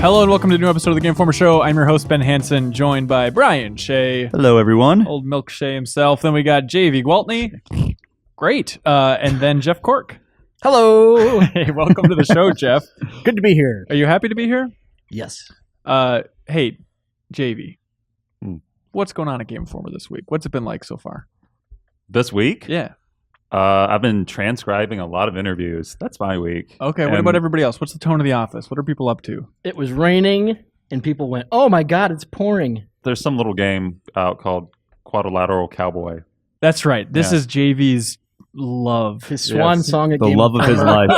Hello and welcome to a new episode of the Game Informer Show. I'm your host, Ben Hanson, joined by Brian Shea. Hello, everyone. Old Milk Shea himself. Then we got Javy Gwaltney. Great. And then Jeff Cork. Hello. Hey, welcome to the show, Jeff. Good to be here. Are you happy to be here? Yes. Hey, Javy. What's going on at Game Informer this week? What's it been like so far? This week? Yeah. I've been transcribing a lot of interviews. That's my week. Okay, what about everybody else? What's the tone of the office? What are people up to? It was raining, and people went, oh my God, it's pouring. There's some little game out called Quadrilateral Cowboy. That's right. This is JV's love. His swan song at The Game love of his life.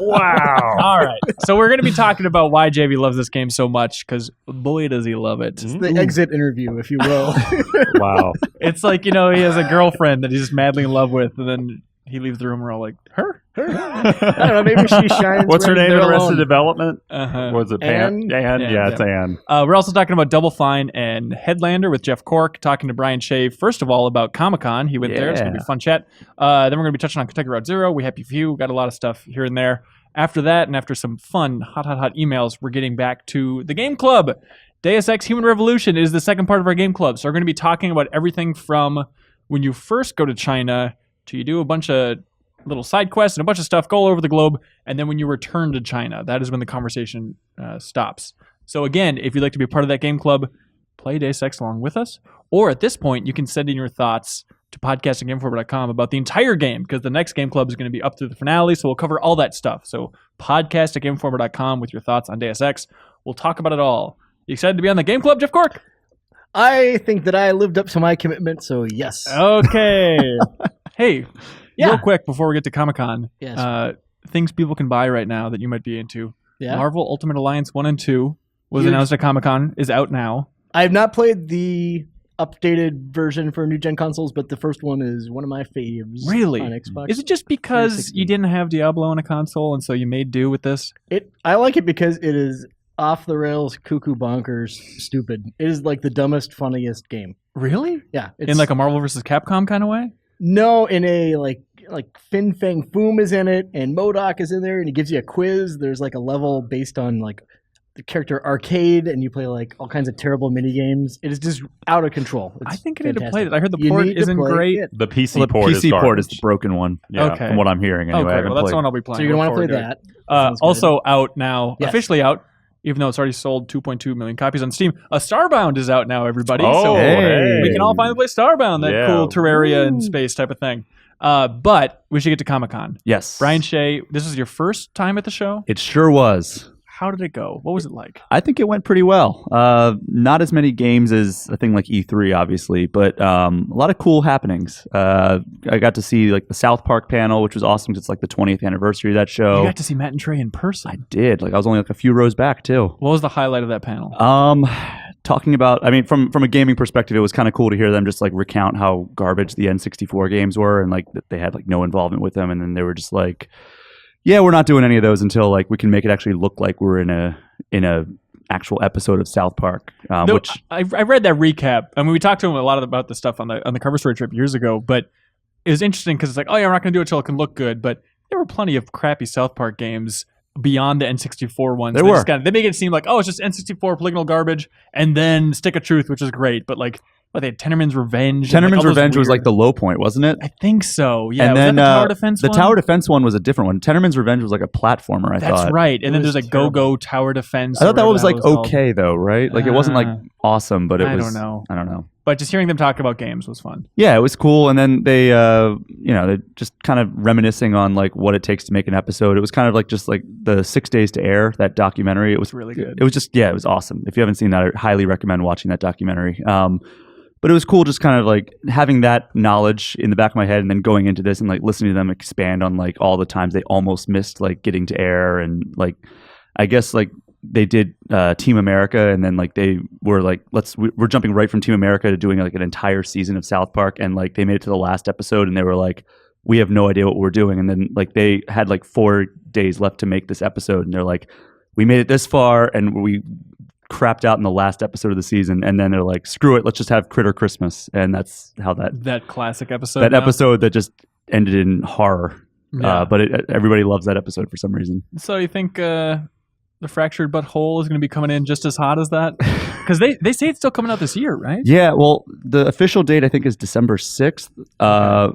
Wow. All right. So we're going to be talking about why JV loves this game so much, because boy, does he love it. It's the exit interview, if you will. Wow. It's like, he has a girlfriend that he's just madly in love with, and then he leaves the room and we're all like, her? I don't know, maybe she shines. What's her when name they're in Arrested alone. Development? Uh-huh. Was it Anne? Anne? Yeah, It's Anne. We're also talking about Double Fine and Headlander with Jeff Cork, talking to Brian Shea, first of all, about Comic-Con. He went there. It's going to be a fun chat. Then we're going to be touching on Kentucky Route Zero. We Happy Few. Got a lot of stuff here and there. After that, and after some fun, hot emails, we're getting back to the Game Club. Deus Ex Human Revolution is the second part of our Game Club. So we're going to be talking about everything from when you first go to China to you do a bunch of little side quests and a bunch of stuff, go all over the globe, and then when you return to China, that is when the conversation stops. So again, if you'd like to be a part of that Game Club, play Deus Ex along with us, or at this point, you can send in your thoughts to podcast@gameinformer.com about the entire game, because the next Game Club is going to be up through the finale, so we'll cover all that stuff. So podcast@gameinformer.com with your thoughts on Deus Ex. We'll talk about it all. You excited to be on the Game Club, Jeff Cork? I think that I lived up to my commitment, so yes. Okay. Hey, Yeah. real quick before we get to Comic-Con, Yes. things people can buy right now that you might be into. Yeah. Marvel Ultimate Alliance 1 and 2 was Huge. announced at Comic-Con, is out now. I have not played the updated version for new gen consoles, but the first one is one of my faves. Really? On Xbox. Is it just because 360. you didn't have Diablo on a console and so you made do with this? I like it because it is off the rails, cuckoo bonkers, stupid. It is like the dumbest, funniest game. Really? Yeah. In like a Marvel vs. Capcom kind of way? No, in a like Fin Fang Foom is in it, and MODOK is in there, and he gives you a quiz. There's like a level based on like the character arcade, and you play like all kinds of terrible mini games. It is just out of control. It's I think I need to fantastic. play it. I heard the You port need to isn't play great. it. The PC Well, the port PC is port is the garbage. broken one. Yeah, Okay. From what I'm hearing, anyway. I Okay, haven't well, that's the played. one I'll be playing. So you're Look gonna want to play forward to it. that. Sounds good. Also out now, Yes. officially out, even though it's already sold 2.2 million copies on Steam. A Starbound is out now, everybody. Oh, so hey. we can all finally play Starbound, that Yeah. cool Terraria in Woo. space type of thing. But we should get to Comic-Con. Yes. Brian Shea, this is your first time at the show. It sure was. How did it go? What was it like? I think it went pretty well. Not as many games as a thing like E3, obviously, but a lot of cool happenings. I got to see like the South Park panel, which was awesome because it's like the 20th anniversary of that show. You got to see Matt and Trey in person. I did. Like I was only like a few rows back too. What was the highlight of that panel? Talking about, I mean, from a gaming perspective, it was kind of cool to hear them just like recount how garbage the N64 games were, and like that they had like no involvement with them, and then they were just like, yeah, we're not doing any of those until like we can make it actually look like we're in a actual episode of South Park. No, Which I read that recap. I mean, we talked to him a lot about the stuff on the cover story trip years ago, but it was interesting because it's like, oh yeah, we're not going to do it until it can look good, but there were plenty of crappy South Park games beyond the N64 ones. There they were. just they make it seem like, oh, it's just N64 polygonal garbage, and then Stick of Truth, which is great, but like, what, they had Tenderman's Revenge. and, like, Tenderman's all those Revenge was weird- like the low point, wasn't it? I think so. Yeah. And was then that the Tower Defense the one? Tower Defense one was a different one. Tenderman's Revenge was like a platformer, I That's thought. right. And It then was there's like terrible. Go-Go Tower Defense. I thought that or was whatever like that called. okay though, right? Like it wasn't like awesome, but it I was. don't know. I don't know. But just hearing them talk about games was fun. Yeah, it was cool. And then they, they're just kind of reminiscing on like what it takes to make an episode. It was kind of like just like the 6 Days to Air, that documentary. It was Really good. It was just, yeah, it was awesome. If you haven't seen that, I highly recommend watching that documentary. But it was cool just kind of like having that knowledge in the back of my head and then going into this and like listening to them expand on like all the times they almost missed like getting to air, and like I guess like they did Team America, and then like they were like, we're jumping right from Team America to doing like an entire season of South Park, and like they made it to the last episode and they were like, we have no idea what we're doing, and then like they had like 4 days left to make this episode, and they're like, we made it this far and we crapped out in the last episode of the season, and then they're like, screw it, let's just have Critter Christmas, and that's how That classic episode. that now. episode that just ended in horror. Yeah. But everybody loves that episode for some reason. So you think the fractured butthole is going to be coming in just as hot as that? Because they say it's still coming out this year, right? Yeah, well, the official date I think is December 6th.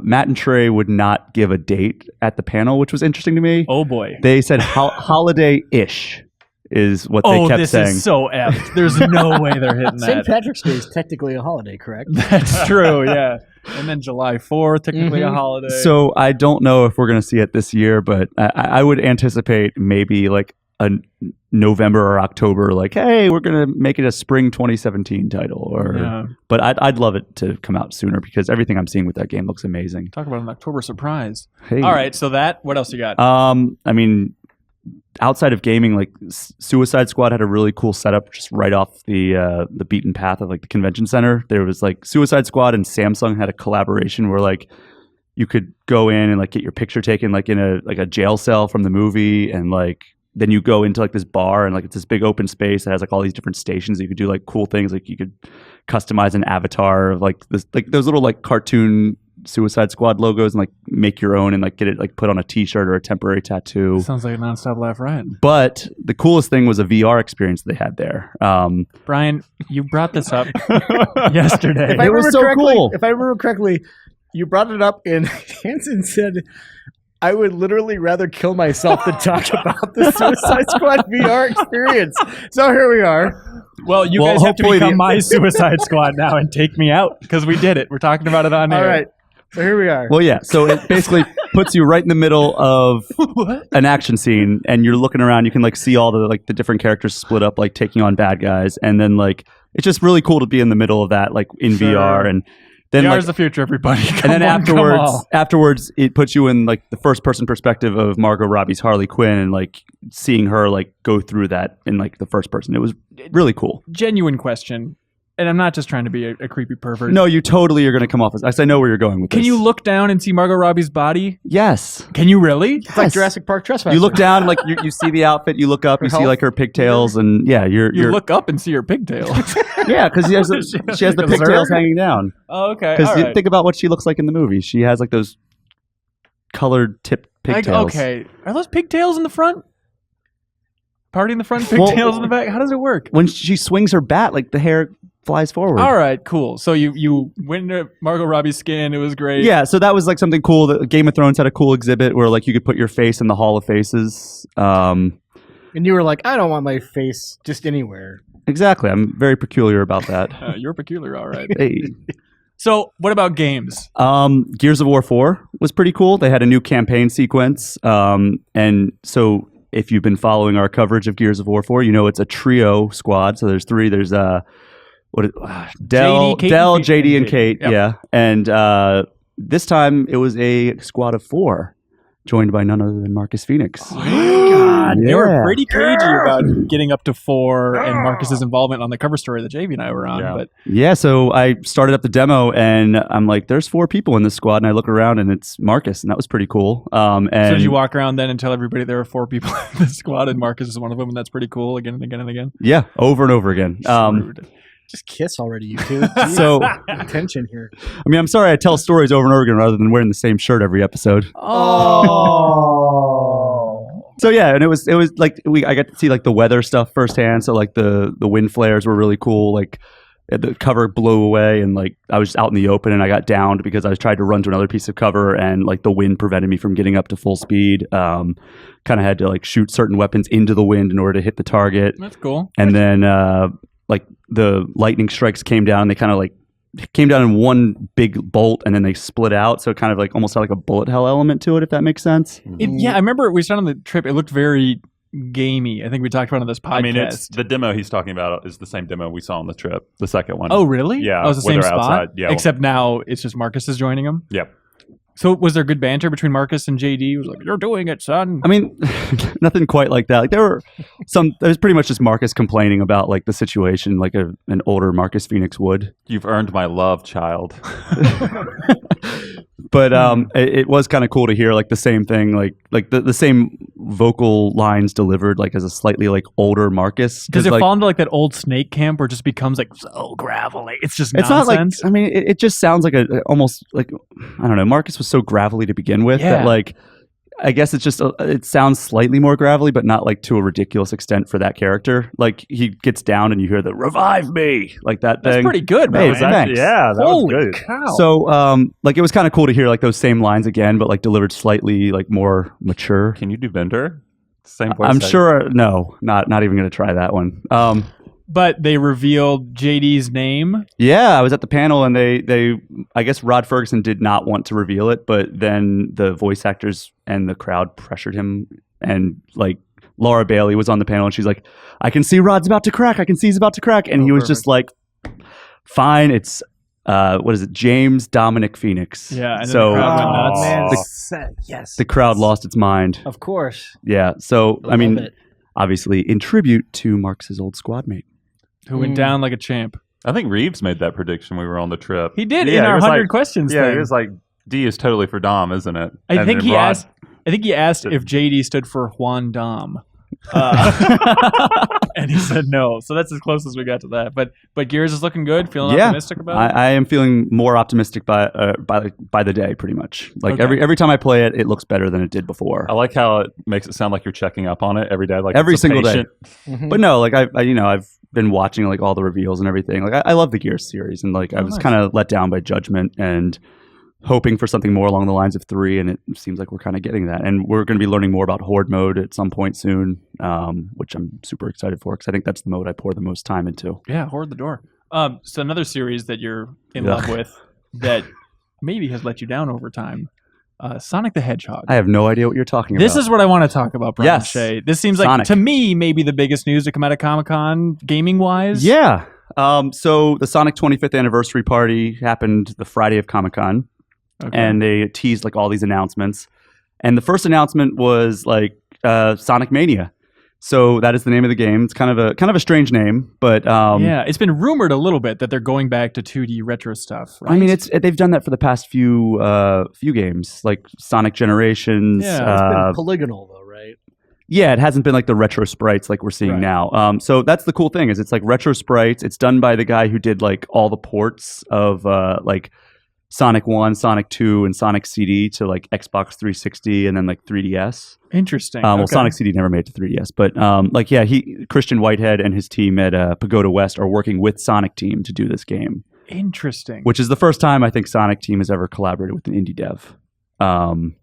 Matt and Trey would not give a date at the panel, which was interesting to me. Oh boy. They said holiday-ish is what they kept saying. Oh, this is so apt. There's no way they're hitting that. St. Patrick's Day is technically a holiday, correct? That's true, yeah. And then July 4th, technically a holiday. So I don't know if we're going to see it this year, but I would anticipate maybe like a November or October, like, hey, we're going to make it a spring 2017 title. But I'd love it to come out sooner because everything I'm seeing with that game looks amazing. Talk about an October surprise. Hey. All right, so what else you got? I mean, outside of gaming, like Suicide Squad had a really cool setup just right off the beaten path of like the convention center. There was like Suicide Squad and Samsung had a collaboration where like you could go in and like get your picture taken like in a jail cell from the movie, and like then you go into like this bar and like it's this big open space that has like all these different stations. You could do like cool things, like you could customize an avatar of like this, like those little like cartoon Suicide Squad logos and like make your own and like get it like put on a t-shirt or a temporary tattoo. Sounds like a nonstop laugh riot. But the coolest thing was a VR experience they had there. Brian, you brought this up yesterday. It was so cool. If I remember correctly, you brought it up and Hanson said, I would literally rather kill myself than talk about the Suicide Squad VR experience. So here we are. Well, you guys have to become my Suicide Squad now and take me out because we did it. We're talking about it on air. All right. So here we are. Well, yeah. So it basically puts you right in the middle of an action scene, and you're looking around. You can like see all the different characters split up, like taking on bad guys, and then like it's just really cool to be in the middle of that, like in VR. And then VR is the future, everybody. And then afterwards, it puts you in like the first person perspective of Margot Robbie's Harley Quinn, and like seeing her like go through that in like the first person. It was really cool. Genuine question. And I'm not just trying to be a creepy pervert. No, you totally are going to come off as... I know where you're going with this. Can you look down and see Margot Robbie's body? Yes. Can you really? It's like Jurassic Park Trespass. You look down, like you see the outfit, you look up, you see like her pigtails, and yeah, you're... You look up and see her pigtails. Yeah, because she has the pigtails hanging down. Oh, okay. Because think about what she looks like in the movie. She has like those colored tipped pigtails. Okay. Are those pigtails in the front? Party in the front, pigtails in the back? How does it work? When she swings her bat, like the hair flies forward. All right, cool. So you went into Margot Robbie's skin. It was great. Yeah, so that was like something cool. That Game of Thrones had a cool exhibit where like you could put your face in the Hall of Faces. And you were like, I don't want my face just anywhere. Exactly. I'm very peculiar about that. You're peculiar, all right. Hey. So what about games? Gears of War 4 was pretty cool. They had a new campaign sequence. And so if you've been following our coverage of Gears of War 4, you know it's a trio squad. So there's three. There's Dell, JD, and Kate. Yep. Yeah. And this time it was a squad of 4, joined by none other than Marcus Phoenix. Oh my God. They were pretty cagey about getting up to 4 and Marcus's involvement on the cover story that Javy and I were on. Yeah. But yeah, so I started up the demo and I'm like, there's 4 people in this squad, and I look around and it's Marcus, and that was pretty cool. And so did you walk around then and tell everybody there were 4 people in the squad and Marcus is one of them, and that's pretty cool again and again and again? Yeah, over and over again. Just kiss already, you two. So tension here. I mean, I'm sorry I tell stories over and over again rather than wearing the same shirt every episode. Oh. So yeah, and it was like I got to see like the weather stuff firsthand. So like the wind flares were really cool. Like the cover blew away, and like I was just out in the open, and I got downed because I was trying to run to another piece of cover, and like the wind prevented me from getting up to full speed. Kind of had to like shoot certain weapons into the wind in order to hit the target. That's cool. And then like the lightning strikes came down, and they kind of like came down in one big bolt, and then they split out. So it kind of like almost had like a bullet hell element to it, if that makes sense. Yeah, I remember we started on the trip. It looked very gamey. I think we talked about it on this podcast. I mean, it's the demo he's talking about is the same demo we saw on the trip, the second one. Oh, really? Yeah. Oh, it's the same spot? Outside. Yeah. Except now it's just Marcus is joining him? Yep. So was there good banter between Marcus and JD? He was like, you're doing it, son. I mean, nothing quite like that. Like there was pretty much just Marcus complaining about like the situation, like an older Marcus Phoenix would. You've earned my love, child. But it was kind of cool to hear like the same thing, like the same vocal lines delivered like as a slightly like older Marcus. Does it like, fall into like that old Snake camp where it just becomes like so gravelly? It's just it's nonsense. not like, I mean, it just sounds like almost like, I don't know, Marcus was so gravelly to begin with that like I guess it's just it sounds slightly more gravelly, but not like to a ridiculous extent for that character. Like he gets down and you hear the "revive me" like that thing. That's pretty good, Hey, man. thanks. Yeah, that Holy was good. cow. So like it was kind of cool to hear like those same lines again, but like delivered slightly like more mature. Can you do Bender? Same voice I'm actor. sure. No, not even going to try that one. But they revealed JD's name. Yeah, I was at the panel and they I guess Rod Ferguson did not want to reveal it, but then the voice actors and the crowd pressured him, and like Laura Bailey was on the panel and she's like, I can see Rod's about to crack. I can see he's about to crack. And he was just like, fine, it's what is it? James Dominic Phoenix. Yeah, and then so the crowd went nuts. Man, yes. the crowd lost its mind. Of course. Yeah. So I Love mean, it. obviously in tribute to Marx's old squad mate. Who went down like a champ. I think Reeves made that prediction when we were on the trip. He did Yeah, in he our was 100 like- questions Yeah, thing. he was like, D is totally for Dom, isn't it? I And think then he Rod- asked. I think he asked if JD stood for Juan Dom, and he said no. So that's as close as we got to that. But Gears is looking good. Feeling optimistic about it. I am feeling more optimistic by the day, pretty much. Like Okay. every time I play it, it looks better than it did before. I like how it makes it sound like you're checking up on it every day, like Every it's a single day. patient. But no, like I've been watching like all the reveals and everything. Like I love the Gears series, and like I was nice. kind of let down by Judgment and hoping for something more along the lines of 3, and it seems like we're kind of getting that. And we're going to be learning more about Horde mode at some point soon, which I'm super excited for because I think that's the mode I pour the most time into. Yeah, Horde the door. So another series that you're in Ugh. love with that maybe has let you down over time. Sonic the Hedgehog. I have no idea what you're talking about. This is what I want to talk about, Brian Yes. Shea. This seems like, Sonic. to me, maybe the biggest news to come out of Comic-Con gaming-wise. Yeah. So the Sonic 25th anniversary party happened the Friday of Comic-Con. Okay. And they teased like all these announcements. And the first announcement was like Sonic Mania. So that is the name of the game. It's kind of a strange name, but yeah, it's been rumored a little bit that they're going back to 2D retro stuff. Right? I mean, they've done that for the past few games, like Sonic Generations. Yeah, It's been polygonal though, right? Yeah, it hasn't been like the retro sprites like we're seeing Right. now. So that's the cool thing is it's like retro sprites. It's done by the guy who did like all the ports of like Sonic 1, Sonic 2, and Sonic CD to like Xbox 360 and then like 3DS. Interesting. Well, Okay. Sonic CD never made it to 3DS, but like yeah, Christian Whitehead and his team at Pagoda West are working with Sonic Team to do this game, Interesting. which is the first time I think Sonic Team has ever collaborated with an indie dev.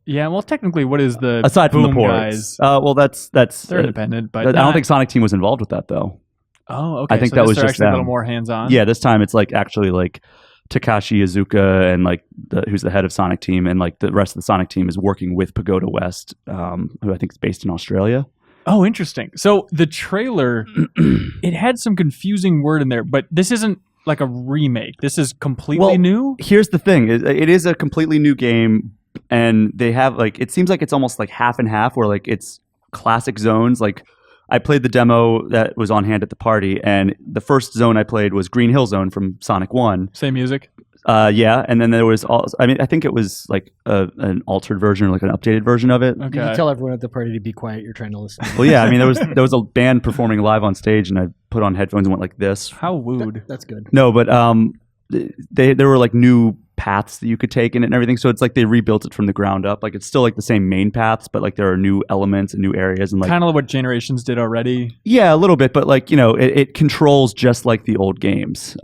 Yeah, well, technically, what is the Aside from the Boom ports, guys? well, that's They're independent, but I don't not- think Sonic Team was involved with that though. Oh, okay. I think so that this was they're just actually a them. little more hands-on. Yeah, this time it's like actually like Takashi Iizuka and like who's the head of Sonic Team, and like the rest of the Sonic team is working with Pagoda West, who I think is based in Australia. Oh, interesting. So the trailer, it had some confusing word in there, but this isn't like a remake. This is completely Well, new. Here's the thing: it is a completely new game, and they have like it seems like it's almost like half and half, where like it's classic zones. Like I played the demo that was on hand at the party, and the first zone I played was Green Hill Zone from Sonic 1. Same music. Yeah, and then there was also, I mean, I think it was like an altered version or like an updated version of it. Okay. You tell everyone at the party to be quiet. You're trying to listen. Well, yeah, I mean, there was a band performing live on stage, and I put on headphones and went like this. How wooed. That's good. No, but there were like new paths that you could take in it and everything. So it's like they rebuilt it from the ground up. Like it's still like the same main paths, but like there are new elements and new areas and like Kind of what Generations did already. yeah, a little bit, but like you know, it controls just like the old games.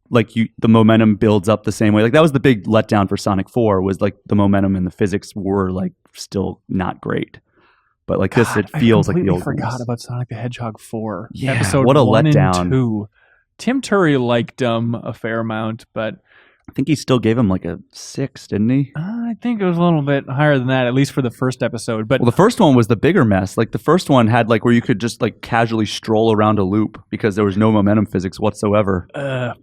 Like the momentum builds up the same way. Like that was the big letdown for Sonic 4 was like the momentum and the physics were like still not great. But like this, it feels like the old I forgot games. about Sonic the Hedgehog 4. Yeah, Episode what a 1 letdown. and 2. Tim Turry liked them a fair amount, but I think he still gave him like a 6, didn't he? I think it was a little bit higher than that, at least for the first episode. But Well, the first one was the bigger mess. Like the first one had like where you could just like casually stroll around a loop because there was no momentum physics whatsoever.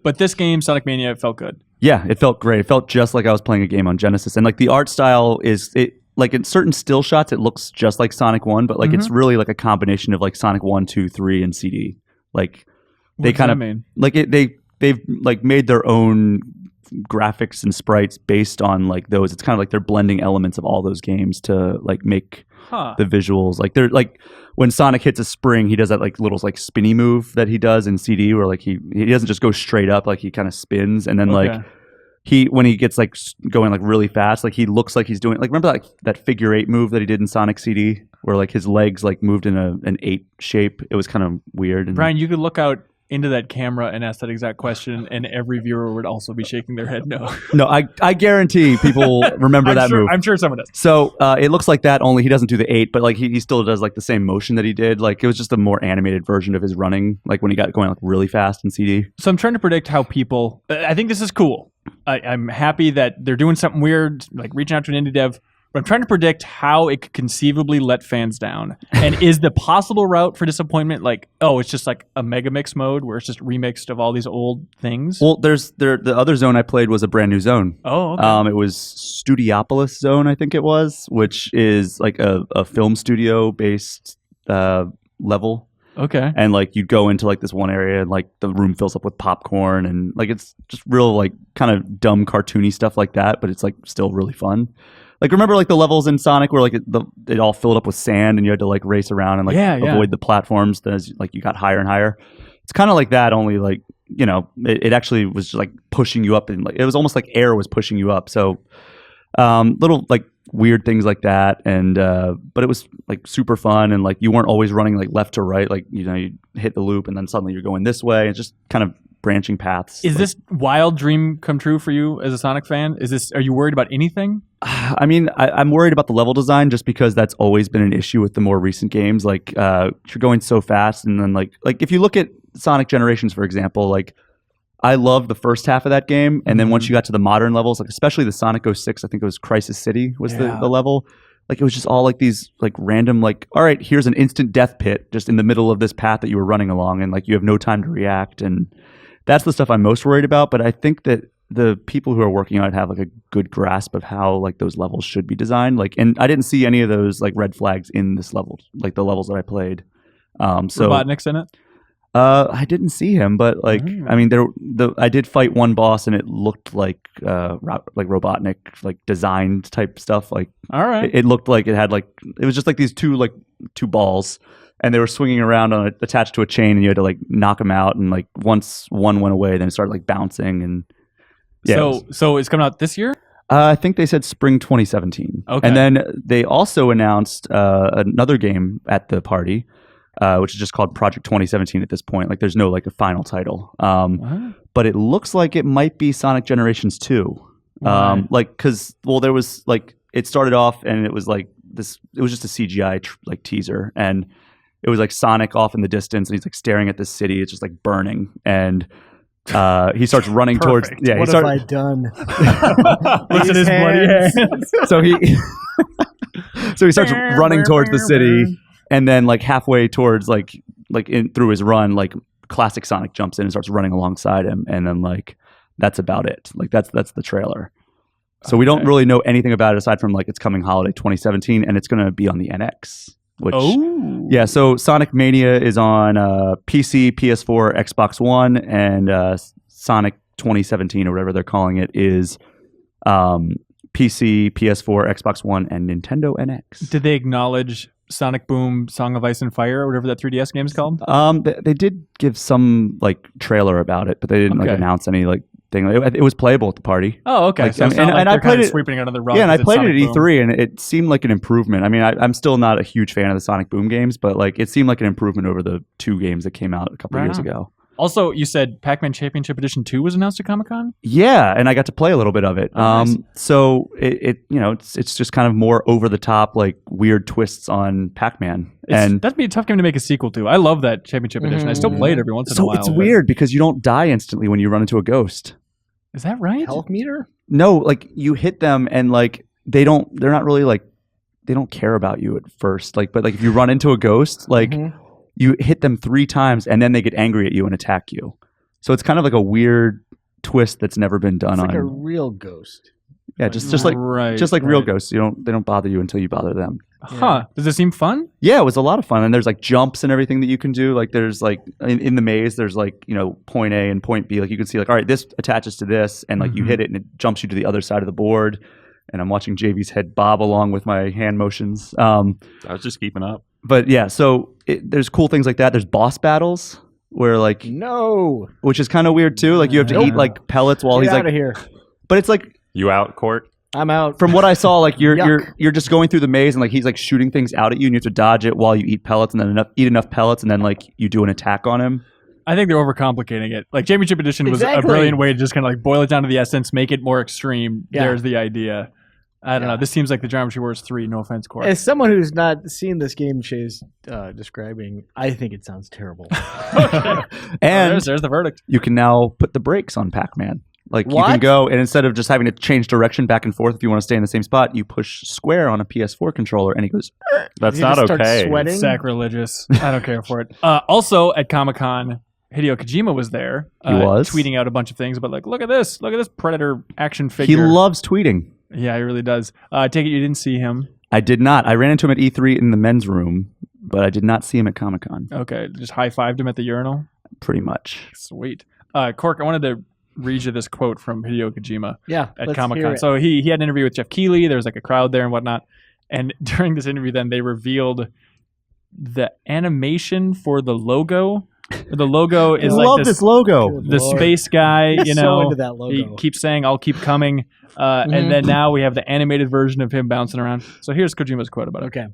but this game, Sonic Mania, it felt good. Yeah, it felt great. It felt just like I was playing a game on Genesis. And like the art style is like in certain still shots it looks just like Sonic 1, but like it's really like a combination of like Sonic 1, 2, 3 and CD. Like they What does kind that of mean? like they've like made their own graphics and sprites based on like those. It's kind of like they're blending elements of all those games to like make Huh. the visuals. Like they're like when Sonic hits a spring, he does that like little like spinny move that he does in CD where like he doesn't just go straight up, like he kind of spins and then like Okay. when he gets like going like really fast, like he looks like he's doing like, remember that figure 8 move that he did in Sonic CD where like his legs like moved in an 8 shape. It was kind of weird. And Brian, you could look out into that camera and ask that exact question, and every viewer would also be shaking their head no. No, I guarantee people remember that move. I'm sure someone does. So it looks like that, only he doesn't do the 8, but like he still does like the same motion that he did. Like it was just a more animated version of his running, like when he got going like really fast in CD. So I'm trying to predict how people. I think this is cool. I'm happy that they're doing something weird, like reaching out to an indie dev. But I'm trying to predict how it could conceivably let fans down. And is the possible route for disappointment like, oh, it's just like a mega mix mode where it's just remixed of all these old things? Well, the other zone I played was a brand new zone. Oh, okay. It was Studiopolis Zone, I think it was, which is like a film studio based level. Okay. And like you go into like this one area and like the room fills up with popcorn and like it's just real like kind of dumb cartoony stuff like that, but it's like still really fun. Like remember like the levels in Sonic where like it all filled up with sand and you had to like race around and like avoid the platforms as like you got higher and higher. It's kind of like that, only like, you know, it actually was just like pushing you up and like it was almost like air was pushing you up. So little like weird things like that, and but it was like super fun, and like you weren't always running like left to right, like you know you hit the loop and then suddenly you're going this way. It's just kind of branching paths. Is this wild dream come true for you as a Sonic fan? Are you worried about anything? I mean, I'm worried about the level design just because that's always been an issue with the more recent games. Like you're going so fast, and then like if you look at Sonic Generations, for example, like I loved the first half of that game, and then once you got to the modern levels, like especially the Sonic 06, I think it was Crisis City was the level. Like it was just all like these like random like, all right, here's an instant death pit just in the middle of this path that you were running along, and like you have no time to react, and that's the stuff I'm most worried about. But I think that the people who are working on it have like a good grasp of how like those levels should be designed. Like, and I didn't see any of those like red flags in this level, like the levels that I played. So Robotnik's in it. I didn't see him, but like I mean, I did fight one boss, and it looked like Robotnik, like designed type stuff. Like, all right, it looked like it had like it was just like these two balls, and they were swinging around attached to a chain, and you had to like knock them out, and like once one went away, then it started like bouncing, and yeah. So it's coming out this year. I think they said spring 2017. Okay, and then they also announced another game at the party. Which is just called Project 2017 at this point. Like, there's no like a final title, but it looks like it might be Sonic Generations 2. Like, because there was like it started off and it was like this. It was just a CGI like teaser, and it was like Sonic off in the distance, and he's like staring at this city. It's just like burning, and he starts running towards. Yeah, what have I done? Looks at his bloody hands. So he starts running towards the city. And then, like halfway towards, like through his run, like classic Sonic jumps in and starts running alongside him, and then like that's about it. Like that's the trailer. So we don't really know anything about it aside from like it's coming holiday 2017, and it's going to be on the NX. Which, yeah. So Sonic Mania is on PC, PS4, Xbox One, and Sonic 2017 or whatever they're calling it is PC, PS4, Xbox One, and Nintendo NX. Did they acknowledge Sonic Boom, Song of Ice and Fire, or whatever that 3DS game is called? They did give some like trailer about it, but they didn't like announce any like thing. It was playable at the party. Oh, okay. Like, so and I played it sweeping under the rug. Yeah, and I played it at E3, and it seemed like an improvement. I mean, I'm still not a huge fan of the Sonic Boom games, but like it seemed like an improvement over the 2 games that came out a couple of years ago. Also, you said Pac-Man Championship Edition 2 was announced at Comic-Con? Yeah, and I got to play a little bit of it. Nice. So it it's just kind of more over the top, like weird twists on Pac-Man. And that'd be a tough game to make a sequel to. I love that Championship Edition. I still play it every once in a while. So it's weird because you don't die instantly when you run into a ghost. Is that right? Health meter? No, like you hit them and like they're not really like they don't care about you at first. Like, but like if you run into a ghost, like you hit them 3 times and then they get angry at you and attack you. So it's kind of like a weird twist that's never been done like a real ghost. Yeah, just like real ghosts. They don't bother you until you bother them. Huh. Does it seem fun? Yeah, it was a lot of fun. And there's like jumps and everything that you can do. Like there's like in the maze, there's like, point A and point B. Like you can see like, all right, this attaches to this, and like you hit it and it jumps you to the other side of the board. And I'm watching JV's head bob along with my hand motions. I was just keeping up. But yeah, so there's cool things like that. There's boss battles where like which is kind of weird too. Like you have to eat like pellets while Get he's out like of here. But it's like You out, Cork? I'm out. from what I saw, like you're Yuck. just going through the maze and like he's like shooting things out at you and you have to dodge it while you eat pellets and then eat enough pellets and then like you do an attack on him. I think they're overcomplicating it. Like Championship Edition was a Exactly. brilliant way to just kind of like boil it down to the essence, make it more extreme. Yeah. There's the idea. I don't know. This seems like the Geometry Wars 3. No offense, Cork. As someone who's not seen this game Shay's describing, I think it sounds terrible. And there's the verdict. you can now put the brakes on Pac-Man. Like you What? can go and instead of just having to change direction back and forth if you want to stay in the same spot, you push square on a PS4 controller and he goes. That's You not just start okay. sweating. It's sacrilegious. I don't care for it. Also at Comic-Con, Hideo Kojima was there. He was tweeting out a bunch of things about like, look at this Predator action He figure. loves tweeting. Yeah, he really does. I take it you didn't see him. I did not. I ran into him at E3 in the men's room, but I did not see him at Comic-Con. Okay, just high-fived him at the urinal. Pretty much. Sweet. Cork, I wanted to read you this quote from Hideo Kojima Yeah, at let's Comic hear Con. it. So he had an interview with Jeff Keighley. There was like a crowd there and whatnot. And during this interview, then they revealed the animation for the logo. The logo is I like love this logo. Good the Lord. space guy. He's You so know, into that logo. he keeps saying, "I'll keep coming," and then now we have the animated version of him bouncing around. So here's Kojima's quote about it. Okay.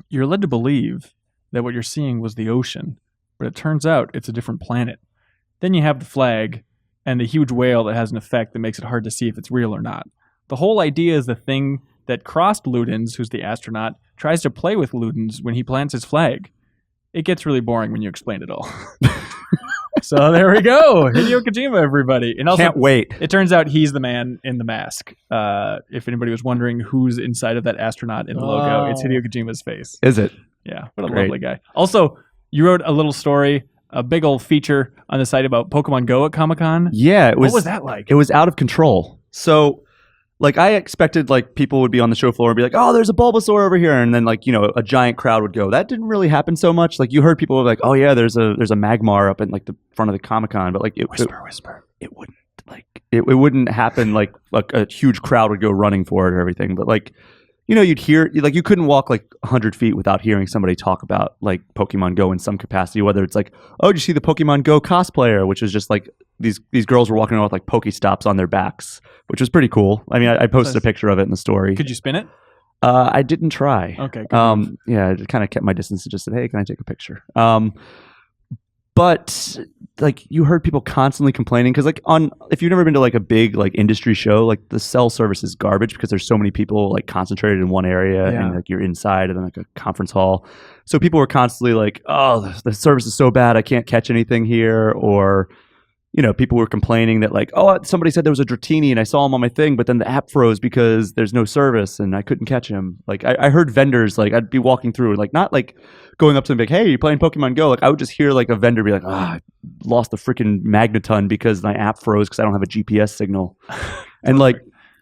You're led to believe that what you're seeing was the ocean, but it turns out it's a different planet. Then you have the flag and the huge whale that has an effect that makes it hard to see if it's real or not. The whole idea is the thing that crossed Ludens, who's the astronaut, tries to play with Ludens when he plants his flag. It gets really boring when you explain it all. So there we go. Hideo Kojima, everybody. And also, Can't wait. it turns out he's the man in the mask. If anybody was wondering who's inside of that astronaut in the logo, it's Hideo Kojima's face. Is it? Yeah, what a Great. lovely guy. Also, you wrote a little story, a big old feature on the site about Pokemon Go at Comic-Con. Yeah, it was. What was that like? It was out of control. So, like, I expected like people would be on the show floor and be like, "Oh, there's a Bulbasaur over here," and then like a giant crowd would go. That didn't really happen so much. Like you heard people like, "Oh yeah, there's a Magmar up in like the front of the Comic-Con," but like Whisper. it wouldn't like it wouldn't happen like a huge crowd would go running for it or everything. But like you'd hear like you couldn't walk like 100 feet without hearing somebody talk about like Pokemon Go in some capacity. Whether it's like, "Oh, did you see the Pokemon Go cosplayer?" Which is just like these girls were walking around with like Pokestops on their backs, which was pretty cool. I mean, I posted a picture of it in the story. Could you spin it? I didn't try. Okay. good. Yeah, I kind of kept my distance and just said, "Hey, can I take a picture?" But like you heard people constantly complaining because like if you've never been to like a big like industry show, like the cell service is garbage because there's so many people like concentrated in one area Yeah. and like you're inside and then like a conference hall. So people were constantly like, "Oh, the service is so bad, I can't catch anything here," or people were complaining that like, "Oh, somebody said there was a Dratini and I saw him on my thing, but then the app froze because there's no service and I couldn't catch him." Like I heard vendors, like I'd be walking through, like not like going up to them like, "Hey, you playing Pokemon Go?" Like I would just hear like a vendor be like, I lost the freaking Magneton because my app froze because I don't have a GPS signal. And like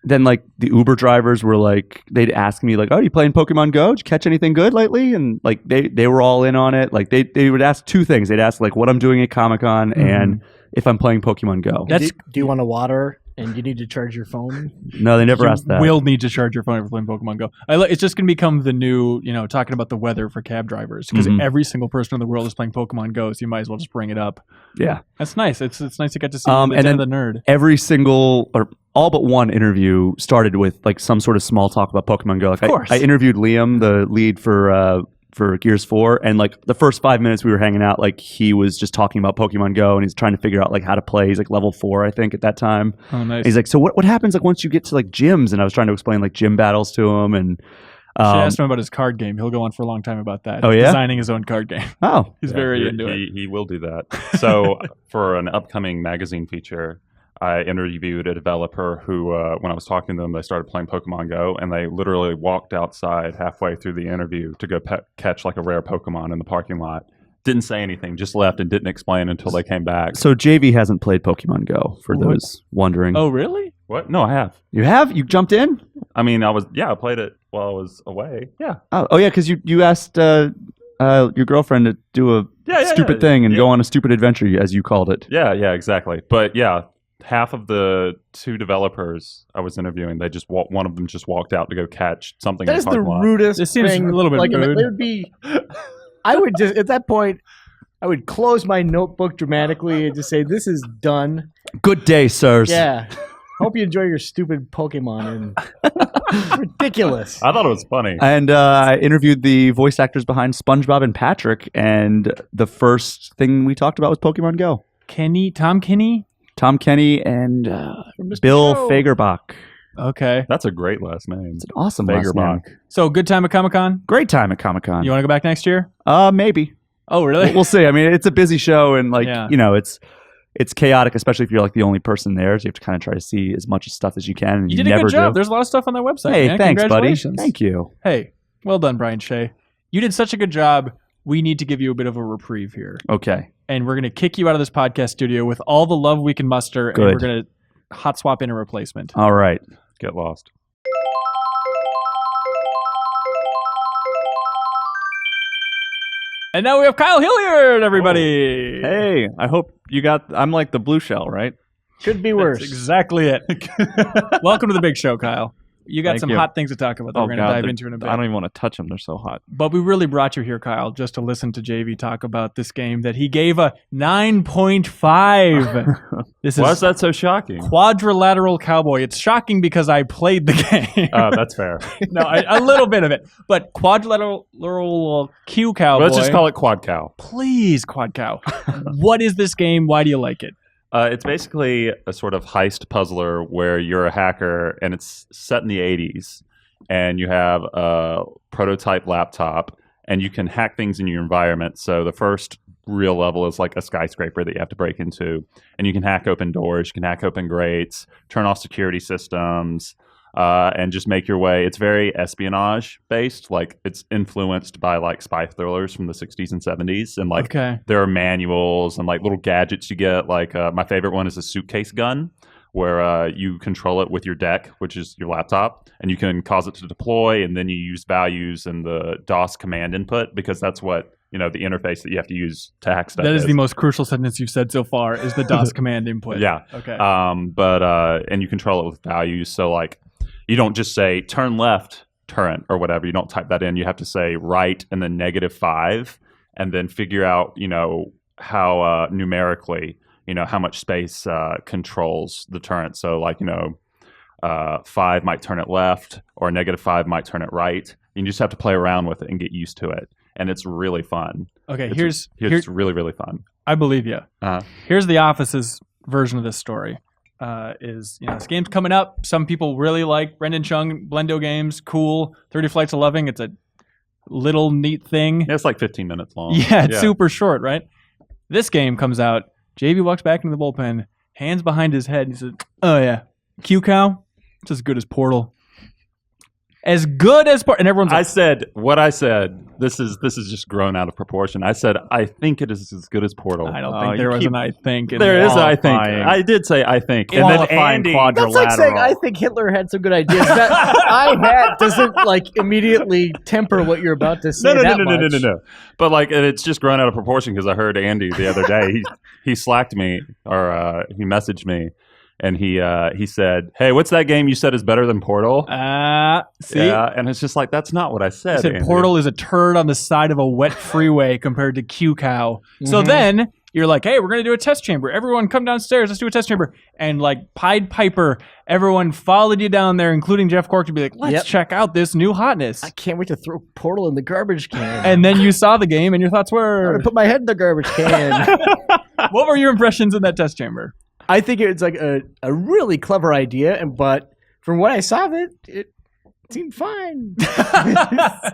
then like the Uber drivers were like, they'd ask me like, "Oh, you playing Pokemon Go? Did you catch anything good lately?" And like they were all in on it. Like they would ask two things. They'd ask like what I'm doing at Comic-Con and if I'm playing Pokemon Go. That's- Do you want to water and you need to charge your phone? No, they never asked that. Will need to charge your phone if you're playing Pokemon Go. It's just going to become the new, talking about the weather for cab drivers because Mhm. every single person in the world is playing Pokemon Go, so you might as well just bring it up. Yeah. That's nice. It's nice to get to see And the then- the nerd. Every single or all but one interview started with like some sort of small talk about Pokemon Go. Like Of course. I interviewed Liam, the lead for Gears 4, and like the first 5 minutes we were hanging out, like he was just talking about Pokemon Go and he's trying to figure out like how to play. He's like level 4, I think, at that time. Oh, nice. And he's like, "So what happens like once you get to like gyms?" And I was trying to explain like gym battles to him and Should ask him about his card game. He'll go on for a long time about that. Oh, He's yeah? designing his own card game. oh, He's Yeah, very he- into it. He will do that. So for an upcoming magazine feature, I interviewed a developer who, when I was talking to them, they started playing Pokemon Go, and they literally walked outside halfway through the interview to go catch like a rare Pokemon in the parking lot. Didn't say anything, just left and didn't explain until they came back. so JV hasn't played Pokemon Go for What? those wondering. Oh, really? What? No, I have. You have? You jumped in? I mean, I played it while I was away. Yeah. Oh yeah, because you asked your girlfriend to do a stupid thing and go on a stupid adventure, as you called it. Yeah, exactly. But yeah, half of the two developers I was interviewing, they just one of them just walked out to go catch something. That in is the the parking lot. rudest This seems thing. a little bit like, rude. It would be. I would just at that point, I would close my notebook dramatically and just say, "This is done." Good day, sirs. Yeah. Hope you enjoy your stupid Pokemon. It's ridiculous. I thought it was funny. And I interviewed the voice actors behind SpongeBob and Patrick, and the first thing we talked about was Pokemon Go. Tom Kenny, and Mr. Bill Show. Fagerbach. Okay. That's a great last name. It's an awesome last name. So good time at Comic-Con? Great time at Comic-Con. You want to go back next year? Maybe. Oh, really? We'll see. I mean, it's a busy show, and Yeah. it's chaotic, especially if you're like the only person there. So you have to kind of try to see as much stuff as you can. And you did a never good job. do. There's a lot of stuff on that website. Hey, man. thanks, buddy. Congratulations. Thank you. Hey, well done, Brian Shea. You did such a good job. We need to give you a bit of a reprieve here. Okay. And we're going to kick you out of this podcast studio with all the love we can muster. Good. And we're going to hot swap in a replacement. All right. Get lost. And now we have Kyle Hilliard, everybody. Hey, I hope you got. I'm like the blue shell, right? Could be worse. That's exactly it. Welcome to the big show, Kyle. You got Thank some you. hot things to talk about that we're going to dive into in a bit. I don't even want to touch them. They're so hot. But we really brought you here, Kyle, just to listen to JV talk about this game that he gave a 9.5. This Why is is that so shocking? Quadrilateral Cowboy. It's shocking because I played the game. That's fair. No, a little bit of it. But Quadrilateral Q Cowboy. Let's just call it Quad Cow. Please, Quad Cow. What is this game? Why do you like it? It's basically a sort of heist puzzler where you're a hacker and it's set in the 80s and you have a prototype laptop and you can hack things in your environment. So the first real level is like a skyscraper that you have to break into, and you can hack open doors, you can hack open grates, turn off security systems, and just make your way. It's very espionage based. Like it's influenced by like spy thrillers from the 60s and 70s. And like there are manuals and like little gadgets you get. Like my favorite one is a suitcase gun where you control it with your deck, which is your laptop, and you can cause it to deploy, and then you use values in the DOS command input because that's what, the interface that you have to use to hack stuff. That is the most crucial sentence you've said so far is the DOS command input. Yeah. Okay. And you control it with values. So like, you don't just say turn left, turret, or whatever. You don't type that in. You have to say right and then -5, and then figure out, how numerically, how much space controls the turret. So like, 5 might turn it left, or -5 might turn it right. You just have to play around with it and get used to it. And it's really fun. Okay, It's really, really fun. I believe you. Uh-huh. Here's the Office's version of this story. This game's coming up. Some people really like Brendan Chung Blendo games. Cool. 30 Flights of Loving. It's a little neat thing. Yeah, it's like 15 minutes long. Yeah, it's super short, right? This game comes out. JB walks back into the bullpen, hands behind his head, and he says, "Oh yeah, Q Cow. It's as good as Portal. As good as Portal." And everyone's like, I said what I said. This is just grown out of proportion. I said I think it is as good as Portal. I don't think there was an I think. In There is there. an I think. I did say I think. And then Andy, that's like saying I think Hitler had some good ideas. That I had doesn't like immediately temper what you're about to say. No. But like it's just grown out of proportion because I heard Andy the other day. He slacked me or he messaged me. And he said, "Hey, what's that game you said is better than Portal?" See? Yeah, and it's just like that's not what I said. I said Andrew. Portal is a turd on the side of a wet freeway compared to Q Cow. So then you're like, "Hey, we're gonna do a test chamber. Everyone, come downstairs. Let's do a test chamber." And like Pied Piper, everyone followed you down there, including Jeff Cork, to be like, "Let's check out this new hotness." I can't wait to throw Portal in the garbage can. And then you saw the game, and your thoughts I'm were, gonna put my head in the garbage can. what were your impressions in that test chamber? I think it's like a really clever idea, but from what I saw of it, it seemed fine. I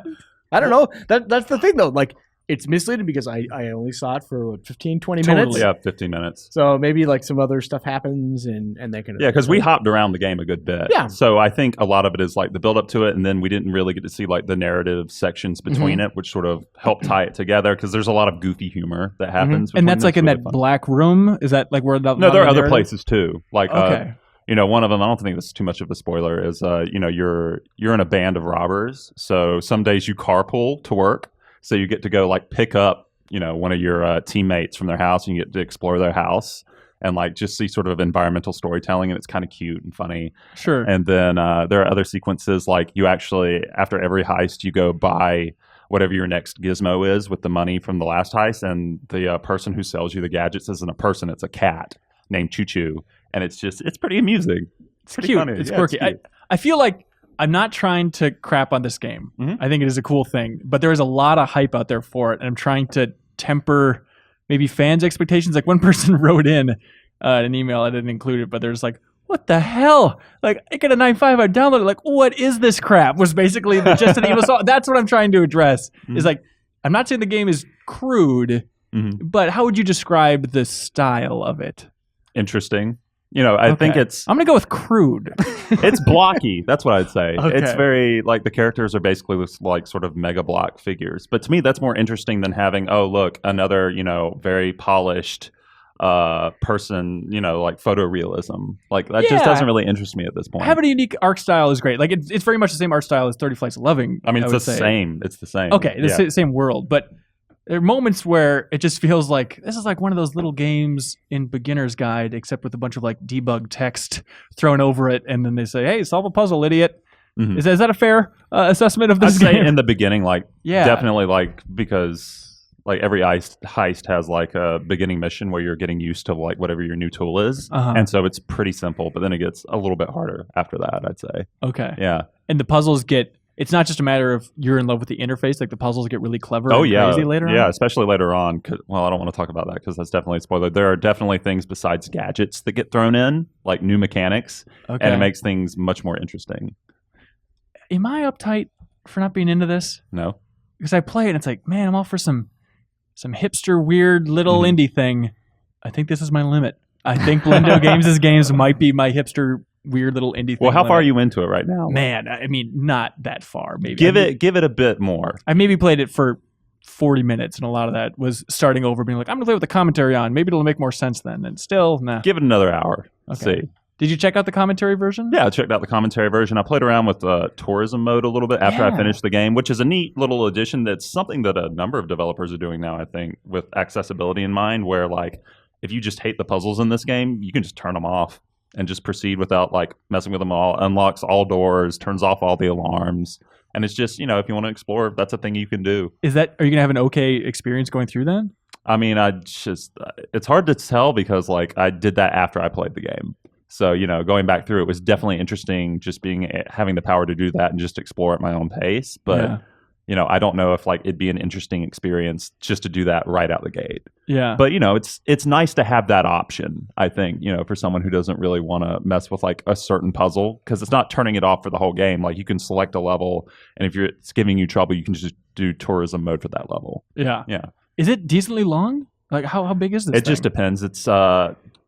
don't know. That's the thing, though. Like, it's misleading because I only saw it for 15, 20 minutes. Yeah, 15 minutes. So maybe like some other stuff happens and they can. Yeah, because we hopped around the game a good bit. Yeah. So I think a lot of it is like the build up to it, and then we didn't really get to see like the narrative sections between it, which sort of helped tie it together because there's a lot of goofy humor that happens. And that's like in really that fun. black room? Is that like where the No, there are other narrative? places too. Like, Okay. one of them, I don't think this is too much of a spoiler, is you're in a band of robbers. So some days you carpool to work. So you get to go like pick up, one of your teammates from their house, and you get to explore their house and like just see sort of environmental storytelling, and it's kind of cute and funny. Sure. And then there are other sequences like you actually, after every heist, you go buy whatever your next gizmo is with the money from the last heist, and the person who sells you the gadgets isn't a person, it's a cat named Choo Choo, and it's pretty amusing. It's cute. funny. It's Yeah, quirky. it's cute. I feel like I'm not trying to crap on this game. I think it is a cool thing, but there is a lot of hype out there for it, and I'm trying to temper maybe fans' expectations. Like one person wrote in an email, I didn't include it, but there's like, what the hell? Like, I get a 9.5, I download it. Like, what is this crap? Was basically just an email. So that's what I'm trying to address. Is like, I'm not saying the game is crude, but how would you describe the style of it? Interesting. I think it's... I'm going to go with crude. It's blocky. That's what I'd say. Okay. It's very, like, the characters are basically this, like, sort of mega block figures. But to me, that's more interesting than having, oh, look, another, very polished person, like photorealism. Like, that just doesn't really interest me at this point. Having a unique art style is great. Like, it's very much the same art style as 30 Flights of Loving. I mean, it's the same. It's the same. Okay, the same world. But there are moments where it just feels like this is like one of those little games in Beginner's Guide, except with a bunch of like debug text thrown over it, and then they say, "Hey, solve a puzzle, idiot." Is that a fair assessment of this I'd game? say in the beginning, definitely, because every heist has like a beginning mission where you're getting used to like whatever your new tool is, and so it's pretty simple. But then it gets a little bit harder after that, I'd say. Okay. Yeah. And the puzzles get. It's not just a matter of you're in love with the interface. Like the puzzles get really clever and crazy later on. Yeah, especially later on. Well, I don't want to talk about that because that's definitely a spoiler. There are definitely things besides gadgets that get thrown in, like new mechanics, and it makes things much more interesting. Am I uptight for not being into this? No. Because I play it and it's like, man, I'm all for some hipster, weird little indie thing. I think this is my limit. I think Lindo Games' games might be my hipster, weird little indie thing. Well, how far are you into it right now? Man, I mean, not that far. Maybe give it a bit more. I maybe played it for 40 minutes, and a lot of that was starting over, being like, I'm gonna play with the commentary on. Maybe it'll make more sense then. And still, nah. Give it another hour. Let's see. Did you check out the commentary version? Yeah, I checked out the commentary version. I played around with tourism mode a little bit after I finished the game, which is a neat little addition. That's something that a number of developers are doing now, I think, with accessibility in mind, where like if you just hate the puzzles in this game, you can just turn them off and just proceed without like messing with them all. Unlocks all doors, turns off all the alarms. And it's just, if you want to explore, that's a thing you can do. Are you going to have an okay experience going through then? I mean, it's hard to tell because like I did that after I played the game. So, going back through it was definitely interesting just having the power to do that and just explore at my own pace. But, I don't know if like it'd be an interesting experience just to do that right out the gate. Yeah. But, it's nice to have that option, I think, for someone who doesn't really want to mess with like a certain puzzle, because it's not turning it off for the whole game. Like you can select a level, and if it's giving you trouble, you can just do tourism mode for that level. Yeah. Yeah. Is it decently long? Like how big is this It just depends. It's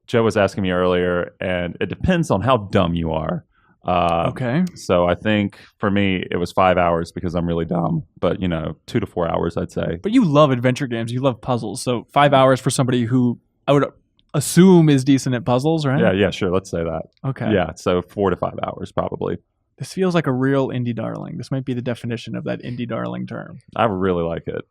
Joe was asking me earlier, and it depends on how dumb you are. Okay. So I think for me, it was 5 hours because I'm really dumb. But, 2 to 4 hours, I'd say. But you love adventure games. You love puzzles. So 5 hours for somebody who I would assume is decent at puzzles, right? Yeah, sure. Let's say that. Okay. Yeah, so 4 to 5 hours probably. This feels like a real indie darling. This might be the definition of that indie darling term. I really like it.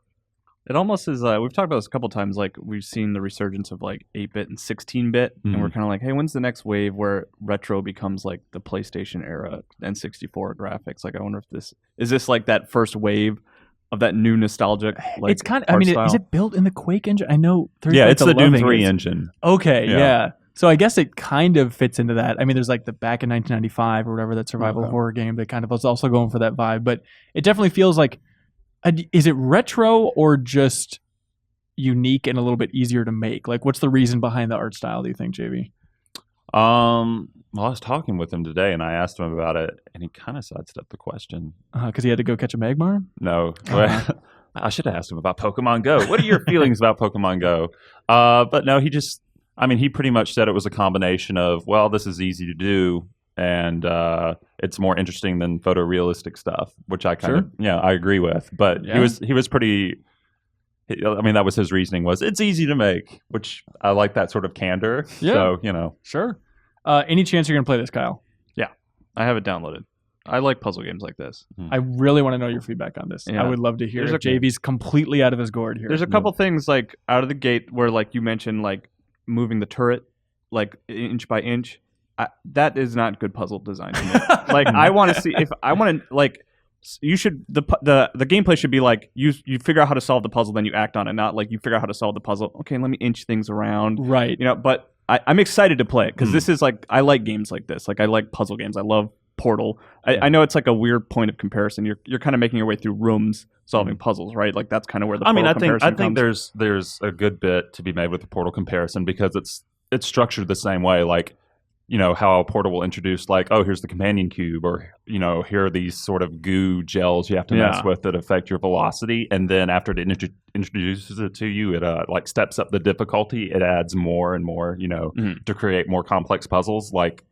It almost is, we've talked about this a couple times, like we've seen the resurgence of like 8-bit and 16-bit, and we're kind of like, hey, when's the next wave where retro becomes like the PlayStation era N64 graphics? Like I wonder if is this like that first wave of that new nostalgic, like, it's kind of, I mean, is it built in the Quake engine? I know 30 Yeah, it's the Doom 3 is. engine. Okay, yeah. So I guess it kind of fits into that. I mean, there's like the back in 1995 or whatever, that survival horror game that kind of was also going for that vibe, but it definitely feels like, is it retro or just unique and a little bit easier to make? Like, what's the reason behind the art style, do you think, JV? Well, I was talking with him today, and I asked him about it, and he kind of sidestepped the question. Because he had to go catch a Magmar? No. I should have asked him about Pokemon Go. What are your feelings about Pokemon Go? But no, he pretty much said it was a combination of, well, this is easy to do, and it's more interesting than photorealistic stuff, which I kind of, I agree with. But he was pretty, I mean, that was his reasoning, was it's easy to make, which I like that sort of candor. Yeah. So, Sure. Any chance you're going to play this, Kyle? Yeah. I have it downloaded. I like puzzle games like this. I really want to know your feedback on this. I would love to hear if JV's completely out of his gourd here. There's a couple things like out of the gate where like you mentioned like moving the turret like inch by inch. That is not good puzzle design to me. Like I want to see if I want to like you should the gameplay should be like you figure out how to solve the puzzle, then you act on it, not like you figure out how to solve the puzzle. Okay, let me inch things around. Right. But I'm excited to play it because this is like I like games like this. Like I like puzzle games. I love Portal. I know it's like a weird point of comparison. You're kind of making your way through rooms solving puzzles, right? Like that's kind of where the Portal comparison I think comes. there's a good bit to be made with the Portal comparison because it's structured the same way. Like, you know, how Portal will introduce like, oh, here's the companion cube, or, you know, here are these sort of goo gels you have to mess with that affect your velocity. And then after it introduces it to you, it like steps up the difficulty. It adds more and more, you know, to create more complex puzzles. Like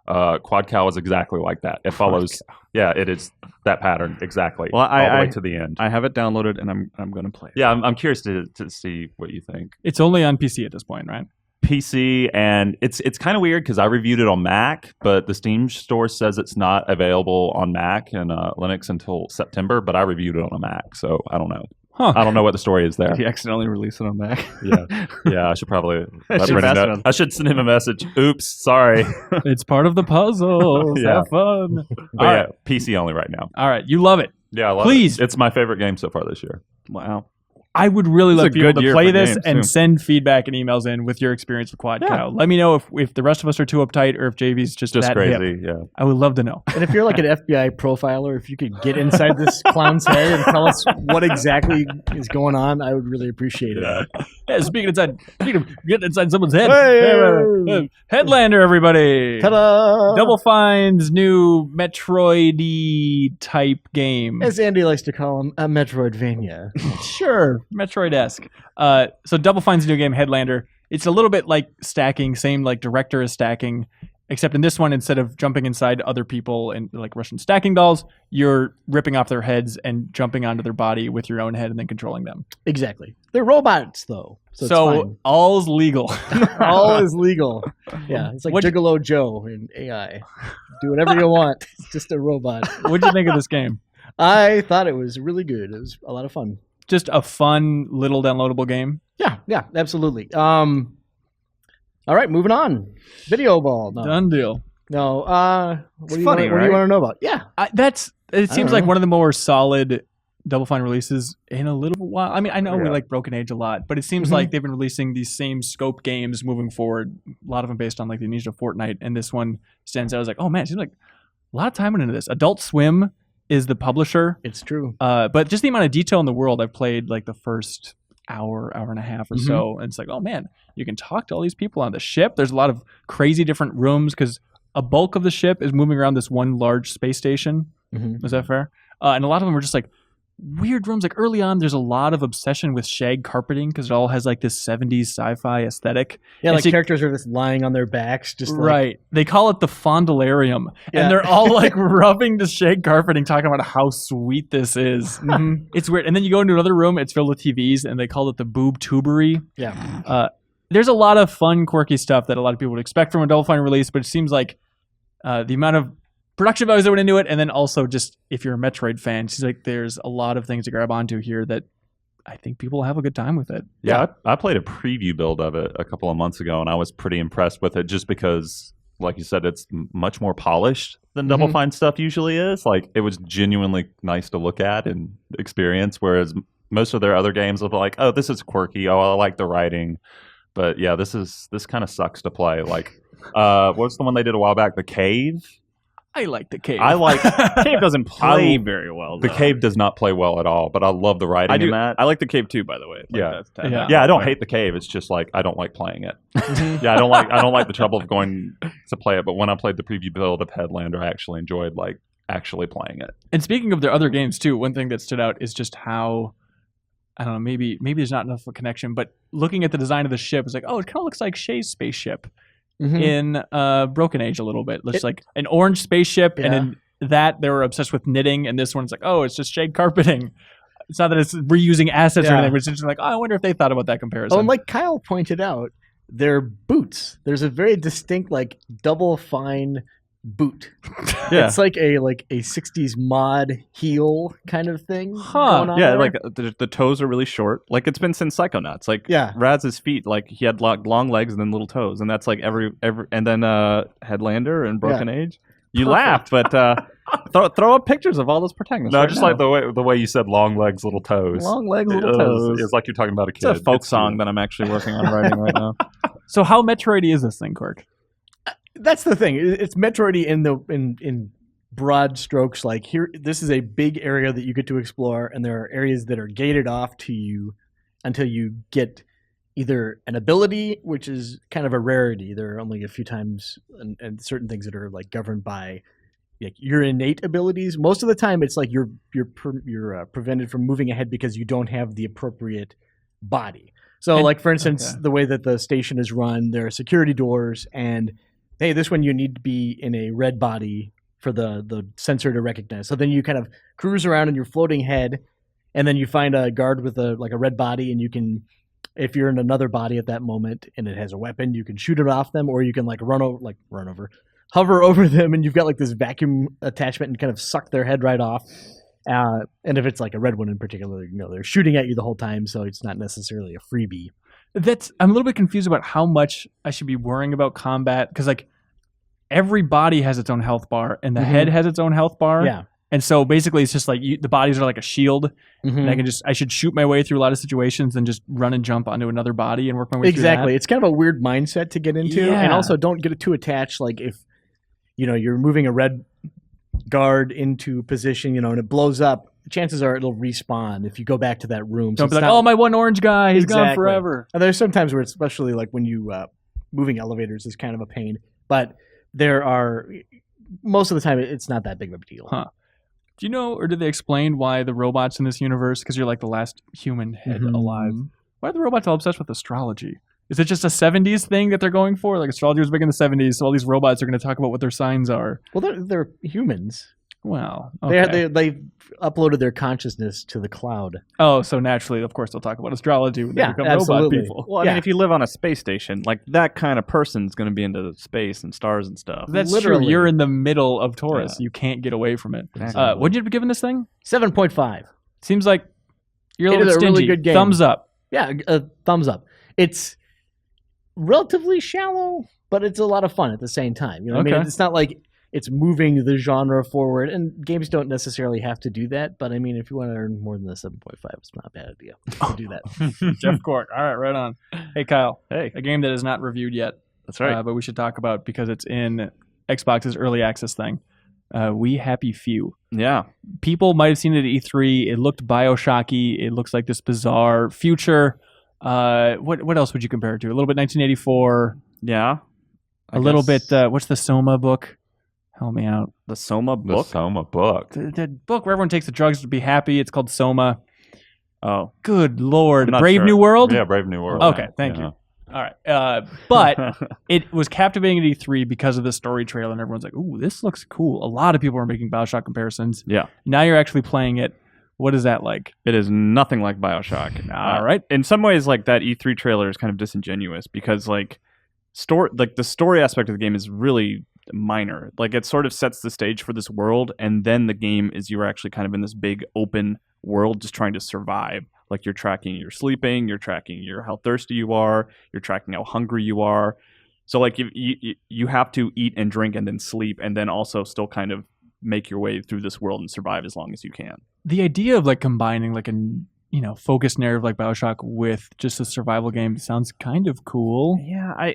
Quad Cow is exactly like that. It follows, it is that pattern exactly, all the way to the end. I have it downloaded and I'm going to play it. Yeah, I'm curious to see what you think. It's only on PC at this point, right? PC, and it's kind of weird because I reviewed it on Mac, but the Steam store says it's not available on Mac and Linux until September, but I reviewed it on a Mac, so I don't know. I don't know what the story is there. Did he accidentally release it on Mac? Yeah, I should probably let Brendan know. I should send him a message. Oops, sorry. It's part of the puzzle. Have fun. But PC only right now. All right, you love it. Yeah, I love Please. it. It's my favorite game so far this year. Wow. I would really love people to play this and too. send feedback and emails in with your experience with Quad Cow. Let me know if the rest of us are too uptight or if JV's just that crazy. hip. Yeah, I would love to know. And if you're like an FBI profiler, if you could get inside this clown's head and tell us what exactly is going on, I would really appreciate it. Yeah, speaking of getting inside someone's head, Hey! Headlander, everybody! Ta-da! Double Fine's new Metroid-y type game. As Andy likes to call him, a Metroidvania. Sure, Metroid-esque. So Double Fine's new game, Headlander. It's a little bit like stacking, same like director as stacking, except in this one, instead of jumping inside other people and like Russian stacking dolls, you're ripping off their heads and jumping onto their body with your own head and then controlling them. Exactly. They're robots, though. So it's fine. All's legal. All is legal. Yeah, it's like Gigolo Joe in AI. Do whatever you want. It's just a robot. What'd you think of this game? I thought it was really good. It was a lot of fun. Just a fun little downloadable game. Yeah, absolutely. All right, moving on. Videoball. No. Done deal. No. What do you funny, want to know about? Yeah. It seems like one of the more solid Double Fine releases in a little while. I mean, I know we like Broken Age a lot, but it seems like they've been releasing these same scope games moving forward. A lot of them based on like the initial Fortnite, and this one stands out. I was like, oh man, it seems like a lot of time went into this. Adult Swim is the publisher. It's true. But just the amount of detail in the world, I've played like the first hour and a half or so, and it's like, oh man, you can talk to all these people on the ship. There's a lot of crazy different rooms because a bulk of the ship is moving around this one large space station. Is that fair? And a lot of them are just like weird rooms. Like early on, there's a lot of obsession with shag carpeting because it all has like this 70s sci-fi aesthetic. Yeah, and like characters are just lying on their backs. Just right. They call it the fondalarium. Yeah. And they're all like rubbing the shag carpeting, talking about how sweet this is. It's weird. And then you go into another room, it's filled with TVs, and they call it the boob tubery. Yeah. There's a lot of fun, quirky stuff that a lot of people would expect from a Double Fine release, but it seems like the amount of production values that went into it, and then also just if you're a Metroid fan, it's like there's a lot of things to grab onto here that I think people will have a good time with it. Yeah, I played a preview build of it a couple of months ago, and I was pretty impressed with it just because, like you said, it's much more polished than Double Fine stuff usually is. Like, it was genuinely nice to look at and experience, whereas most of their other games will be like, oh, this is quirky, oh, I like the writing. But yeah, this kind of sucks to play. Like, what's the one they did a while back? The Cave? I like the Cave. I like Cave doesn't play very well. The Cave does not play well at all, but I love the writing in that. I like the Cave too, by the way. Like I don't hate the Cave. It's just like I don't like playing it. I don't like the trouble of going to play it. But when I played the preview build of Headlander, I actually enjoyed like actually playing it. And speaking of their other games too, one thing that stood out is just how, I don't know, maybe there's not enough of a connection, but looking at the design of the ship, it's like, oh, it kind of looks like Shea's spaceship. In Broken Age a little bit. It's like an orange spaceship, and in that they were obsessed with knitting, and this one's like, oh, it's just shade carpeting. It's not that it's reusing assets or anything, but it's just like, oh, I wonder if they thought about that comparison. Oh, and like Kyle pointed out, they're boots. There's a very distinct like Double Fine boot. It's like a 60s mod heel kind of thing. Going on there. Like the toes are really short. Like it's been since Psychonauts. Like Raz's feet, like he had long legs and then little toes, and that's like every and then Headlander and Broken Age. You laugh, but throw up pictures of all those protagonists. No, just like the way you said long legs, little toes. Long legs, little toes. It's like you're talking about a kid. It's a folk song that I'm actually working on writing right now. So how Metroid-y is this thing, Cork? That's the thing. It's Metroid-y in broad strokes. Like here, this is a big area that you get to explore, and there are areas that are gated off to you until you get either an ability, which is kind of a rarity. There are only a few times, and certain things that are like governed by like your innate abilities. Most of the time, it's like you're prevented from moving ahead because you don't have the appropriate body. So, like for instance, the way that the station is run, there are security doors, and hey, this one you need to be in a red body for the sensor to recognize. So then you kind of cruise around in your floating head, and then you find a guard with a red body, and you can, if you're in another body at that moment and it has a weapon, you can shoot it off them, or you can hover over them, and you've got like this vacuum attachment and kind of suck their head right off. And if it's like a red one in particular, they're shooting at you the whole time, so it's not necessarily a freebie. I'm a little bit confused about how much I should be worrying about combat, because like every body has its own health bar, and the head has its own health bar. Yeah. And so basically, it's just like the bodies are like a shield, and I should shoot my way through a lot of situations and just run and jump onto another body and work my way through that. Exactly. It's kind of a weird mindset to get into, and also don't get it too attached. Like if you're moving a red guard into position, and it blows up, chances are it'll respawn if you go back to that room. Don't be like, oh, my one orange guy, he's gone forever. And there's sometimes where, especially like when you moving elevators is kind of a pain, but there are most of the time it's not that big of a deal. Huh. Do you know, or did they explain why the robots in this universe, because you're like the last human head alive, why are the robots all obsessed with astrology? Is it just a 70s thing that they're going for? Like astrology was big in the 70s, so all these robots are going to talk about what their signs are. Well, they're humans. Well, okay. They uploaded their consciousness to the cloud. Oh, so naturally, of course, they'll talk about astrology when they become absolutely. robot people. Well, I mean, if you live on a space station, like that kind of person's going to be into space and stars and stuff. That's true. You're in the middle of Taurus. You can't get away from it. Exactly. What'd you give given this thing? 7.5. Seems like you're a little bit stingy. Really good game. Thumbs up. Yeah, thumbs up. It's relatively shallow, but it's a lot of fun at the same time. I mean, it's not like it's moving the genre forward, and games don't necessarily have to do that. But I mean, if you want to earn more than the 7.5, it's not a bad idea to do that. Jeff Cork. All right, right on. Hey, Kyle. Hey. A game that is not reviewed yet. That's right. But we should talk about because it's in Xbox's early access thing. We Happy Few. Yeah. People might have seen it at E3. It looked Bioshocky. It looks like this bizarre future. What else would you compare it to? A little bit 1984. Yeah. A little bit. What's the Soma book? Help me out. The Soma book? The Soma book. The book where everyone takes the drugs to be happy. It's called Soma. Oh. Good Lord. I'm not Brave sure. New World? Yeah, Brave New World. Okay, thank you. All right. But it was captivating at E3 because of the story trail, and everyone's like, ooh, this looks cool. A lot of people are making Bioshock comparisons. Yeah. Now you're actually playing it. What is that like? It is nothing like Bioshock. All right. In some ways, like that E3 trailer is kind of disingenuous because the story aspect of the game is really minor. Like it sort of sets the stage for this world, and then the game is you're actually kind of in this big open world just trying to survive. Like you're tracking your sleeping, you're tracking how thirsty you are, you're tracking how hungry you are. So like you have to eat and drink and then sleep, and then also still kind of make your way through this world and survive as long as you can. The idea of like combining like a focused narrative like Bioshock with just a survival game sounds kind of cool. Yeah,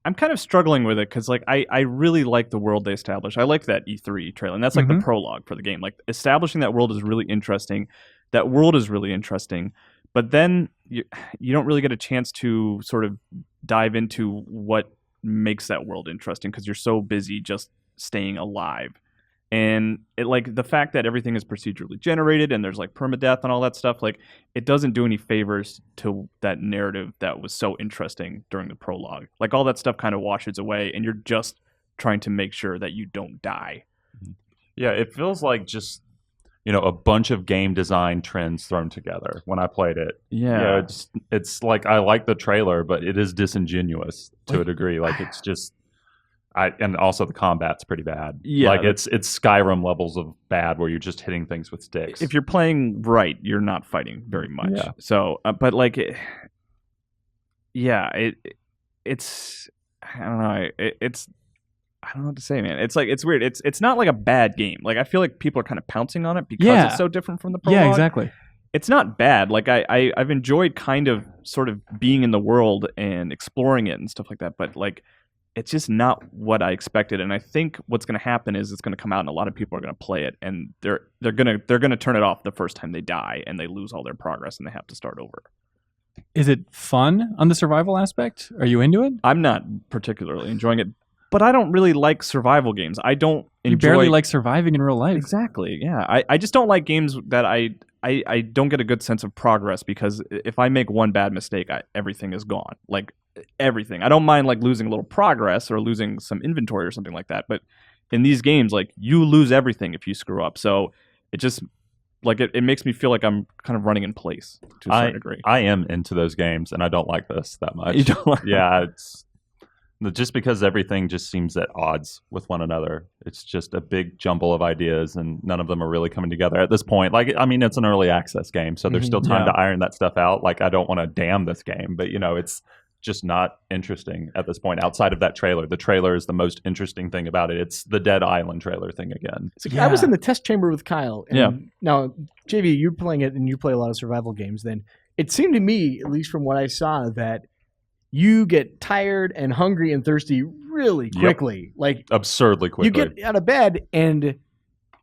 I'm kind of struggling with it because like I really like the world they established. I like that E3 trailer, and that's like the prologue for the game. Like establishing that world is really interesting. That world is really interesting, but then you don't really get a chance to sort of dive into what makes that world interesting because you're so busy just staying alive. And it like the fact that everything is procedurally generated and there's like permadeath and all that stuff, like it doesn't do any favors to that narrative that was so interesting during the prologue. Like all that stuff kind of washes away, and you're just trying to make sure that you don't die. Yeah, it feels like just a bunch of game design trends thrown together when I played it. Yeah. It's like I like the trailer, but it is disingenuous to a degree. Like it's just and also the combat's pretty bad. Yeah. Like it's Skyrim levels of bad where you're just hitting things with sticks. If you're playing right, you're not fighting very much. Yeah. So, but like it's I don't know. It's I don't know what to say, man. It's like it's weird. It's not like a bad game. Like I feel like people are kind of pouncing on it because it's so different from the prologue. Yeah, exactly. it's not bad. Like I've enjoyed kind of sort of being in the world and exploring it and stuff like that. But like, it's just not what I expected. And I think what's going to happen is it's going to come out and a lot of people are going to play it, and they're going to turn it off the first time they die, and they lose all their progress and they have to start over. Is it fun on the survival aspect? Are you into it? I'm not particularly enjoying it, but I don't really like survival games. I don't enjoy... You barely like surviving in real life. Exactly, yeah. I just don't like games that I don't get a good sense of progress, because if I make one bad mistake, everything is gone. Like, everything. I don't mind like losing a little progress or losing some inventory or something like that, but in these games, like, you lose everything if you screw up. So it just... like it makes me feel like I'm kind of running in place to a certain degree. I am into those games, and I don't like this that much. You don't like yeah, it's just because everything just seems at odds with one another. It's just a big jumble of ideas, and none of them are really coming together at this point. Like, I mean, it's an early access game, so there's still time to iron that stuff out. Like, I don't want to damn this game, but it's just not interesting at this point outside of that trailer. The trailer is the most interesting thing about it. It's the Dead Island trailer thing again. So I was in the test chamber with Kyle. And now, JV, you're playing it and you play a lot of survival games. Then it seemed to me, at least from what I saw, that you get tired and hungry and thirsty really quickly. Like, absurdly quickly. You get out of bed and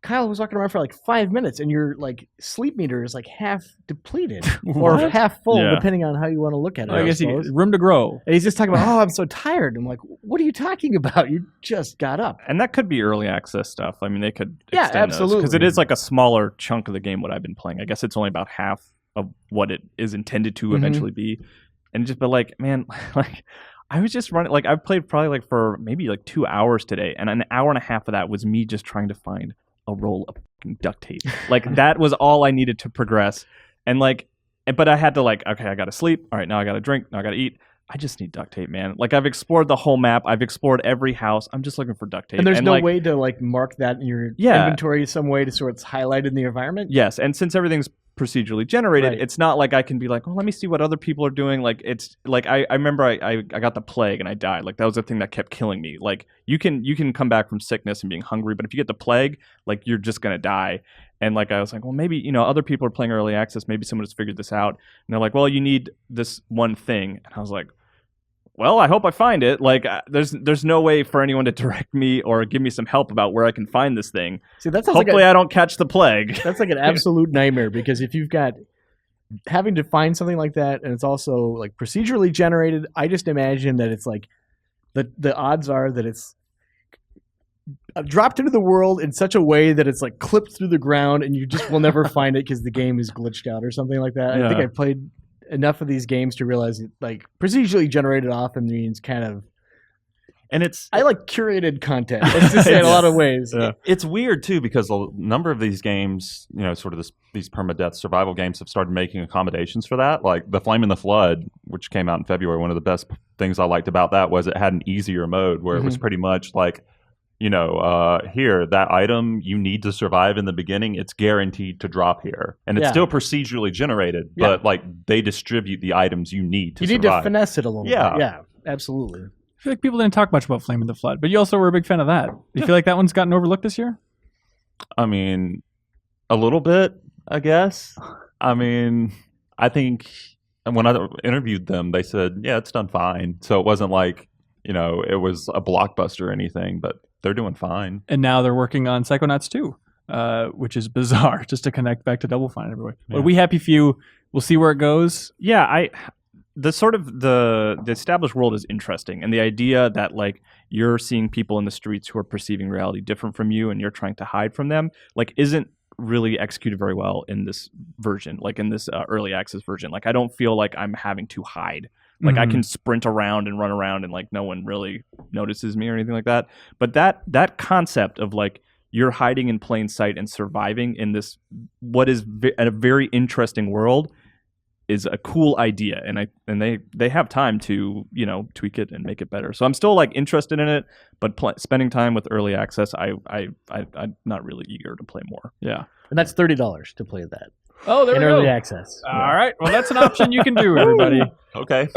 Kyle was walking around for like 5 minutes, and your like sleep meter is like half depleted or half full, depending on how you want to look at it. I guess room to grow. And he's just talking about, I'm so tired. I'm like, what are you talking about? You just got up. And that could be early access stuff. I mean, they could extend absolutely, because it is like a smaller chunk of the game. What I've been playing, I guess it's only about half of what it is intended to eventually be. And just, but like, man, like, I was just running. Like, I've played probably like for maybe like 2 hours today, and an hour and a half of that was me just trying to find a roll of duct tape. Like, that was all I needed to progress. And like, but I had to like, okay, I gotta sleep. All right, now I gotta drink. Now I gotta eat. I just need duct tape, man. Like, I've explored the whole map. I've explored every house. I'm just looking for duct tape. And there's no way to like mark that in your inventory some way to sort of highlight in the environment? Yes, and since everything's procedurally generated, it's not like I can be like, oh, let me see what other people are doing. Like, it's like I remember I got the plague and I died. Like, that was the thing that kept killing me. Like, you can come back from sickness and being hungry, but if you get the plague, like, you're just gonna die. And like, I was like, well, maybe other people are playing early access. Maybe someone has figured this out. And they're like, well, you need this one thing. And I was like, well, I hope I find it. Like, there's no way for anyone to direct me or give me some help about where I can find this thing. See, that sounds hopefully I don't catch the plague. That's like an absolute nightmare, because if you've got having to find something like that, and it's also like procedurally generated, I just imagine that it's like the odds are that it's dropped into the world in such a way that it's like clipped through the ground, and you just will never find it because the game is glitched out or something like that. I think I played enough of these games to realize that, like, procedurally generated often means kind of, and I like curated content. Let's just say in a lot of ways. Yeah. It's weird too, because a number of these games, sort of these permadeath survival games have started making accommodations for that. Like the Flame in the Flood, which came out in February. One of the best things I liked about that was it had an easier mode where it was pretty much like, here, that item you need to survive in the beginning, it's guaranteed to drop here. And it's still procedurally generated, but like they distribute the items you need to survive. You need to finesse it a little bit. Yeah, absolutely. I feel like people didn't talk much about Flame in the Flood, but you also were a big fan of that. Do you feel like that one's gotten overlooked this year? I mean, a little bit, I guess. I mean, I think when I interviewed them, they said, yeah, it's done fine. So it wasn't like, it was a blockbuster or anything, but they're doing fine. And now they're working on Psychonauts 2, which is bizarre, just to connect back to Double Fine everywhere. Yeah. But we happy few. We'll see where it goes. Yeah, the established world is interesting, and the idea that like you're seeing people in the streets who are perceiving reality different from you, and you're trying to hide from them, like isn't really executed very well in this version, like in this early access version. Like I don't feel like I'm having to hide. Like I can sprint around and run around and like no one really notices me or anything like that. But that concept of like you're hiding in plain sight and surviving in this what is a very interesting world is a cool idea, and they have time to tweak it and make it better. So I'm still like interested in it, but spending time with early access, I'm not really eager to play more. Yeah, and that's $30 to play that. Oh, there we go. Early access. All right. Well, that's an option you can do, everybody. Okay.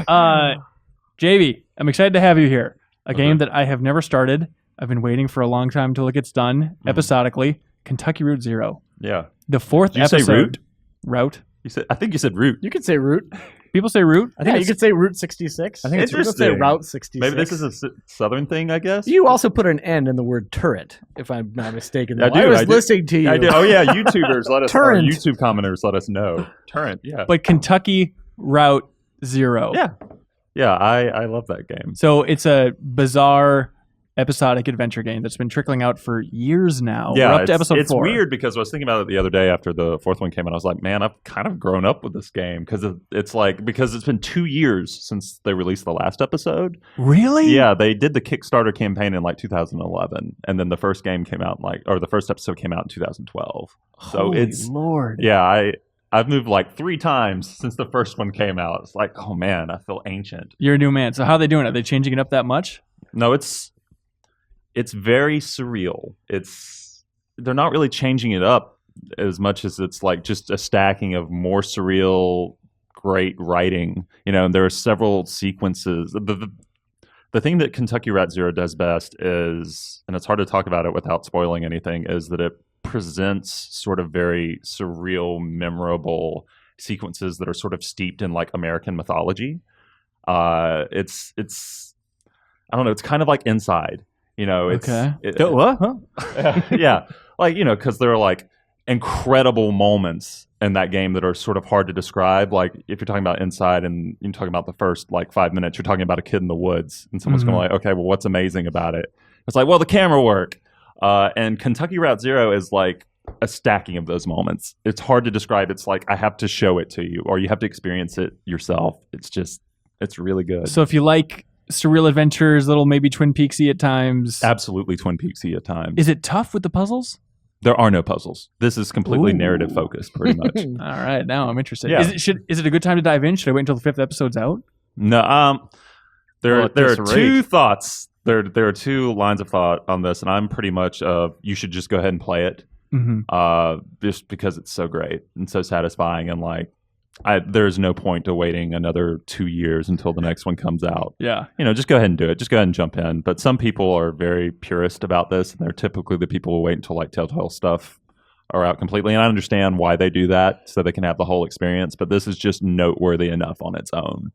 JV, I'm excited to have you here. A game that I have never started. I've been waiting for a long time until it gets done episodically. Kentucky Route Zero. Yeah. The fourth episode. Say route? Route. I think you said Route. You could say Route. People say Route. I think you could say Route 66. I think it's you could say Route 66. Maybe this is a southern thing, I guess. You also put an N in the word turret, if I'm not mistaken. I do, I was I do. listening to you. I did. Oh yeah, YouTubers let us. Turrent. YouTube commenters let us know. Turrent. Yeah. But Kentucky Route Zero. Yeah. I love that game. So it's a bizarre episodic adventure game that's been trickling out for years now. Yeah, We're up to episode 4. It's weird because I was thinking about it the other day after the 4th one came out. I was like, man, I've kind of grown up with this game because it's been 2 years since they released the last episode. Really? Yeah, they did the Kickstarter campaign in like 2011, and then the first game came out the first episode came out in 2012. So Holy Lord. Yeah, I've moved like 3 times since the first one came out. It's like, oh man, I feel ancient. You're a new man. So how are they doing? Are they changing it up that much? No, it's very surreal. They're not really changing it up as much as it's like just a stacking of more surreal, great writing. And there are several sequences. The thing that Kentucky Route Zero does best is, and it's hard to talk about it without spoiling anything, is that it presents sort of very surreal, memorable sequences that are sort of steeped in like American mythology. It's I don't know. It's kind of like Inside. It's okay. What? Huh? Yeah, like because there are like incredible moments in that game that are sort of hard to describe. Like if you're talking about Inside and you're talking about the first like 5 minutes, you're talking about a kid in the woods, and someone's going like, okay, well, what's amazing about it? It's like, well, the camera work. And Kentucky Route Zero is like a stacking of those moments. It's hard to describe. It's like I have to show it to you, or you have to experience it yourself. It's really good. So if you like surreal adventures, little maybe Twin Peaksy at times. Absolutely Twin Peaksy at times. Is it tough with the puzzles? There are no puzzles. This is completely narrative focused, pretty much. All right, now I'm interested. Yeah. Is it a good time to dive in? Should I wait until the 5th episode's out? No, there are this two rate. thoughts. There are 2 lines of thought on this, and I'm pretty much you should just go ahead and play it, just because it's so great and so satisfying, and like there's no point to waiting another 2 years until the next one comes out. Yeah. Just go ahead and do it. Just go ahead and jump in. But some people are very purist about this, and they're typically the people who wait until like Telltale stuff are out completely. And I understand why they do that, so they can have the whole experience. But this is just noteworthy enough on its own.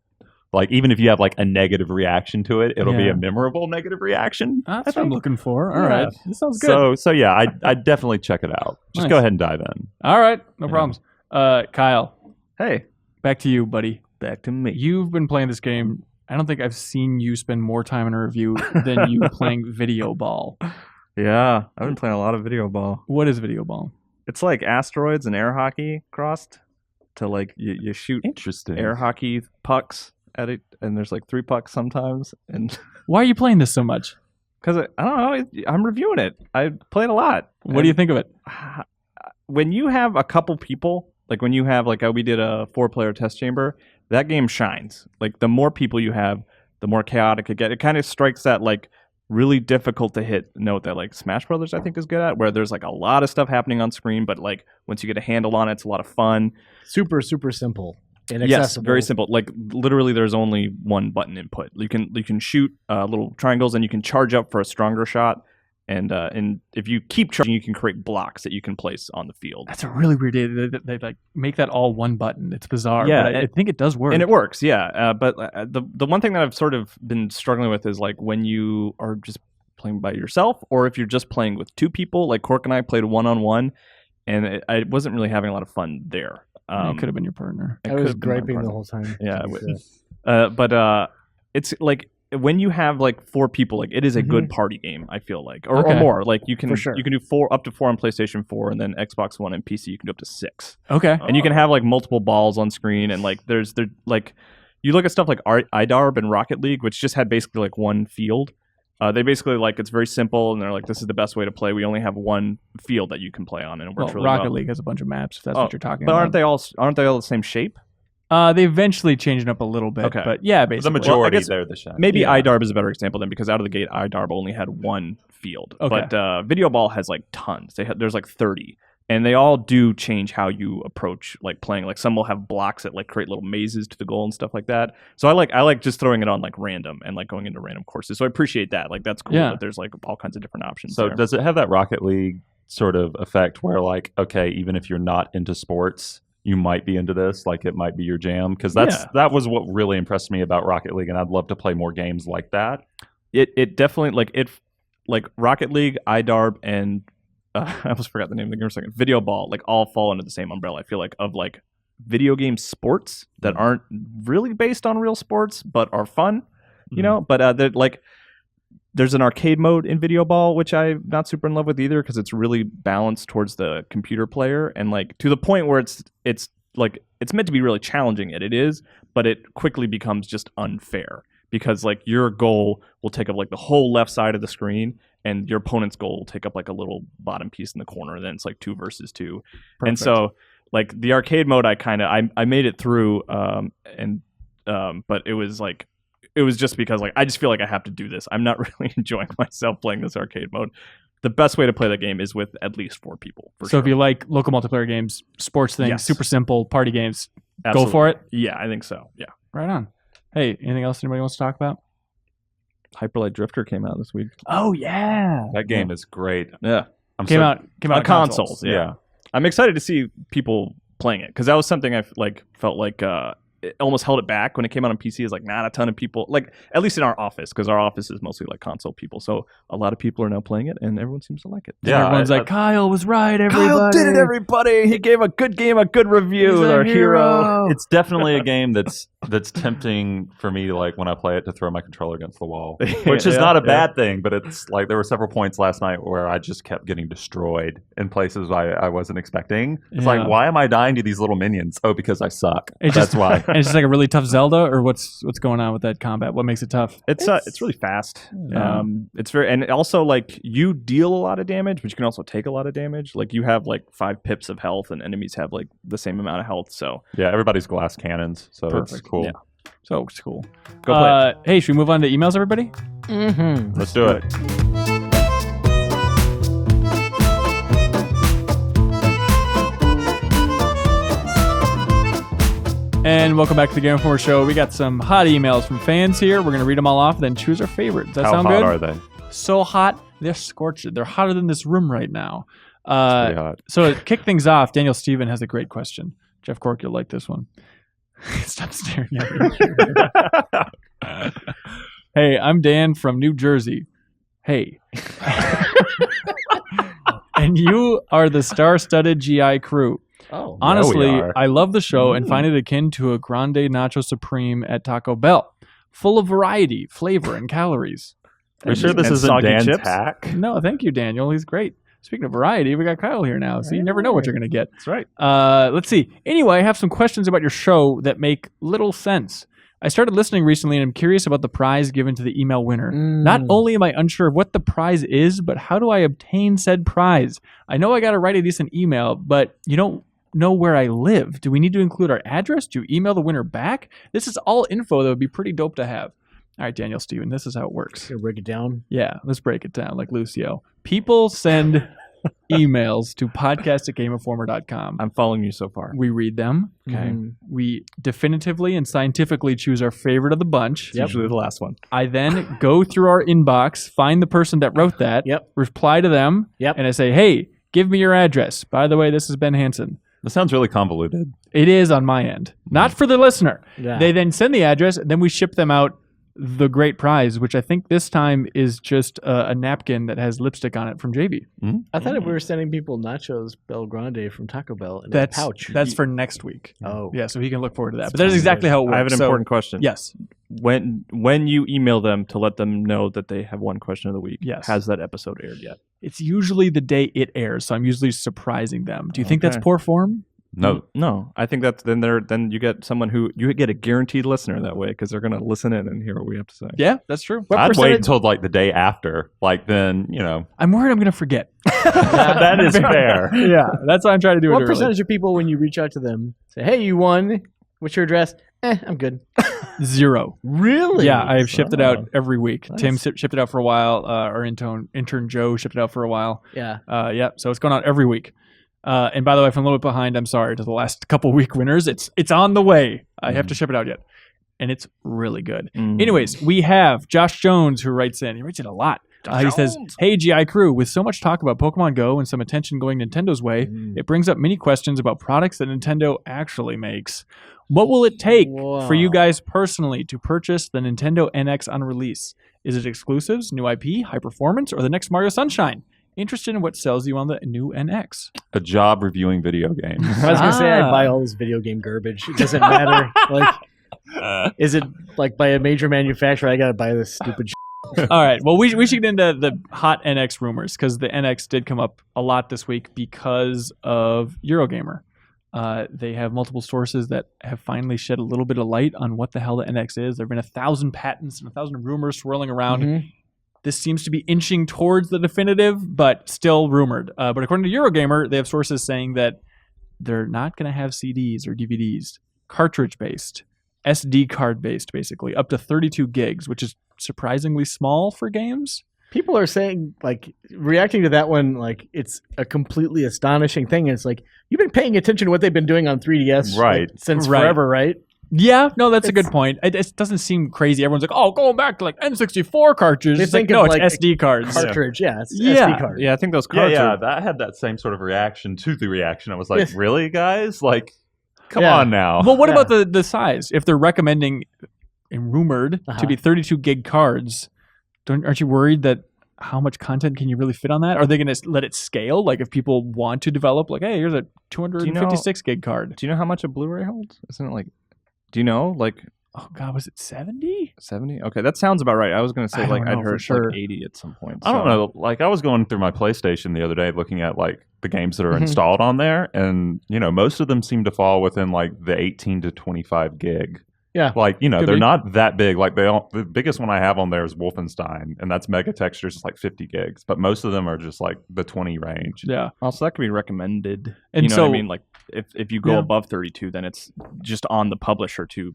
Like even if you have like a negative reaction to it, it'll be a memorable negative reaction. That's what I'm looking for. All right. This sounds good. So yeah, I definitely check it out. Just Nice. go ahead and dive in. All right. No problems. Kyle, Hey, back to you, buddy. back to me. You've been playing this game. I don't think I've seen you spend more time in a review than you playing Videoball. Yeah, I've been playing a lot of Videoball. What is Videoball? It's like asteroids and air hockey crossed to like you shoot Interesting. air hockey pucks at it, and there's like 3 pucks sometimes. And Why are you playing this so much? because I don't know, I'm reviewing it. I played a lot. What do you think of it? When you have a couple people, like when you have like we did a 4-player test chamber, that game shines. Like the more people you have, the more chaotic it gets. It kind of strikes that like really difficult to hit note that like Smash Brothers I think is good at, where there's like a lot of stuff happening on screen, but like once you get a handle on it, it's a lot of fun. Super, super simple and Yes, accessible. very simple. Like literally, there's only one button input. You can shoot little triangles, and you can charge up for a stronger shot. And if you keep charging, you can create blocks that you can place on the field. That's a really weird idea. They like make that all one button. It's bizarre. Yeah, but I think it does work. And it works, yeah. But the one thing that I've sort of been struggling with is like when you are just playing by yourself, or if you're just playing with 2 people. Like Cork and I played 1-on-1, and I wasn't really having a lot of fun there. It could have been your partner. I was griping the whole time. Yeah, but it's like when you have like 4 people, like it is a good party game. I feel like, or more. Like you can For sure. you can do up to 4 on PlayStation 4, and then Xbox One and PC you can do up to 6. Okay. And you can have like multiple balls on screen, and like there's like you look at stuff like IDARB and Rocket League, which just had basically like one field. They basically like it's very simple, and they're like, this is the best way to play. We only have one field that you can play on, and it works really Rocket well. League has a bunch of maps. If that's what you're talking But about. aren't they all the same shape? They eventually changed it up a little bit. Okay. But yeah, basically. The majority guess there, the shot. Maybe Yeah. IDARB is a better example then, because out of the gate, IDARB only had one field. Okay. But Videoball has like tons. There's like 30. And they all do change how you approach like playing. Like some will have blocks that like create little mazes to the goal and stuff like that. So I like just throwing it on like random and like going into random courses. So I appreciate that. Like that's cool Yeah. that there's like all kinds of different options. So there. does it have that Rocket League sort of effect where like, okay, even if you're not into sports, you might be into this, like it might be your jam, because that was what really impressed me about Rocket League, and I'd love to play more games like that. It definitely like Rocket League, iDarb, and I almost forgot the name of the game for a second. Videoball, like all fall under the same umbrella. I feel like of like video game sports that aren't really based on real sports but are fun, you know. But there's an arcade mode in Videoball which I'm not super in love with either because it's really balanced towards the computer player and like to the point where it's like it's meant to be really challenging. It is, but it quickly becomes just unfair because like your goal will take up like the whole left side of the screen. And your opponent's goal will take up like a little bottom piece in the corner. And then it's like 2 versus 2. Perfect. And so like the arcade mode, I made it through. But it was just because like I just feel like I have to do this. I'm not really enjoying myself playing this arcade mode. The best way to play the game is with at least 4 people. So if you like local multiplayer games, sports things, super simple party games, go for it. Yeah, I think so. Yeah, right on. Hey, anything else anybody wants to talk about? Hyperlight Drifter came out this week. Oh yeah, that game is great. Yeah, came out on consoles. Yeah, I'm excited to see people playing it because that was something I felt like it almost held it back when it came out on PC. Is like not a ton of people, like at least in our office, because our office is mostly like console people. So a lot of people are now playing it, and everyone seems to like it. Yeah, everyone's like, Kyle was right. Everybody, Kyle did it. Everybody, he gave a good game a good review. He's our hero. It's definitely a game that's tempting for me, like when I play it, to throw my controller against the wall, which is not a bad thing. But it's like there were several points last night where I just kept getting destroyed in places I wasn't expecting. It's like, why am I dying to these little minions? Oh, because I suck. That's why. And it's just like a really tough Zelda, or what's going on with that combat? What makes it tough? It's really fast. It's very, and also like you deal a lot of damage, but you can also take a lot of damage. Like you have like 5 pips of health, and enemies have like the same amount of health. So yeah, everybody's glass cannons, so it's cool. Yeah. So it's cool. Go play. Hey, should we move on to emails, everybody? Mm-hmm. Let's do it. And welcome back to the Game Informer Show. We got some hot emails from fans here. We're going to read them all off, then choose our favorite. Does that sound good? How hot are they? So hot, they're scorched. They're hotter than this room right now. It's pretty hot. So to kick things off, Daniel Steven has a great question. Jeff Cork, you'll like this one. Stop staring at me. Hey, I'm Dan from New Jersey. Hey. And you are the star-studded GI crew. Oh, honestly, I love the show and find it akin to a Grande Nacho Supreme at Taco Bell, full of variety, flavor, and calories. Are you sure this isn't Dan's hack? No, thank you, Daniel. He's great. Speaking of variety, we got Kyle here now, so you never know what you're going to get. That's right. Let's see. Anyway, I have some questions about your show that make little sense. I started listening recently, and I'm curious about the prize given to the email winner. Not only am I unsure of what the prize is, but how do I obtain said prize? I know I got to write a decent email, but you don't know where I live. Do we need to include our address? Do you email the winner back? This is all info that would be pretty dope to have. All right, Daniel Steven, this is how it works. Break it down. Yeah, let's break it down like Lucio. People send emails to podcast@GameInformer.com. I'm following you so far. We read them. Okay. We definitively and scientifically choose our favorite of the bunch. It's usually the last one. I then go through our inbox, find the person that wrote that, reply to them, and I say, hey, give me your address. By the way, this is Ben Hanson. This sounds really convoluted. It is on my end. Not for the listener. Yeah. They then send the address, and then we ship them out the great prize, which I think this time is just a napkin that has lipstick on it from JB. I thought if we were sending people nachos Bel Grande from Taco Bell in a pouch. That's for next week. Oh. Yeah, so he can look forward to that. But that is exactly how it works. I have an important question. Yes. When you email them to let them know that they have one question of the week, has that episode aired yet? It's usually the day it airs, so I'm usually surprising them. Do you think that's poor form? No. I think that's then you get someone who you get a guaranteed listener that way because they're going to listen in and hear what we have to say. Yeah, that's true. I'd wait until like the day after. Like then, I'm worried I'm going to forget. That is fair. Yeah, that's why I'm trying to do it What early. percentage of people, when you reach out to them, say, hey, you won, what's your address? I'm good. 0. Really? Yeah, I've shipped it out every week. Nice. Tim shipped it out for a while. Our intern Joe shipped it out for a while. Yeah. So it's going out every week. And by the way, if I'm a little bit behind, I'm sorry to the last couple week winners. It's on the way. I have to ship it out yet. And it's really good. Anyways, we have Josh Jones who writes in. He writes in a lot. He says, "Hey, GI crew, with so much talk about Pokemon Go and some attention going Nintendo's way, it brings up many questions about products that Nintendo actually makes. What will it take for you guys personally to purchase the Nintendo NX on release? Is it exclusives, new IP, high performance, or the next Mario Sunshine? Interested in what sells you on the new NX?" A job reviewing video games. I was gonna say I'd buy all this video game garbage. It doesn't matter. Like, is it like by a major manufacturer? I gotta buy this stupid. All right. Well, we should get into the hot NX rumors because the NX did come up a lot this week because of Eurogamer. They have multiple sources that have finally shed a little bit of light on what the hell the NX is. There have been 1,000 patents and 1,000 rumors swirling around. Mm-hmm. This seems to be inching towards the definitive, but still rumored. But according to Eurogamer, they have sources saying that they're not going to have CDs or DVDs, cartridge-based, SD card-based, basically, up to 32 gigs, which is surprisingly small for games. People are saying, like, reacting to that one, like, it's a completely astonishing thing. It's like, you've been paying attention to what they've been doing on 3DS right. since forever, right? Yeah, no, that's a good point. It doesn't seem crazy. Everyone's like, oh, going back to like N64 cartridges. It's like, no, it's SD cards. Cartridge, it's SD cards. Yeah, I think those cartridges. Yeah, that had that same sort of reaction to the reaction. I was like, really, guys? Like, come on now. Well, what about the size? If they're recommending and rumored to be 32 gig cards, aren't you worried that how much content can you really fit on that? Are they going to let it scale? Like if people want to develop, like, hey, here's a 256 gig card. Do you know how much a Blu-ray holds? Isn't it like, do you know? Like, oh God, was it 70? 70? Okay, that sounds about right. I was going to say like I'd heard sure. like 80 at some point. I don't know. Like I was going through my PlayStation the other day looking at like the games that are installed on there, and you know most of them seem to fall within like the 18 to 25 gig. Yeah, like they're not that big. Like the biggest one I have on there is Wolfenstein, and that's mega textures, it's like 50 gigs. But most of them are just like the 20 range. Yeah. Also, that could be recommended. And you know what I mean? Like if you go above 32, then it's just on the publisher to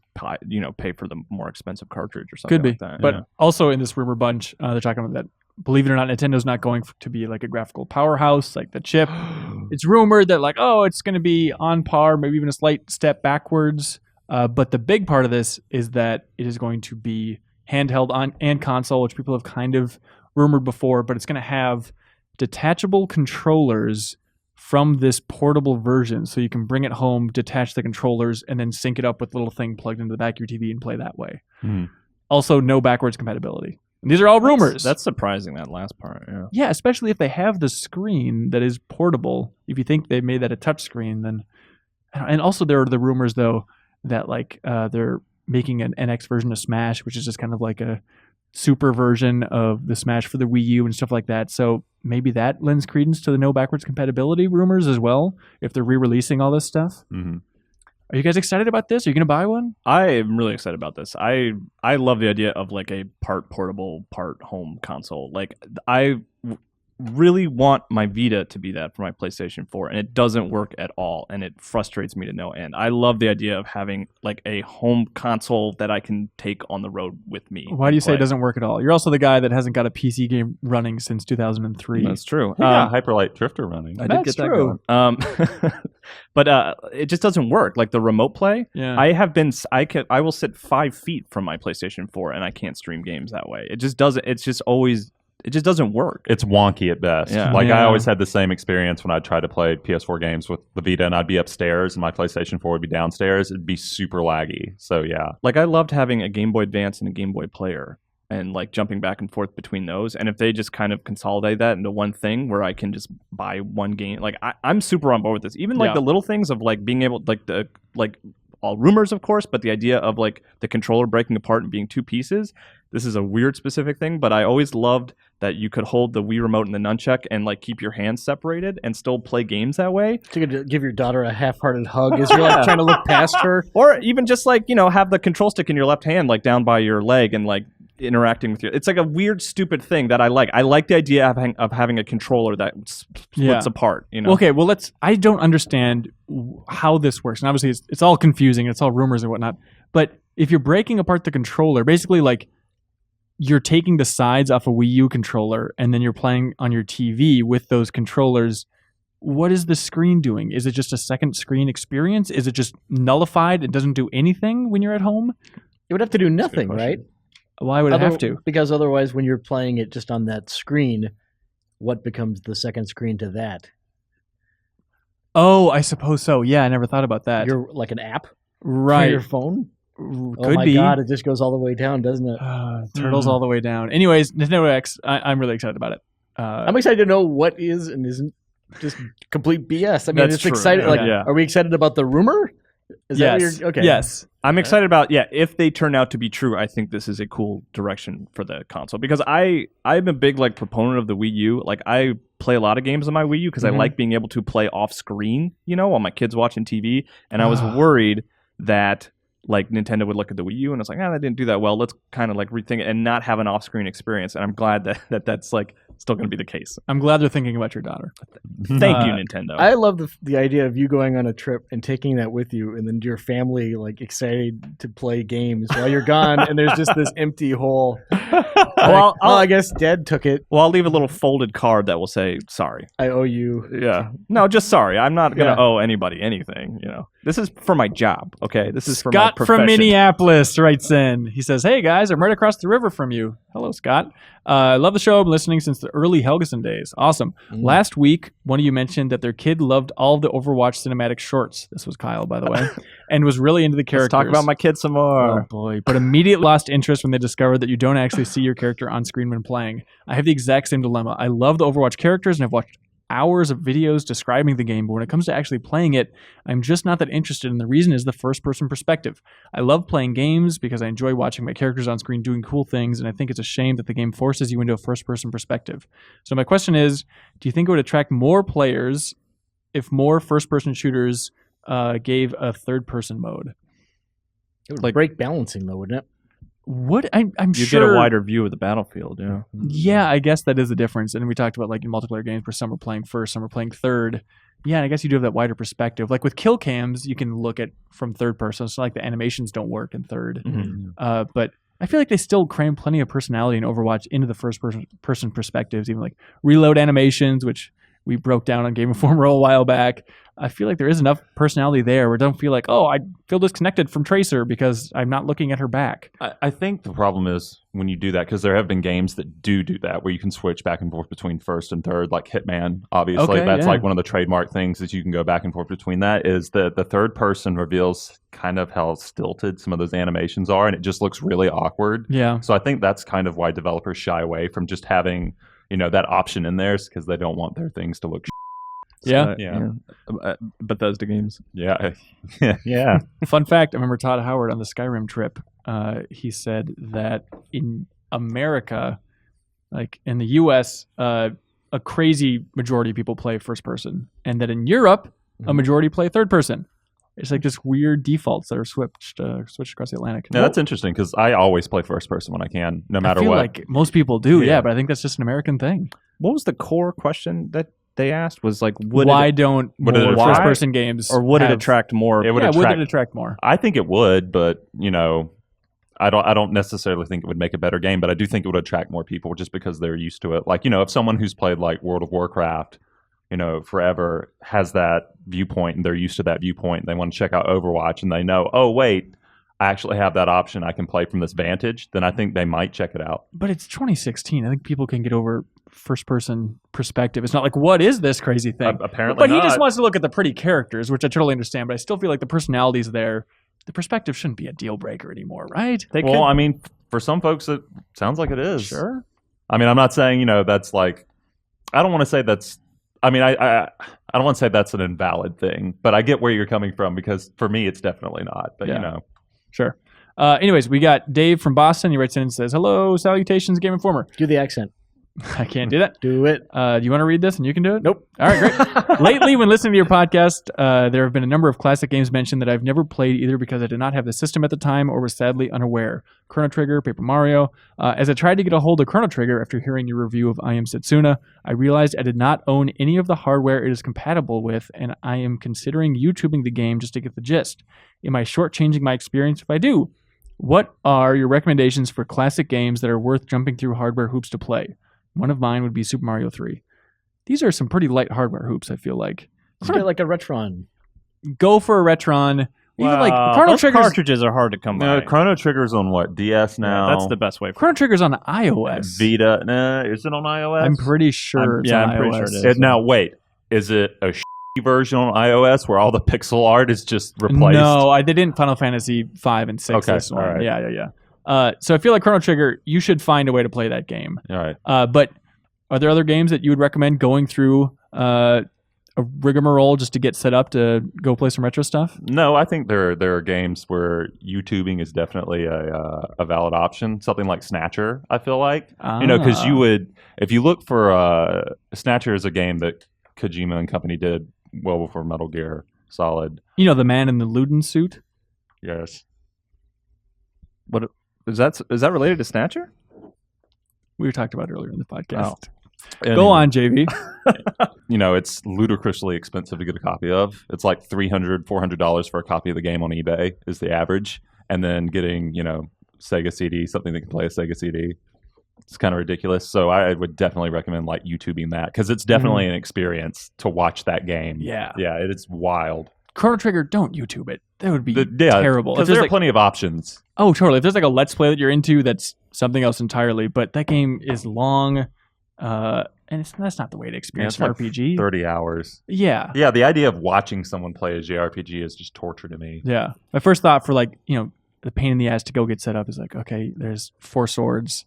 pay for the more expensive cartridge or something. Could be. Like that. But also in this rumor bunch, they're talking about that. Believe it or not, Nintendo's not going to be like a graphical powerhouse, like the chip. It's rumored that like, it's going to be on par, maybe even a slight step backwards. But the big part of this is that it is going to be handheld and console, which people have kind of rumored before, but it's going to have detachable controllers from this portable version. So you can bring it home, detach the controllers, and then sync it up with a little thing plugged into the back of your TV and play that way. Also, no backwards compatibility. And these are all rumors. That's surprising, that last part. Yeah. Yeah, especially if they have the screen that is portable. If you think they made that a touch screen, then... And also there are the rumors, though, that like they're making an NX version of Smash, which is just kind of like a super version of the Smash for the Wii U and stuff like that. So maybe that lends credence to the no backwards compatibility rumors as well, if they're re-releasing all this stuff. Mm-hmm. Are you guys excited about this? Are you going to buy one? I am really excited about this. I love the idea of like a part portable, part home console. Like I really want my Vita to be that for my PlayStation 4, and it doesn't work at all, and it frustrates me to no end. I love the idea of having like a home console that I can take on the road with me. Why do you say it doesn't work at all? You're also the guy that hasn't got a PC game running since 2003. That's true. You got Hyperlight Drifter running. I did get that going. But it just doesn't work. Like the remote play, I will sit 5 feet from my PlayStation 4 and I can't stream games that way. It just doesn't. It just doesn't work. It's wonky at best. Yeah. Like I always had the same experience when I tried to play PS4 games with the Vita, and I'd be upstairs and my PlayStation 4 would be downstairs. It'd be super laggy. So yeah. Like I loved having a Game Boy Advance and a Game Boy Player and like jumping back and forth between those. And if they just kind of consolidate that into one thing where I can just buy one game, like I'm super on board with this. Even like the little things of like being able all rumors, of course, but the idea of like the controller breaking apart and being two pieces. This is a weird specific thing, but I always loved that you could hold the Wii remote and the nunchuck and like keep your hands separated and still play games that way. So you could give your daughter a half-hearted hug as you're like trying to look past her, or even just like have the control stick in your left hand like down by your leg and like interacting with you. It's like a weird, stupid thing that I like. I like the idea of having a controller that splits apart. Okay, well I don't understand how this works, and obviously it's all confusing. It's all rumors and whatnot. But if you're breaking apart the controller, basically like you're taking the sides off a Wii U controller and then you're playing on your TV with those controllers. What is the screen doing? Is it just a second screen experience? Is it just nullified? It doesn't do anything when you're at home? It would have to do nothing, right? Why would it have to? Because otherwise, when you're playing it just on that screen, what becomes the second screen to that? Oh, I suppose so. Yeah, I never thought about that. You're like an app right. for your phone? Could oh my be. God, it just goes all the way down, doesn't it? Turtles all the way down. Anyways, Nintendo X, I'm really excited about it. I'm excited to know what is and isn't just complete BS. I mean, That's it's true. exciting. Like, Yeah. are we excited about the rumor? Is that yes. what you're, okay. Yes. I'm excited about, if they turn out to be true, I think this is a cool direction for the console because I'm a big like proponent of the Wii U. Like I play a lot of games on my Wii U because I like being able to play off screen, while my kids watching TV. And I was worried that like Nintendo would look at the Wii U and it's like, that didn't do that well. Let's kind of like rethink it and not have an off-screen experience. And I'm glad that's like still going to be the case. I'm glad they're thinking about your daughter. Thank you, Nintendo. I love the idea of you going on a trip and taking that with you, and then your family like excited to play games while you're gone, and there's just this empty hole. Well, I guess Dad took it. Well, I'll leave a little folded card that will say sorry. I owe you. Yeah. No, just sorry. I'm not going to owe anybody anything, This is for my job, okay? This is for my Scott profession. from Minneapolis writes in. He says, "Hey guys, I'm right across the river from you." Hello, Scott. I love the show. I've been listening since the early Helgeson days. Awesome. Last week, one of you mentioned that their kid loved all of the Overwatch cinematic shorts. This was Kyle, by the way, and was really into the characters. Let's talk about my kid some more. Oh boy! But immediately lost interest when they discovered that you don't actually see your character on screen when playing. I have the exact same dilemma. I love the Overwatch characters, and I've watched hours of videos describing the game, but when it comes to actually playing it, I'm just not that interested, and the reason is the first-person perspective. I love playing games because I enjoy watching my characters on screen doing cool things, and I think it's a shame that the game forces you into a first-person perspective. So my question is, do you think it would attract more players if more first-person shooters gave a third-person mode? It would break balancing, though, wouldn't it? What I'm you sure get a wider view of the battlefield, yeah. Yeah, I guess that is the difference. And we talked about like in multiplayer games where some are playing first, some are playing third. Yeah, and I guess you do have that wider perspective. Like with kill cams, you can look at from third person. So like the animations don't work in third. But I feel like they still cram plenty of personality in Overwatch into the first person perspectives, even like reload animations, which we broke down on Game Informer a while back. I feel like there is enough personality there where I don't feel like, I feel disconnected from Tracer because I'm not looking at her back. I think the problem is when you do that, because there have been games that do that, where you can switch back and forth between first and third, like Hitman, obviously. Okay, That's yeah. like one of the trademark things that you can go back and forth between that, is that the third person reveals kind of how stilted some of those animations are, and it just looks really awkward. Yeah. So I think that's kind of why developers shy away from just having, that option in there, because they don't want their things to look Yeah. Bethesda games. Yeah. Yeah. Fun fact, I remember Todd Howard on the Skyrim trip. He said that in America, like in the US, a crazy majority of people play first person. And that in Europe, a majority play third person. It's like just weird defaults that are switched across the Atlantic. Yeah, that's interesting, because I always play first person when I can, no matter I feel what. like most people do, Yeah. but I think that's just an American thing. What was the core question that they asked? Was like, Why don't would it more attract- first-person games or would it have- attract more? It would would attract- it attract more? I think it would, but I don't necessarily think it would make a better game, but I do think it would attract more people just because they're used to it. Like, if someone who's played like World of Warcraft, forever has that viewpoint and they're used to that viewpoint, and they want to check out Overwatch and they know, oh wait, I actually have that option, I can play from this vantage, then I think they might check it out. But it's 2016. I think people can get over first-person perspective. It's not like, what is this crazy thing? Apparently But not. he just wants to look at the pretty characters, which I totally understand. But I still feel like the personality's there. The perspective shouldn't be a deal breaker anymore, right? I mean, for some folks, it sounds like it is. Sure. I mean, I'm not saying, that's like, I don't want to say that's, I mean, I don't want to say that's an invalid thing, but I get where you're coming from, because for me, it's definitely not. But, Yeah. Sure. Anyways, we got Dave from Boston. He writes in and says, "Hello, salutations, Game Informer." Do the accent. I can't do that. Do it. Do you want to read this and you can do it? Nope. All right, great. Lately, when listening to your podcast, there have been a number of classic games mentioned that I've never played either because I did not have the system at the time or was sadly unaware. Chrono Trigger, Paper Mario. As I tried to get a hold of Chrono Trigger after hearing your review of I Am Setsuna, I realized I did not own any of the hardware it is compatible with, and I am considering YouTubing the game just to get the gist. Am I shortchanging my experience if I do? What are your recommendations for classic games that are worth jumping through hardware hoops to play? One of mine would be Super Mario 3. These are some pretty light hardware hoops, I feel like. Let's get like a Retron. Go for a Retron. Even like Chrono those Trigger's cartridges are hard to come by. Chrono Trigger's on what? DS now? Yeah, that's the best way. Chrono Trigger's on iOS. Vita. Nah, is it on iOS? I'm pretty sure it's on I'm pretty iOS. sure it is. Now, wait. Is it a version on iOS where all the pixel art is just replaced? No, they didn't Final Fantasy 5 and 6 Okay, this one. all right. Yeah. So I feel like Chrono Trigger, you should find a way to play that game. All right. But are there other games that you would recommend going through a rigmarole just to get set up to go play some retro stuff? No, I think there are games where YouTubing is definitely a valid option. Something like Snatcher, I feel like. Because you would, if you look for Snatcher is a game that Kojima and company did well before Metal Gear Solid. You know, the man in the Luden suit? Yes. What is that related to Snatcher? We were talked about earlier in the podcast. Oh. Go on, JV. It's ludicrously expensive to get a copy of. It's like $300, $400 for a copy of the game on eBay is the average. And then getting, Sega CD, something that can play a Sega CD. It's kind of ridiculous. So I would definitely recommend like YouTubing that because it's definitely an experience to watch that game. Yeah. Yeah, it's wild. Chrono Trigger, don't YouTube it. That would be terrible. Because there are plenty of options. Oh, totally. If there's like a Let's Play that you're into, that's something else entirely. But that game is long, and that's not the way to experience an RPG. 30 hours. Yeah. Yeah, the idea of watching someone play a JRPG is just torture to me. Yeah. My first thought for the pain in the ass to go get set up is like, okay, there's 4 Swords,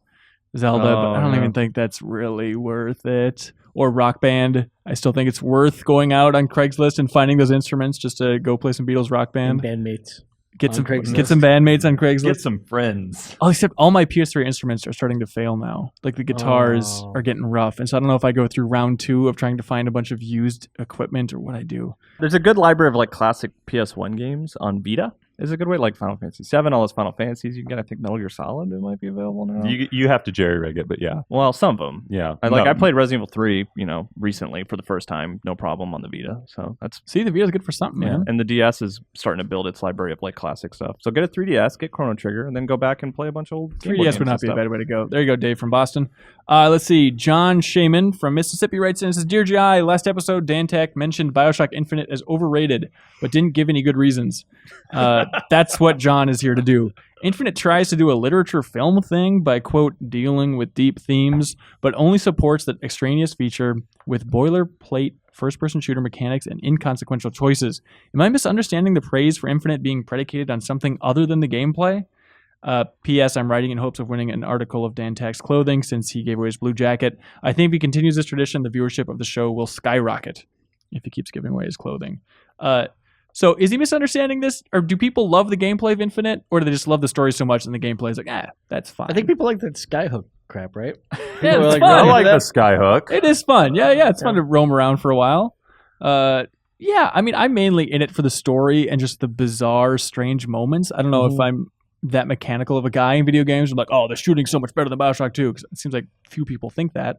Zelda, but I don't even think that's really worth it. Or Rock Band. I still think it's worth going out on Craigslist and finding those instruments just to go play some Beatles Rock Band. And bandmates. Get some Craigslist. bandmates on Craigslist. Get some friends. Oh, except all my PS3 instruments are starting to fail now. Like the guitars are getting rough. And so I don't know if I go through round 2 of trying to find a bunch of used equipment or what I do. There's a good library of like classic PS1 games on Vita. Is a good way, like Final Fantasy 7, all those Final Fantasies you can get. I think Metal Gear Solid it might be available now. You have to jerry rig it, but yeah. Well, some of them. Yeah. I played Resident Evil 3, recently for the first time, no problem on the Vita. So that's See, the Vita's good for something, man. And the DS is starting to build its library of like classic stuff. So get a 3DS, get Chrono Trigger, and then go back and play a bunch of old Game Boy 3DS games would not and be a stuff. bad way to go. There you go, Dave from Boston. Let's see. John Shaman from Mississippi writes in and says, Dear GI, last episode, Dantech mentioned Bioshock Infinite as overrated, but didn't give any good reasons. That's what John is here to do. Infinite tries to do a literature film thing by, quote, dealing with deep themes, but only supports that extraneous feature with boilerplate first-person shooter mechanics and inconsequential choices. Am I misunderstanding the praise for Infinite being predicated on something other than the gameplay? P.S. I'm writing in hopes of winning an article of Dantech's clothing since he gave away his blue jacket. I think if he continues this tradition, the viewership of the show will skyrocket if he keeps giving away his clothing. So is he misunderstanding this? Or do people love the gameplay of Infinite? Or do they just love the story so much and the gameplay is like, that's fine? I think people like that Skyhook crap, right? Yeah, it's like, fun. I like the Skyhook. It is fun. Yeah, it's fun to roam around for a while. I'm mainly in it for the story and just the bizarre, strange moments. I don't know if I'm that mechanical of a guy in video games. I'm like, the shooting's so much better than Bioshock 2, because it seems like few people think that.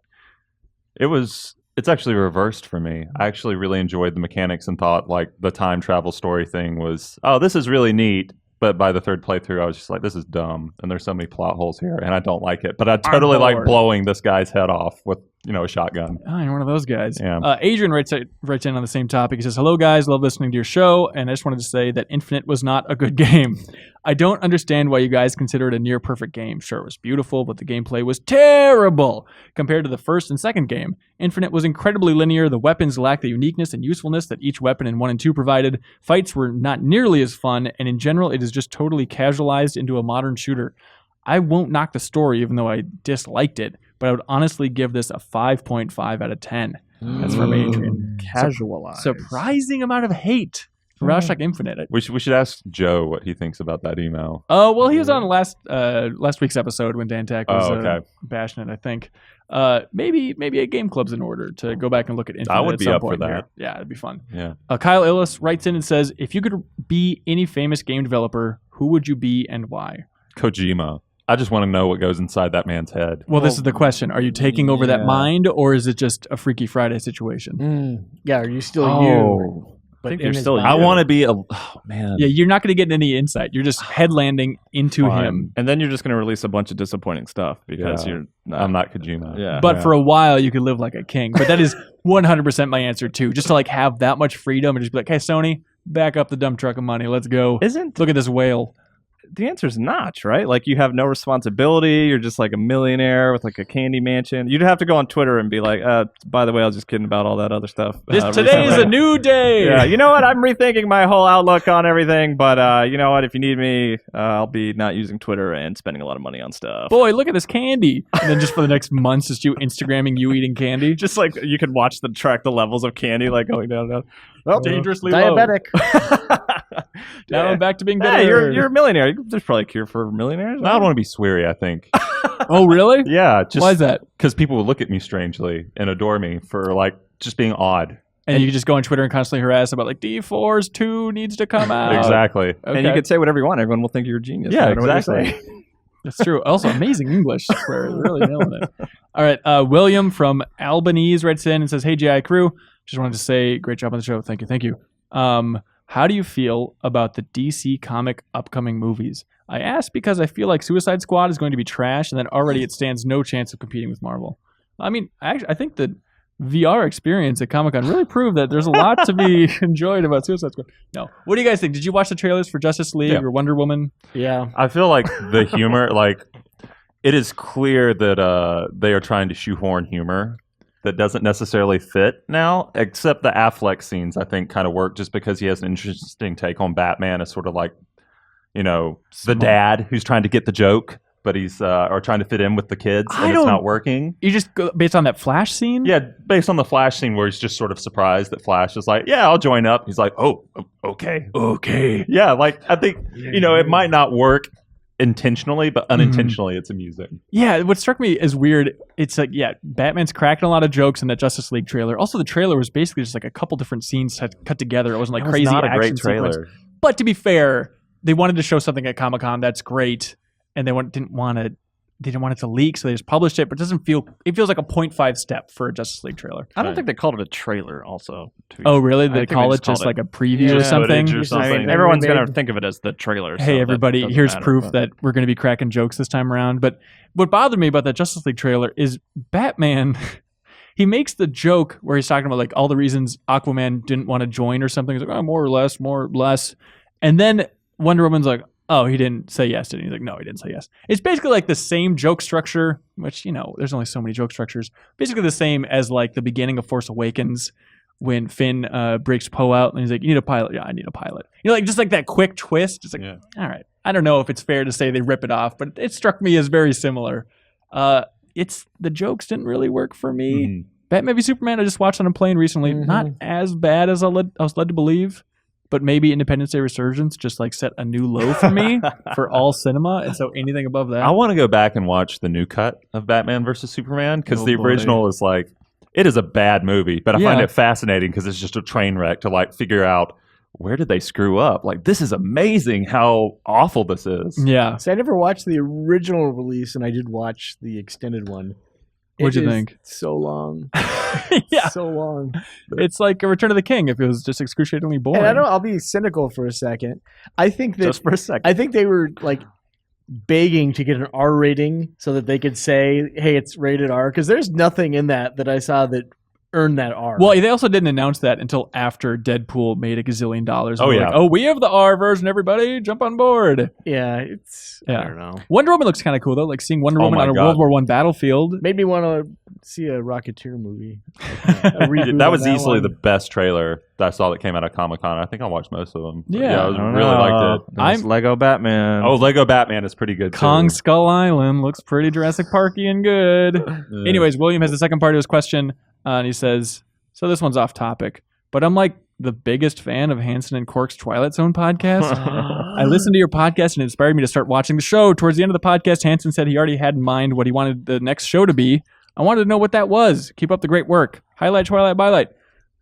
It's actually reversed for me. I actually really enjoyed the mechanics and thought like the time travel story thing was, this is really neat. But by the third playthrough, I was just like, this is dumb. And there's so many plot holes here and I don't like it. But I totally like blowing this guy's head off with, a shotgun. I'm one of those guys. Yeah. Adrian writes in on the same topic. He says, hello guys, love listening to your show. And I just wanted to say that Infinite was not a good game. I don't understand why you guys consider it a near perfect game. Sure, it was beautiful, but the gameplay was terrible compared to the first and second game. Infinite was incredibly linear. The weapons lacked the uniqueness and usefulness that each weapon in 1 and 2 provided. Fights were not nearly as fun, and in general, it is just totally casualized into a modern shooter. I won't knock the story, even though I disliked it, but I would honestly give this a 5.5 out of 10. That's from Adrian. Casualized. Surprising amount of hate for Bioshock Infinite. We should ask Joe what he thinks about that email. Oh, well, he was on last week's episode when Dantech was bashing it, I think. Maybe a game club's in order to go back and look at Infinite. I would at be some up for point that. here. Yeah, it'd be fun. Yeah. Kyle Illis writes in and says, if you could be any famous game developer, who would you be and why? Kojima. I just want to know what goes inside that man's head. Well, this is the question. Are you taking over that mind, or is it just a Freaky Friday situation? Yeah, are you still you? I think you're still you. I want to be man. Yeah, you're not going to get any insight. You're just headlanding into him. And then you're just going to release a bunch of disappointing stuff because I'm not Kojima. Yeah. But for a while, you could live like a king. But that is 100% my answer, too. Just to have that much freedom and just be like, hey, Sony, back up the dump truck of money. Let's go. Look at this whale. The answer is not, right? Like, you have no responsibility. You're just like a millionaire with like a candy mansion. You'd have to go on Twitter and be like, by the way, I was just kidding about all that other stuff. Today is a new day. Yeah, you know what? I'm rethinking my whole outlook on everything. But you know what? If you need me, I'll be not using Twitter and spending a lot of money on stuff. Boy, look at this candy. And then just for the next months, just you Instagramming you eating candy. Just like you could watch track the levels of candy like going down and down. Well, dangerously diabetic. Now I'm back to being better. Hey, you're a millionaire. There's probably a cure for millionaires. I don't want to be sweary, I think. Oh, really? Yeah. Why is that? Because people will look at me strangely and adore me for like just being odd. And you just go on Twitter and constantly harass about like D4's 2 needs to come out. Exactly. Okay. And you could say whatever you want. Everyone will think you're a genius. Yeah, no matter what you exactly. say. That's true. Also, amazing English. I swear, really nailing it. All right. William from Albanese writes in and says, "Hey, GI crew, just wanted to say, great job on the show. Thank you. How do you feel about the DC comic upcoming movies? I ask because I feel like Suicide Squad is going to be trash, and then already it stands no chance of competing with Marvel. I mean, I think the VR experience at Comic-Con really proved that there's a lot to be enjoyed about Suicide Squad. No. What do you guys think? Did you watch the trailers for Justice League or Wonder Woman? Yeah. I feel like the humor, like, it is clear that they are trying to shoehorn humor that doesn't necessarily fit now, except the Affleck scenes, I think, kind of work just because he has an interesting take on Batman as sort of like, you know, the dad who's trying to get the joke, but he's or trying to fit in with the kids, and it's not working. You just go based on that Flash scene? Yeah, based on the Flash scene where he's just sort of surprised that Flash is like, yeah, I'll join up. He's like, oh, okay. Yeah, like, I think, you know, it might not work intentionally, but unintentionally it's amusing. Yeah, what struck me as weird, it's like, yeah, Batman's cracking a lot of jokes in that Justice League trailer. Also, the trailer was basically just like a couple different scenes cut together. It wasn't like crazy not a action great trailer. sequence. But to be fair, they wanted to show something at Comic-Con that's great, and they didn't want it to leak, so they just published it. But it feels like a 0.5 step for a Justice League trailer. I don't think they called it a trailer. Also, oh really? They call it just like a preview or something. I mean, everyone's gonna think of it as the trailer. Hey, so everybody! Here's proof that we're going to be cracking jokes this time around. But what bothered me about that Justice League trailer is Batman. He makes the joke where he's talking about like all the reasons Aquaman didn't want to join or something. He's like, oh, more or less. And then Wonder Woman's like, oh, he didn't say yes, did he? He's like, no, he didn't say yes. It's basically like the same joke structure, which, you know, there's only so many joke structures. Basically the same as like the beginning of Force Awakens when Finn breaks Poe out and he's like, you need a pilot? Yeah, I need a pilot. You know, like just like that quick twist. It's like, all right. I don't know if it's fair to say they rip it off, but it struck me as very similar. The jokes didn't really work for me. Mm-hmm. Batman v Superman I just watched on a plane recently. Mm-hmm. Not as bad as I was led to believe. But maybe Independence Day Resurgence just like set a new low for me for all cinema, and so anything above that. I want to go back and watch the new cut of Batman versus Superman because the original is like, it is a bad movie, but I find it fascinating because it's just a train wreck to like figure out where did they screw up. Like, this is amazing how awful this is. Yeah. So I never watched the original release, and I did watch the extended one. What'd you think? So long. Yeah. So long. It's like a Return of the King if it was just excruciatingly boring. And I'll be cynical for a second. I think that just for a second. I think they were like begging to get an R rating so that they could say, hey, it's rated R, because there's nothing in that I saw that earned that R. Well, they also didn't announce that until after Deadpool made $1 gazillion. Oh, yeah. Like, oh, we have the R version, everybody. Jump on board. Yeah, I don't know. Wonder Woman looks kind of cool, though. Like seeing Wonder Woman on a World War I battlefield. Made me want to see a Rocketeer movie. That was easily the best trailer that I saw that came out of Comic-Con. I think I watched most of them. Yeah. I really liked it. I'm Lego Batman. Oh, Lego Batman is pretty good, Kong too. Skull Island looks pretty Jurassic Parky and good. Anyways, William has the second part of his question, and he says, so this one's off topic, but I'm like the biggest fan of Hanson and Cork's Twilight Zone podcast. I listened to your podcast and it inspired me to start watching the show. Towards the end of the podcast, Hanson said he already had in mind what he wanted the next show to be. I wanted to know what that was. Keep up the great work. Highlight, Twilight, Bylight.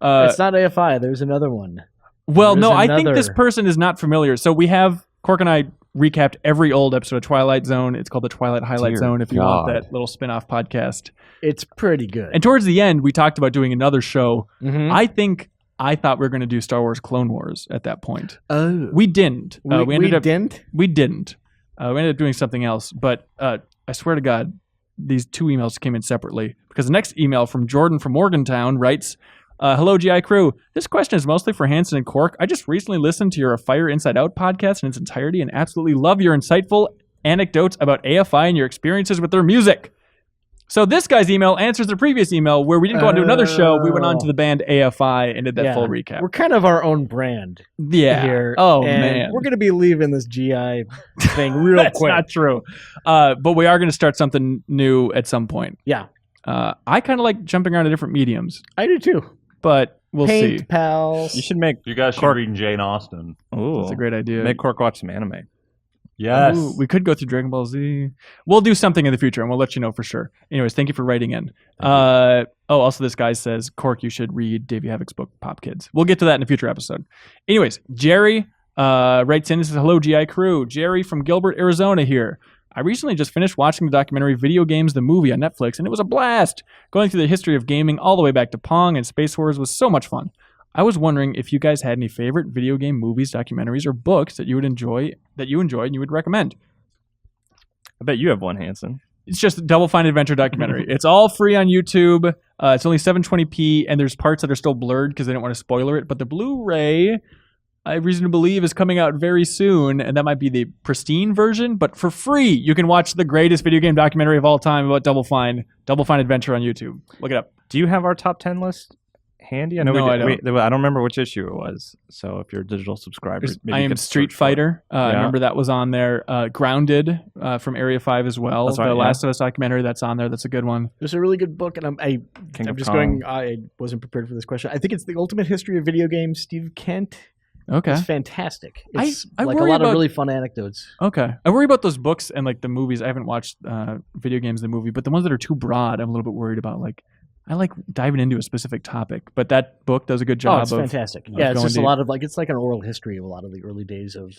It's not AFI. There's another one. Well, I think this person is not familiar. So we have, Cork and I recapped every old episode of Twilight Zone. It's called the Twilight Highlight Zone if you want that little spin-off podcast. It's pretty good. And towards the end, we talked about doing another show. Mm-hmm. I thought we were going to do Star Wars Clone Wars at that point. Oh. We didn't. We ended up doing something else. But I swear to God, these two emails came in separately. Because the next email from Jordan from Morgantown writes, Hello, GI crew. This question is mostly for Hanson and Cork. I just recently listened to your Fire Inside Out podcast in its entirety and absolutely love your insightful anecdotes about AFI and your experiences with their music. So this guy's email answers the previous email where we didn't go on to another show. We went on to the band AFI and did that full recap. We're kind of our own brand here. Oh, and man. we're going to be leaving this GI thing real That's quick. not true. But we are going to start something new at some point. Yeah. I kind of like jumping around to different mediums, I do too. but we'll Paint see. pals. You should make You guys should read Jane Austen. That's a great idea. Make Cork watch some anime. Yes. Ooh, we could go through Dragon Ball Z. We'll do something in the future, and we'll let you know for sure. Anyways, thank you for writing in. Also, this guy says, Cork, you should read Davey Havoc's book, Pop Kids. We'll get to that in a future episode. Anyways, Jerry writes in and says, hello, GI crew. Jerry from Gilbert, Arizona here. I recently just finished watching the documentary Video Games, the movie on Netflix, and it was a blast. Going through the history of gaming all the way back to Pong and Space Wars was so much fun. I was wondering if you guys had any favorite video game movies, documentaries, or books that you enjoyed and you would recommend. I bet you have one, Hanson. It's just a Double Fine Adventure documentary. It's all free on YouTube. It's only 720p, and there's parts that are still blurred because they don't want to spoiler it. But the Blu-ray, I have reason to believe, is coming out very soon, and that might be the pristine version. But for free, you can watch the greatest video game documentary of all time about Double Fine Adventure on YouTube. Look it up. Do you have our top 10 list handy? I know No, we I did. I don't remember which issue it was. So if you're a digital subscriber, maybe I you Am could Street search for it. Fighter. I remember that was on there. Grounded from Area 5 as well. That's right, the yeah. Last of Us documentary that's on there. That's a good one. There's a really good book, and I'm King of just Kong. going. I wasn't prepared for this question. I think it's The Ultimate History of Video Games. Steve Kent. Okay. It's fantastic. It's I like a worry lot of about- really fun anecdotes. Okay. I worry about those books and like the movies. I haven't watched Video Games, the movie, but the ones that are too broad, I'm a little bit worried about. Like, I like diving into a specific topic, but that book does a good job It's of fantastic. Yeah, it's going just a deep. lot of it's like an oral history of a lot of the early days of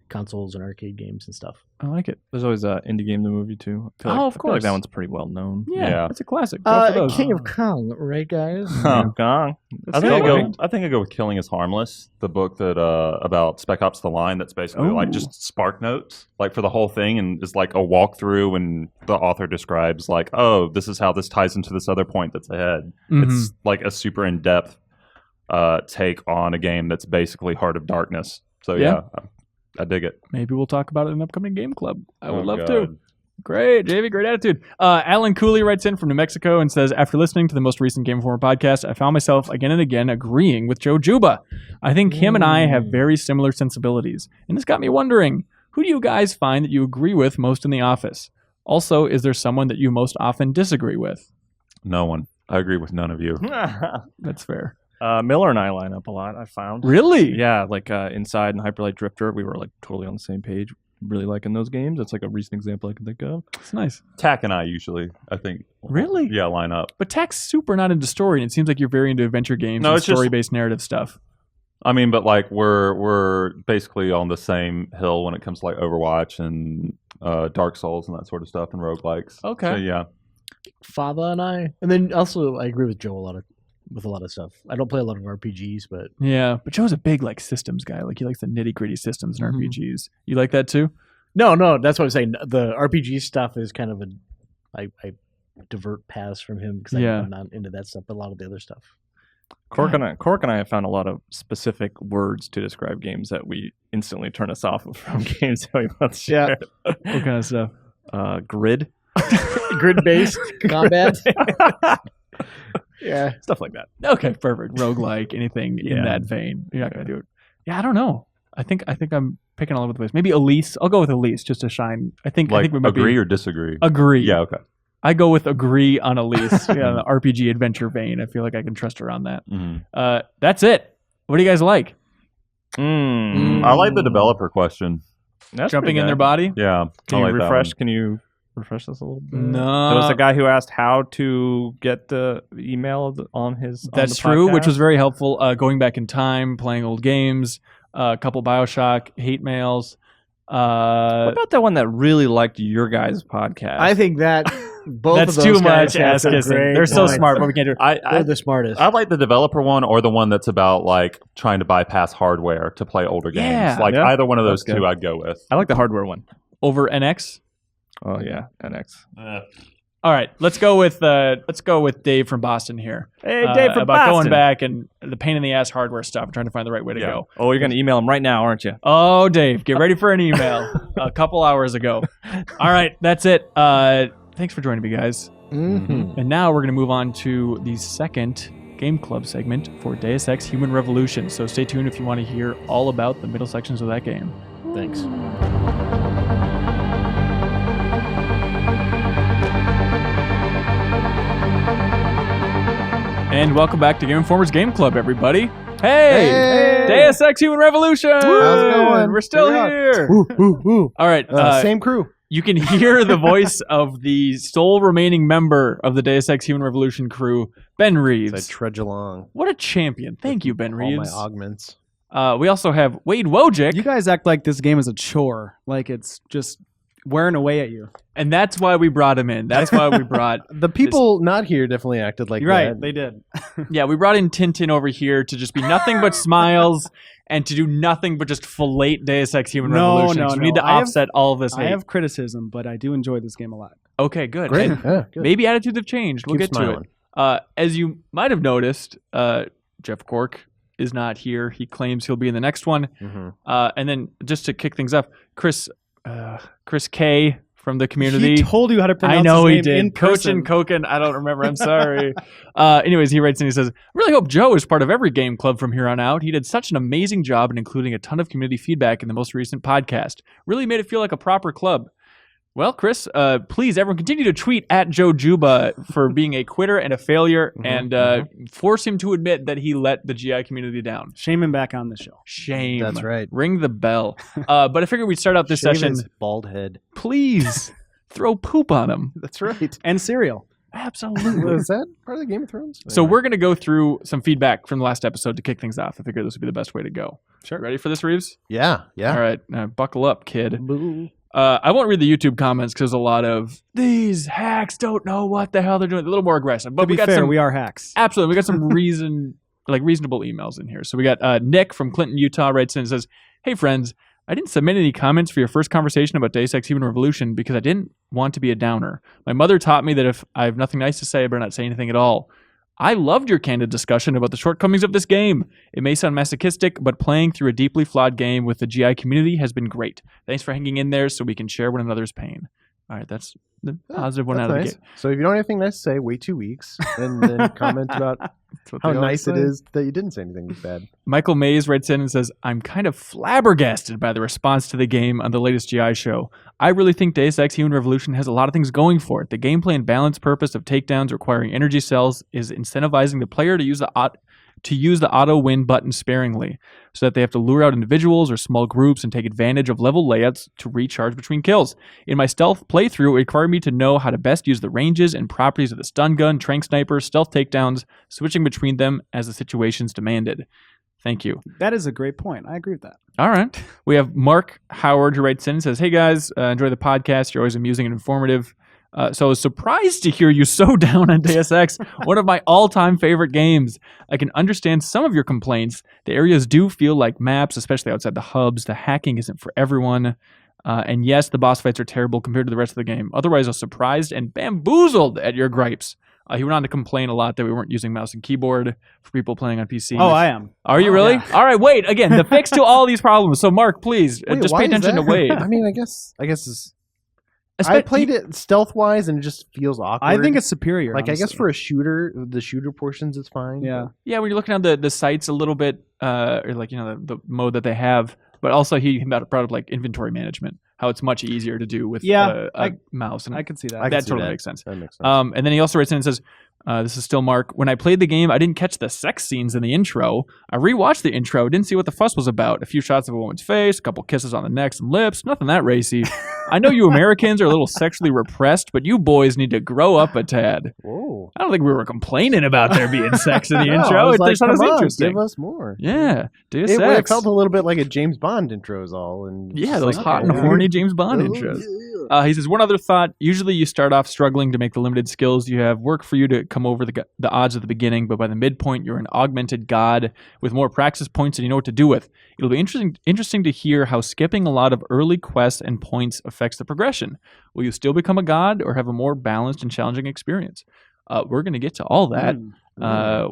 consoles and arcade games and stuff. I like it. There's always Indie Game the movie too. I feel Oh, like, of I feel course. like that one's pretty well known. Yeah, it's a classic. Go for those. King of Kong, right, guys? King of Kong. I think Okay. I go with Killing is Harmless, the book that about Spec Ops: The Line. That's basically like Ooh. just spark notes, like for the whole thing, and it's like a walkthrough, and the author describes like, oh, this is how this ties into this other point that's ahead. It's like a super in depth take on a game that's basically Heart of Darkness. So Yeah. I dig it. Maybe we'll talk about it in an upcoming game club. I would Oh, love God. to. Great, JV, great attitude. Alan Cooley writes in from New Mexico and says, after listening to the most recent Game Informer podcast, I found myself again and again agreeing with Joe Juba. I think him and I have very similar sensibilities. And this got me wondering, who do you guys find that you agree with most in the office? Also, is there someone that you most often disagree with? No one. I agree with none of you. That's fair. Miller and I line up a lot. I found. Really? Yeah, like Inside and Hyper Light Drifter, we were like totally on the same page. Really liking those games. That's like a recent example I can think of. It's nice. Tack and I usually, I think. Really? Yeah, line up. But Tech's super not into story, and it seems like you're very into adventure games No, and it's just- story-based narrative stuff. I mean, but like we're basically on the same hill when it comes to like Overwatch and Dark Souls and that sort of stuff and roguelikes. Okay. So, yeah. Father and I, and then also I agree with Joe with a lot of stuff. I don't play a lot of RPGs, but Yeah, but Joe's a big like systems guy. Like he likes the nitty-gritty systems and RPGs. You like that too? no, that's what I'm saying. The RPG stuff is kind of I divert paths from him because Yeah. I'm not into that stuff. But a lot of the other stuff. Cork and I have found a lot of specific words to describe games that we instantly turn us off of from games that we want to Yeah. share. What kind of stuff? Grid. Grid-based combat. Yeah. Stuff like that. Okay, perfect. Roguelike, anything in that vein. You're not gonna do it. Yeah, I don't know. I think I'm picking all over the place. Maybe Elise. I'll go with Elise just to shine. I think we might agree be or disagree? agree. Yeah, okay. I go with agree on Elise. Yeah, the RPG adventure vein. I feel like I can trust her on that. Mhm. That's it. What do you guys like? I like the developer question. That's Jumping pretty in their good. body? Yeah. Can I you like that refresh? one. Can you refresh this a little bit? No. There was a guy who asked how to get the email on his. That's on the true, which podcast. was very helpful. Going back in time, playing old games, a couple Bioshock hate mails. What about that one that really liked your guys' podcast? I think that both That's of those too guys much have ass some kissing. great They're so points. smart, but we can't do it. They're the smartest. I like the developer one or the one that's about like trying to bypass hardware to play older games. Yeah. Like Yeah. either one of those That's two good. I'd go with. I like the hardware one. Over NX? Oh yeah, NX. All right, let's go with Dave from Boston here. Hey, Dave from about Boston. going back and the pain in the ass hardware stuff. I'm trying to find the right way to go. Oh, you're going to email him right now, aren't you? Oh, Dave, get ready for an email. A couple hours ago. All right, that's it. Thanks for joining me, guys. Mm-hmm. And now we're going to move on to the second Game Club segment for Deus Ex Human Revolution. So stay tuned if you want to hear all about the middle sections of that game. Thanks. And welcome back to Game Informer's Game Club, everybody. Hey! Deus Ex Human Revolution! How's it going? We're still here. All right. Same crew. You can hear the voice of the sole remaining member of the Deus Ex Human Revolution crew, Ben As I Reeves. trudge along. What a champion. Thank you, Ben All Reeves. my augments. We also have Wade Wojcik, You guys act like this game is a chore, like it's just wearing away at you. and that's why we brought him in. That's why we brought... The people not here definitely acted like You're right, that. they did. Yeah, we brought in Tintin over here to just be nothing but smiles and to do nothing but just fillet Deus Ex Human Revolution. No, So we no. need to offset all of this I hate. have criticism, but I do enjoy this game a lot. Okay, good. Great. And Yeah, good. maybe attitudes have changed. We'll Keep get smiling. to it. As you might have noticed, Jeff Cork is not here. He claims he'll be in the next one. Mhm. And then just to kick things off, Chris K from the community. He told you how to pronounce I know his he name in did. Coach person. and Koken. I don't remember. I'm sorry. Anyways, he writes and he says, I really hope Joe is part of every game club from here on out. He did such an amazing job in including a ton of community feedback in the most recent podcast. Really made it feel like a proper club. Well, Chris, please, everyone, continue to tweet at Joe Juba for being a quitter and a failure and force him to admit that he let the GI community down. Shame him back on the show. Shame. That's right. Ring the bell. But I figured we'd start out this Shave session. his bald head. Please throw poop on him. That's right. And cereal. Absolutely. Was that part of the Game of Thrones? So we're going to go through some feedback from the last episode to kick things off. I figured this would be the best way to go. Sure. Ready for this, Reeves? Yeah. All right. Now buckle up, kid. Boo. I won't read the YouTube comments because there's a lot of, these hacks don't know what the hell they're doing. A little more aggressive. But To be we got fair, some, we are hacks. absolutely. We got some reasonable emails in here. So we got Nick from Clinton, Utah writes in and says, hey, friends, I didn't submit any comments for your first conversation about Deus Ex Human Revolution because I didn't want to be a downer. My mother taught me that if I have nothing nice to say, I better not say anything at all. I loved your candid discussion about the shortcomings of this game. It may sound masochistic, but playing through a deeply flawed game with the GI community has been great. Thanks for hanging in there so we can share one another's pain. All right, that's the positive one That's out of nice. the gate. So if you don't have anything nice to say, wait 2 weeks and then comment about how nice it is that you didn't say anything bad. Michael Mays writes in and says, I'm kind of flabbergasted by the response to the game on the latest GI show. I really think Deus Ex Human Revolution has a lot of things going for it. The gameplay and balance purpose of takedowns requiring energy cells is incentivizing the player to use the auto win button sparingly, so that they have to lure out individuals or small groups and take advantage of level layouts to recharge between kills. In my stealth playthrough, it required me to know how to best use the ranges and properties of the stun gun, trank sniper, stealth takedowns, switching between them as the situations demanded. Thank you. That is a great point. I agree with that. All right. We have Mark Howard who writes in and says, hey guys, enjoy the podcast. You're always amusing and informative. So I was surprised to hear you so down on Deus Ex, one of my all-time favorite games. I can understand some of your complaints. The areas do feel like maps, especially outside the hubs. The hacking isn't for everyone. And yes, the boss fights are terrible compared to the rest of the game. Otherwise, I was surprised and bamboozled at your gripes. He went on to complain a lot that we weren't using mouse and keyboard for people playing on PC. Oh, I am. Are you really? Yeah. All right, wait. Again, the fix to all these problems. So, Mark, please, Wait, just why pay is attention that? to Wade. I mean, I guess I played it stealth-wise and it just feels awkward. I think it's superior. like, I guess honestly. for a shooter, the shooter portions is fine. Yeah. Yeah, when you're looking at the sites a little bit, or like, the mode that they have, but also he brought up like inventory management, how it's much easier to do with Yeah, a mouse. And I could see that. I can that see totally that. makes sense. That makes sense. And then he also writes in and says, this is still Mark. When I played the game, I didn't catch the sex scenes in the intro. I rewatched the intro, didn't see what the fuss was about. A few shots of a woman's face, a couple kisses on the neck, some lips, nothing that racy. I know you Americans are a little sexually repressed, but you boys need to grow up a tad. Whoa. I don't think we were complaining about there being sex in the No, intro. I was It like, just sounded come on, interesting. give us more. Yeah, Deus It Ex. felt a little bit like a James Bond intro is all. And Yeah, just those like, hot and okay. horny James Bond Oh, intros. yeah. He says, one other thought. Usually you start off struggling to make the limited skills you have work for you to come over the odds at the beginning, but by the midpoint, you're an augmented god with more practice points than you know what to do with. It'll be interesting to hear how skipping a lot of early quests and points affects the progression. Will you still become a god or have a more balanced and challenging experience? We're going to get to all that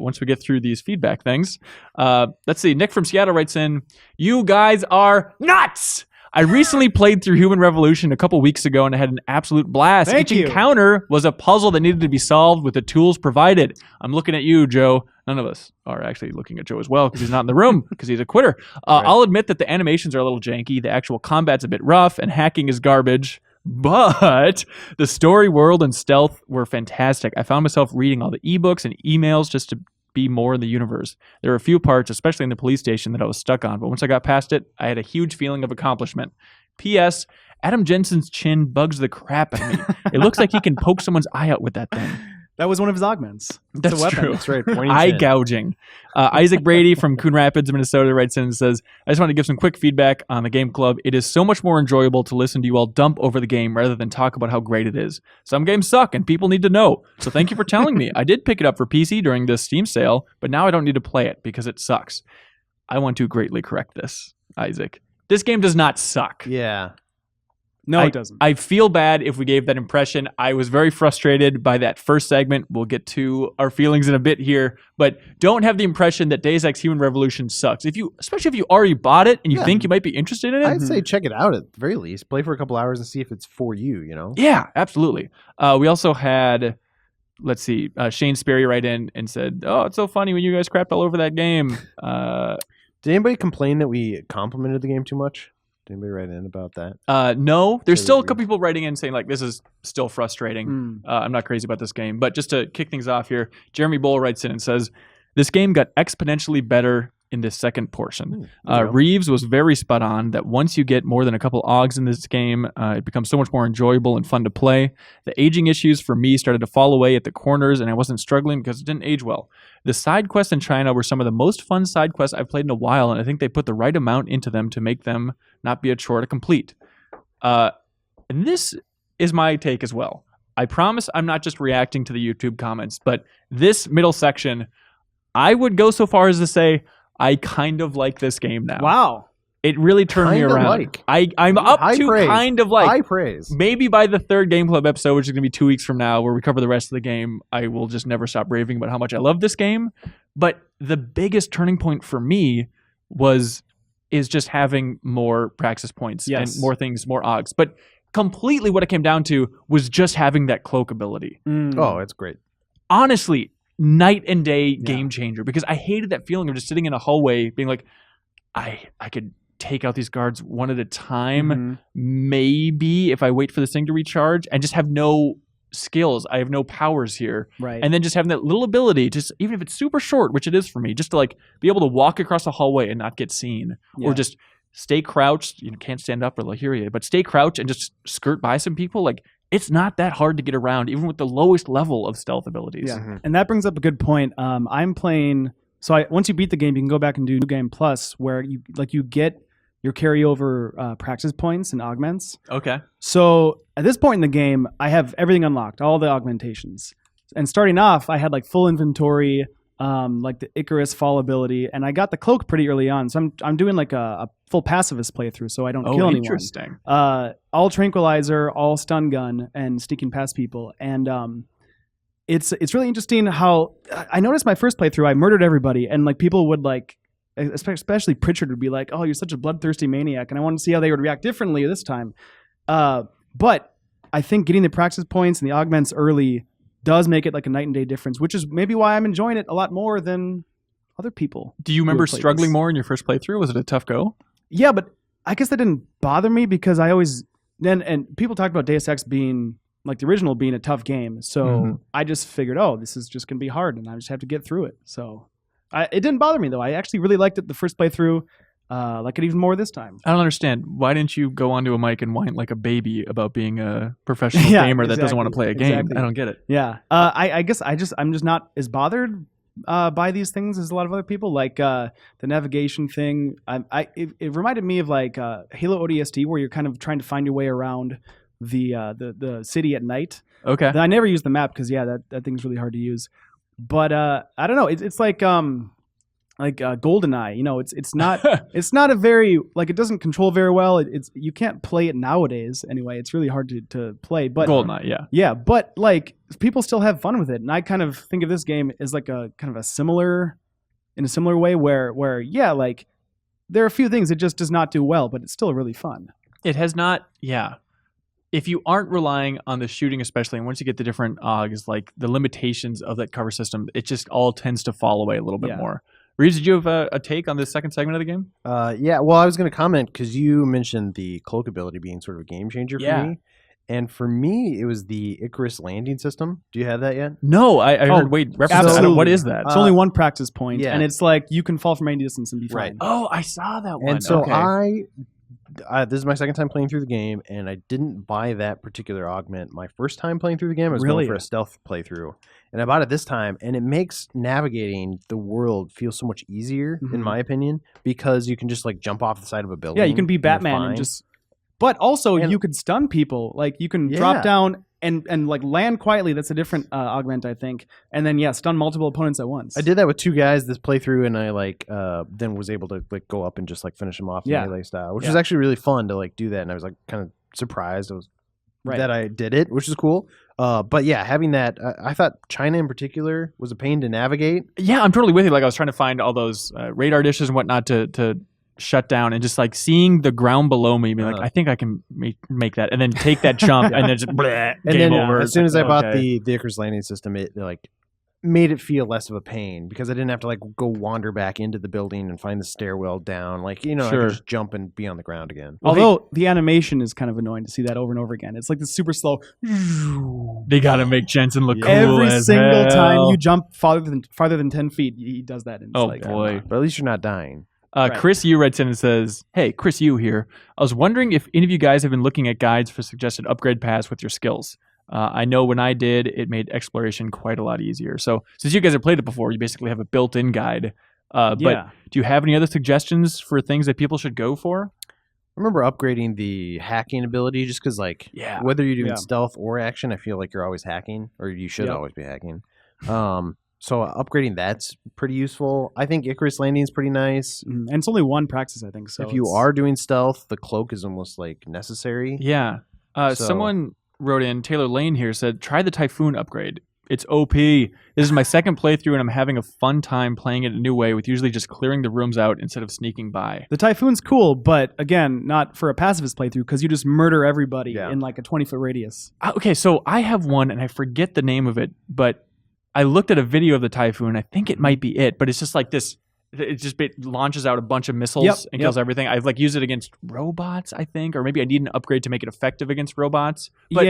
once we get through these feedback things. Let's see. Nick from Seattle writes in, you guys are nuts! I recently played through Human Revolution a couple weeks ago and I had an absolute blast. Each encounter was a puzzle that needed to be solved with the tools provided. I'm looking at you, Joe. None of us are actually looking at Joe as well because he's not in the room because he's a quitter. Right. I'll admit that the animations are a little janky. The actual combat's a bit rough and hacking is garbage. But the story, world, and stealth were fantastic. I found myself reading all the ebooks and emails just to be more in the universe. There were a few parts, especially in the police station, that I was stuck on, but once I got past it, I had a huge feeling of accomplishment. P.S. Adam Jensen's chin bugs the crap out of me. It looks like he can poke someone's eye out with that thing. That was one of his augments. That's a weapon. true. That's right. Eye gouging. Isaac Brady from Coon Rapids, Minnesota writes in and says, I just want to give some quick feedback on the Game Club. It is so much more enjoyable to listen to you all dump over the game rather than talk about how great it is. Some games suck and people need to know. So thank you for telling me. I did pick it up for PC during this Steam sale, but now I don't need to play it because it sucks. I want to greatly correct this, Isaac. This game does not suck. Yeah. No, it doesn't. I feel bad if we gave that impression. I was very frustrated by that first segment. We'll get to our feelings in a bit here, but don't have the impression that Deus Ex Human Revolution sucks. Especially if you already bought it and you think you might be interested in it. I'd say check it out at the very least. Play for a couple hours and see if it's for you, you know? Yeah, absolutely. We also had, let's see, Shane Sperry write in and said, oh, it's so funny when you guys crapped all over that game. Did anybody complain that we complimented the game too much? Did anybody write in about that? No. There's still a couple people writing in saying, like, this is still frustrating. I'm not crazy about this game. But just to kick things off here, Jeremy Bowl writes in and says, this game got exponentially better in this second portion. Reeves was very spot on that once you get more than a couple augs in this game, it becomes so much more enjoyable and fun to play. The aging issues for me started to fall away at the corners, and I wasn't struggling because it didn't age well. The side quests in China were some of the most fun side quests I've played in a while, and I think they put the right amount into them to make them not be a chore to complete. And this is my take as well. I promise I'm not just reacting to the YouTube comments, but this middle section, I would go so far as to say I kind of like this game now. Wow. It really turned me around. I'm up to praise. Kind of like. High praise. Maybe by the third Game Club episode, which is going to be 2 weeks from now, where we cover the rest of the game, I will just never stop raving about how much I love this game. But the biggest turning point for me is just having more praxis points and more things, more augs. But completely what it came down to was just having that cloak ability. Oh, it's great. Honestly, night and day game changer, because I hated that feeling of just sitting in a hallway being like, I could take out these guards one at a time, maybe if I wait for this thing to recharge, and just have no skills. I have no powers here. Right. And then just having that little ability, just even if it's super short, which it is for me, just to like be able to walk across the hallway and not get seen, or just stay crouched. You know, can't stand up or they'll hear you, but stay crouched and just skirt by some people. Like, it's not that hard to get around, even with the lowest level of stealth abilities. Yeah, and that brings up a good point. I'm playing. So once you beat the game, you can go back and do New Game Plus, where you get your carryover praxis points and augments. Okay. So at this point in the game, I have everything unlocked, all the augmentations. And starting off, I had like full inventory, like the Icarus fall ability, and I got the cloak pretty early on. So I'm doing like a full pacifist playthrough, so I don't kill anyone. Interesting. All tranquilizer, all stun gun, and sneaking past people. And it's really interesting how I noticed my first playthrough, I murdered everybody, and like people would like, especially Pritchard would be like, "Oh, you're such a bloodthirsty maniac," and I wanted to see how they would react differently this time. But I think getting the praxis points and the augments early does make it like a night and day difference, which is maybe why I'm enjoying it a lot more than other people. Do you remember struggling more in your first playthrough? Was it a tough go? Yeah, but I guess that didn't bother me because I always and people talk about Deus Ex being like the original being a tough game, so I just figured, oh, this is just gonna be hard, and I just have to get through it. So it didn't bother me though. I actually really liked it the first playthrough. Like it even more this time. I don't understand. Why didn't you go onto a mic and whine like a baby about being a professional gamer that doesn't want to play a game? Exactly. I don't get it. Yeah. I guess I'm just not as bothered by these things as a lot of other people. Like the navigation thing. It reminded me of like Halo ODST, where you're kind of trying to find your way around the city at night. Okay. I never use the map because that thing's really hard to use. But I don't know. It's like GoldenEye. It's not a very it doesn't control very well. It's you can't play it nowadays anyway. It's really hard to play. But GoldenEye, yeah. But people still have fun with it, and I kind of think of this game as like a kind of a similar way where there are a few things it just does not do well, but it's still really fun. It has not, yeah. If you aren't relying on the shooting, especially, and once you get the different OGs, like the limitations of that cover system, it just all tends to fall away a little bit more. Reeves, did you have a take on this second segment of the game? Yeah, well, I was going to comment because you mentioned the cloak ability being sort of a game changer for me. And for me, it was the Icarus landing system. Do you have that yet? No, I heard Wade reference that. What is that? It's only one practice point, and it's like you can fall from any distance and be fine. Right. Oh, I saw that one. And so this is my second time playing through the game, and I didn't buy that particular augment my first time playing through the game. I was going for a stealth playthrough, and I bought it this time, and it makes navigating the world feel so much easier, in my opinion, because you can just jump off the side of a building. Yeah, you can be Batman and just... But also, you could stun people. Like, you can drop down and land quietly. That's a different augment, I think. And then, stun multiple opponents at once. I did that with 2 guys this playthrough, and I then was able to go up and just finish them off melee style, which was actually really fun to do that. And I was kind of surprised that I did it, which is cool. But having that, I thought China in particular was a pain to navigate. Yeah, I'm totally with you. I was trying to find all those radar dishes and whatnot to shut down, and just seeing the ground below me, being I think I can make that, and then take that jump, and then just game over. As soon as I bought the Icarus landing system, it made it feel less of a pain because I didn't have to go wander back into the building and find the stairwell down. I could just jump and be on the ground again. Although the animation is kind of annoying to see that over and over again. It's like this super slow. They got to make Jensen look cool every single time you jump farther than 10 feet. He does that. And it's boy! But at least you're not dying. Chris Yu writes in and says, "Hey, Chris Yu here. I was wondering if any of you guys have been looking at guides for suggested upgrade paths with your skills. I know when I did, it made exploration quite a lot easier. So since you guys have played it before, you basically have a built-in guide. But do you have any other suggestions for things that people should go for?" I remember upgrading the hacking ability just because, whether you're doing stealth or action, I feel like you're always hacking, or you should always be hacking. So upgrading that's pretty useful. I think Icarus landing is pretty nice. And it's only one practice, I think. So if you are doing stealth, the cloak is almost necessary. Yeah. Someone wrote in, Taylor Lane here said, try the Typhoon upgrade. It's OP. This is my second playthrough, and I'm having a fun time playing it a new way with usually just clearing the rooms out instead of sneaking by. The Typhoon's cool, but again, not for a pacifist playthrough because you just murder everybody in a 20-foot radius. Okay, so I have one, and I forget the name of it, but I looked at a video of the Typhoon. I think it might be it, but it's just this. It just launches out a bunch of missiles and kills everything. I've used it against robots, I think, or maybe I need an upgrade to make it effective against robots. But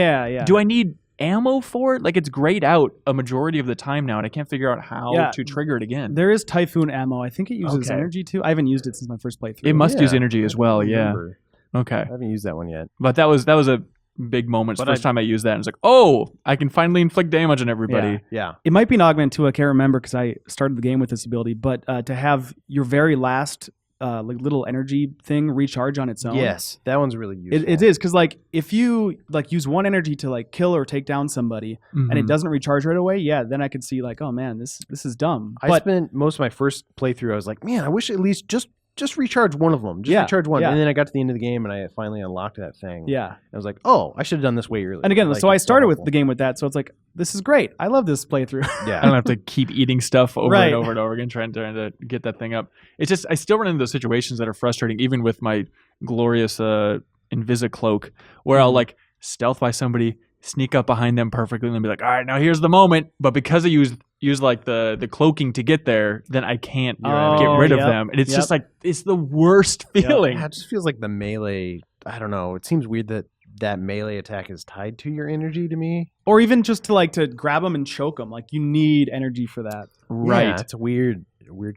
do I need ammo for it? It's grayed out a majority of the time now, and I can't figure out how to trigger it again. There is Typhoon ammo. I think it uses energy too. I haven't used it since my first playthrough. It must use energy as well. Okay. I haven't used that one yet. But that was a big moment. First time I used that, and it's I can finally inflict damage on everybody. Yeah. It might be an augment too. I can't remember because I started the game with this ability. But to have your very last little energy thing recharge on its own. Yes, that one's really useful. It is because if you use one energy to kill or take down somebody and it doesn't recharge right away, then I could see oh man, this is dumb. I spent most of my first playthrough. I was like, man, I wish at least just recharge one of them. Recharge one. And then I got to the end of the game and I finally unlocked that thing. Yeah. I was like, oh, I should have done this way earlier. And again, so I started with the game with that. So it's this is great. I love this playthrough. Yeah. I don't have to keep eating stuff over and over and over again, trying to get that thing up. It's just, I still run into those situations that are frustrating, even with my glorious Invisa cloak, where I'll stealth by somebody, sneak up behind them perfectly, and then be like, all right, now here's the moment. But because I use the cloaking to get there, then I can't get rid of them. And it's just it's the worst feeling. It just feels like the melee, I don't know. It seems weird that melee attack is tied to your energy to me. Or even just to grab them and choke them. You need energy for that. Right. Yeah, it's a weird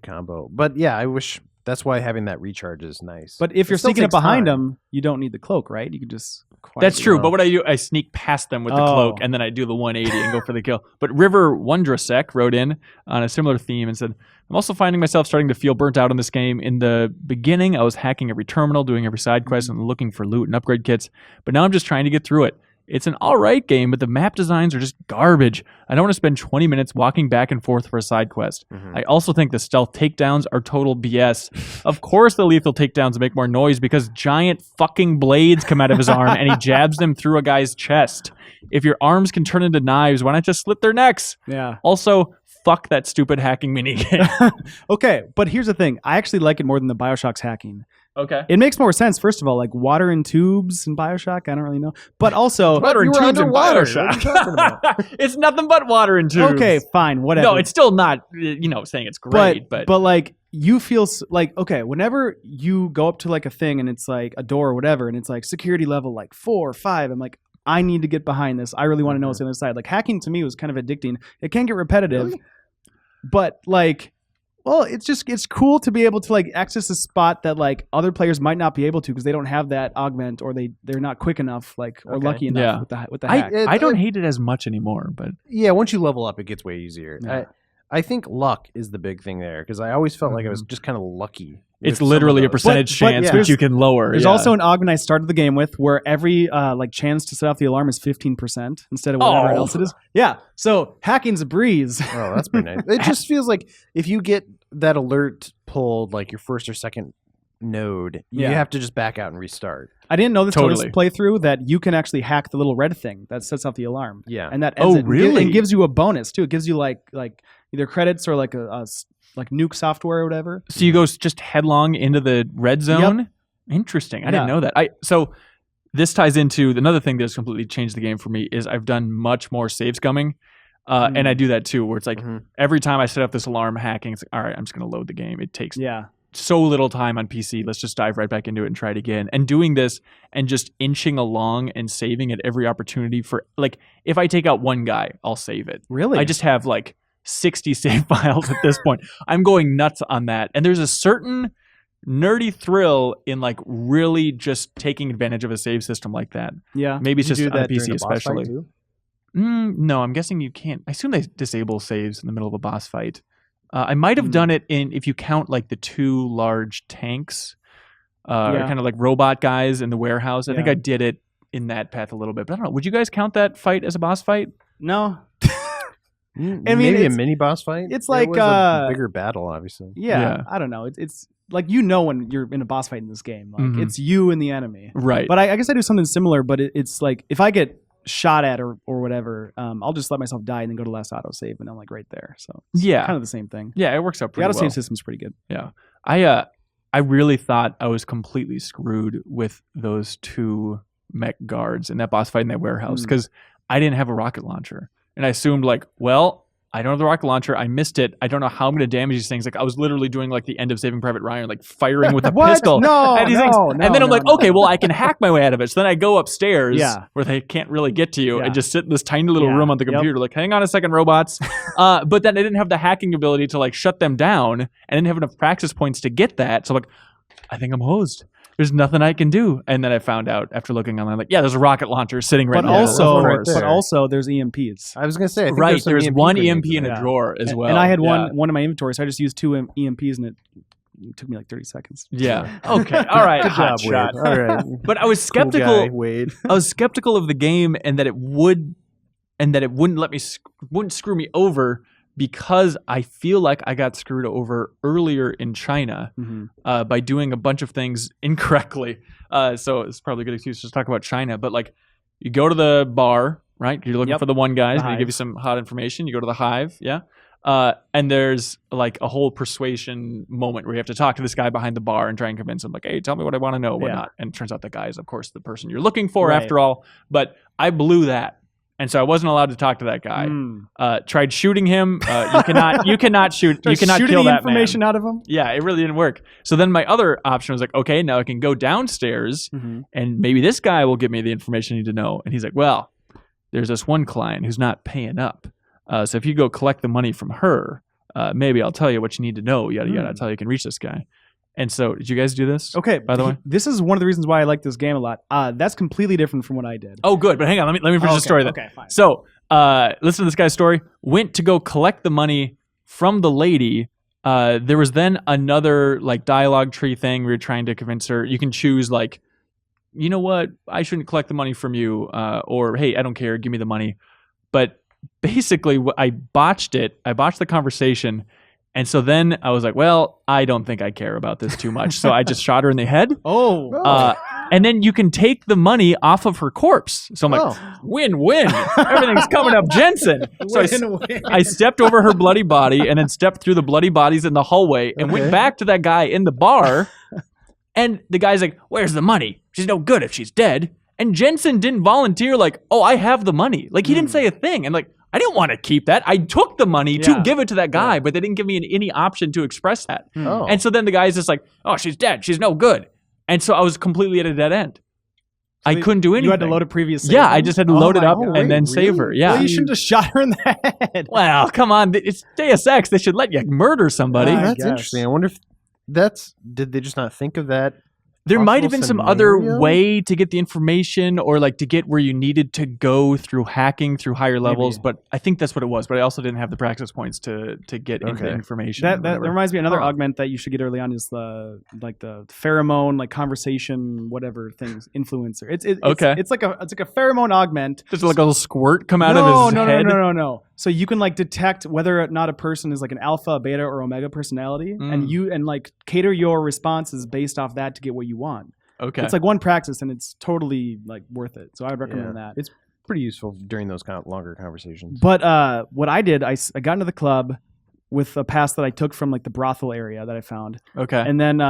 combo. But yeah, I wish that's why having that recharge is nice. But if you're sneaking up behind them, you don't need the cloak, right? You can just That's true. But what I do, I sneak past them with the cloak, and then I do the 180 and go for the kill. But River Wondrasek wrote in on a similar theme and said, I'm also finding myself starting to feel burnt out on this game. In the beginning, I was hacking every terminal, doing every side quest, and looking for loot and upgrade kits. But now I'm just trying to get through it. It's an alright game, but the map designs are just garbage. I don't want to spend 20 minutes walking back and forth for a side quest. I also think the stealth takedowns are total BS. Of course the lethal takedowns make more noise because giant fucking blades come out of his arm and he jabs them through a guy's chest. If your arms can turn into knives, why not just slit their necks? Yeah. Also, fuck that stupid hacking minigame. Okay, but here's the thing. I actually like it more than the Bioshock's hacking. Okay. It makes more sense, first of all, like water in tubes in Bioshock. I don't really know. But also... Water in tubes in Bioshock. It's nothing but water in tubes. Okay, fine, whatever. No, it's still not, saying it's great, but like, you feel like, okay, whenever you go up to like a thing and it's like a door or whatever, and it's like security level like 4 or 5, I'm like, I need to get behind this. I really want to know what's on the other side. Like, hacking to me was kind of addicting. It can get repetitive, but like... Well, it's cool to be able to like access a spot that like other players might not be able to because they don't have that augment or they're not quick enough or lucky enough with the hack. I don't hate it as much anymore, but yeah, once you level up, it gets way easier. Yeah. I think luck is the big thing there because I always felt like I was just kind of lucky. It's literally a percentage chance which you can lower. There's also an augment I started the game with where every like chance to set off the alarm is 15% instead of whatever else it is. Yeah, so hacking's a breeze. Oh, that's pretty nice. It just feels like if you get that alert pulled like your first or second node, you have to just back out and restart. I didn't know this until this playthrough that you can actually hack the little red thing that sets off the alarm. Yeah, and that ends it. Really? It gives you a bonus too. It gives you like either credits or like a like nuke software or whatever. So you go just headlong into the red zone? Yep. Interesting. I didn't know that. So this ties into another thing that's completely changed the game for me is I've done much more save scumming. And I do that too, where it's like every time I set up this alarm hacking, it's like, all right, I'm just going to load the game. It takes so little time on PC. Let's just dive right back into it and try it again. And doing this and just inching along and saving at every opportunity for, like, if I take out one guy, I'll save it. Really? I just have like 60 save files at this point. I'm going nuts on that. And there's a certain nerdy thrill in like really just taking advantage of a save system like that. Yeah. Maybe it's just on that PC during a boss fight especially. too? No, I'm guessing you can't. I assume they disable saves in the middle of a boss fight. I might have done it if you count like the 2 large tanks, or kind of like robot guys in the warehouse. I think I did it in that path a little bit, but I don't know. Would you guys count that fight as a boss fight? No. I mean, maybe a mini boss fight. It's like it was a bigger battle, obviously. Yeah, I don't know. It's like when you're in a boss fight in this game, like it's you and the enemy, right? But I guess I do something similar. But it's like if I get shot at or whatever, I'll just let myself die and then go to last autosave and I'm like right there. So it's kind of the same thing. Yeah, it works out pretty well. The autosave system's pretty good. Yeah. I really thought I was completely screwed with those 2 mech guards in that boss fight in that warehouse because I didn't have a rocket launcher. And I assumed like, well, I don't have the rocket launcher. I missed it. I don't know how I'm going to damage these things. Like I was literally doing like the end of Saving Private Ryan, like firing with a pistol. And then I'm like, okay, well I can hack my way out of it. So then I go upstairs where they can't really get to you and just sit in this tiny little room on the computer. Like, hang on a second, robots. But then I didn't have the hacking ability to like shut them down. And I didn't have enough practice points to get that. So I'm like, I think I'm hosed. There's nothing I can do. And then I found out after looking online, like, yeah, there's a rocket launcher sitting right there. But also there's EMPs. I was going to say, I think right. There's one EMP in a drawer as well. And I had one in my inventory, so I just used 2 EMPs and it took me like 30 seconds. Yeah. Okay. All right. Good job, shot. Wade. All right. But I was skeptical. Cool guy, Wade. I was skeptical of the game and that it wouldn't wouldn't screw me over because I feel like I got screwed over earlier in China by doing a bunch of things incorrectly. So it's probably a good excuse to just talk about China. But like, you go to the bar, right? You're looking for the one guys, and they give you some hot information. You go to the hive, and there's like a whole persuasion moment where you have to talk to this guy behind the bar and try and convince him, like, hey, tell me what I want to know, whatnot. And it turns out the guy is, of course, the person you're looking for after all. But I blew that. And so I wasn't allowed to talk to that guy. Tried shooting him. You cannot shoot. You cannot kill that information man. Out of him. Yeah, it really didn't work. So then my other option was like, okay, now I can go downstairs and maybe this guy will give me the information I need to know. And he's like, well, there's this one client who's not paying up. So if you go collect the money from her, maybe I'll tell you what you need to know. Yada yada. I'll tell you can reach this guy. And so, did you guys do this? Okay. By the way, this is one of the reasons why I like this game a lot. That's completely different from what I did. Oh, good. But hang on, let me finish the story then. Okay, fine. So, listen to this guy's story. Went to go collect the money from the lady. There was then another like dialogue tree thing where you're trying to convince her. You can choose like you know what, I shouldn't collect the money from you, or hey, I don't care, give me the money. But basically, I botched it. I botched the conversation. And so then I was like, well, I don't think I care about this too much. So I just shot her in the head. And then you can take the money off of her corpse. So I'm like, win-win. Everything's coming up Jensen. So I stepped over her bloody body and then stepped through the bloody bodies in the hallway and went back to that guy in the bar. And the guy's like, where's the money? She's no good if she's dead. And Jensen didn't volunteer like, oh, I have the money. Like, he didn't say a thing. And like, I didn't want to keep that. I took the money to give it to that guy, but they didn't give me any option to express that. And so then the guy's just like, oh, she's dead. She's no good. And so I was completely at a dead end. I couldn't do anything. You had to load a previous save? Yeah, I just had to load it up and then save her. Yeah. Well, you shouldn't have shot her in the head. Well, come on. It's Deus Ex. They should let you murder somebody. That's interesting. I wonder if did they just not think of that? There might have been some other way to get the information or like to get where you needed to go through hacking through higher levels, but I think that's what it was. But I also didn't have the practice points to get into the information. That reminds me of another augment that you should get early on is the pheromone, like conversation, whatever things, influencer. It's like a pheromone augment. Just like a little squirt come out of his head. No. So you can like detect whether or not a person is like an alpha, beta, or omega personality, and like cater your responses based off that to get what you want. Okay, it's like one practice, and it's totally like worth it. So I would recommend that. It's pretty useful during those kind of longer conversations. But what I did, I got into the club with a pass that I took from like the brothel area that I found. Okay, and then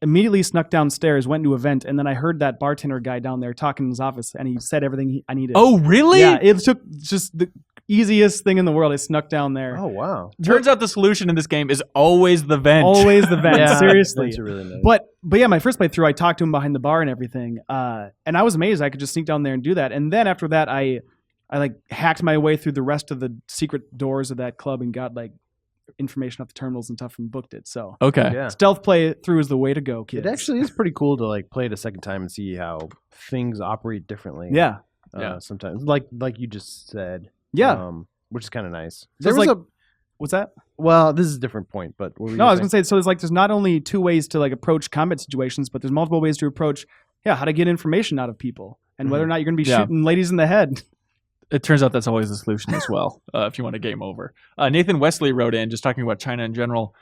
immediately snuck downstairs, went to an event, and then I heard that bartender guy down there talking in his office, and he said everything I needed. Oh, really? Yeah, it took just the easiest thing in the world. I snuck down there. Oh, wow. Turns out the solution in this game is always the vent. Always the vent. Seriously. That's really nice. But yeah, my first playthrough, I talked to him behind the bar and everything, and I was amazed I could just sneak down there and do that. And then after that, I like hacked my way through the rest of the secret doors of that club and got like information off the terminals and stuff and booked it. So stealth play through is the way to go, kids. It actually is pretty cool to like play it a second time and see how things operate differently. Sometimes, like you just said. Which is kind of nice. So what's that? Well, this is a different point, but I was gonna say. So there's not only two ways to like approach combat situations, but there's multiple ways to approach how to get information out of people and whether or not you're gonna be shooting ladies in the head. It turns out that's always the solution as well. If you want a game over, Nathan Wesley wrote in just talking about China in general.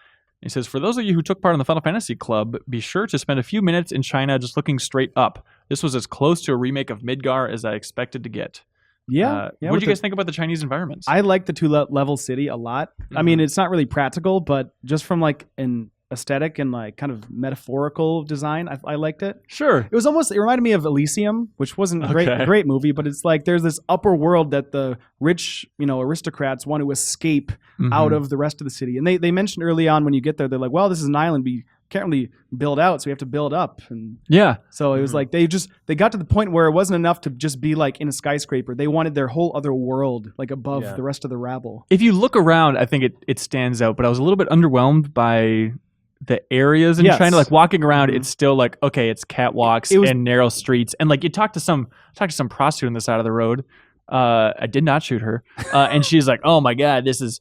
He says, for those of you who took part in the Final Fantasy Club, be sure to spend a few minutes in China just looking straight up. This was as close to a remake of Midgar as I expected to get. What do you guys think about the Chinese environments? I like the two-level city a lot. I mean, it's not really practical, but just from like an aesthetic and like kind of metaphorical design, I liked it. Sure. It reminded me of Elysium, which wasn't a great movie, but it's like there's this upper world that the rich, aristocrats want to escape out of the rest of the city. And they mentioned early on when you get there, they're like, well, this is an island. We can't really build out, so we have to build up. And so it was like they got to the point where it wasn't enough to just be like in a skyscraper. They wanted their whole other world like above the rest of the rabble. If you look around, I think it stands out, but I was a little bit underwhelmed by the areas in China. Like walking around, it's still like, okay, it's catwalks and narrow streets. And like you talk to some prostitute on the side of the road. I did not shoot her. And she's like, oh my God, this is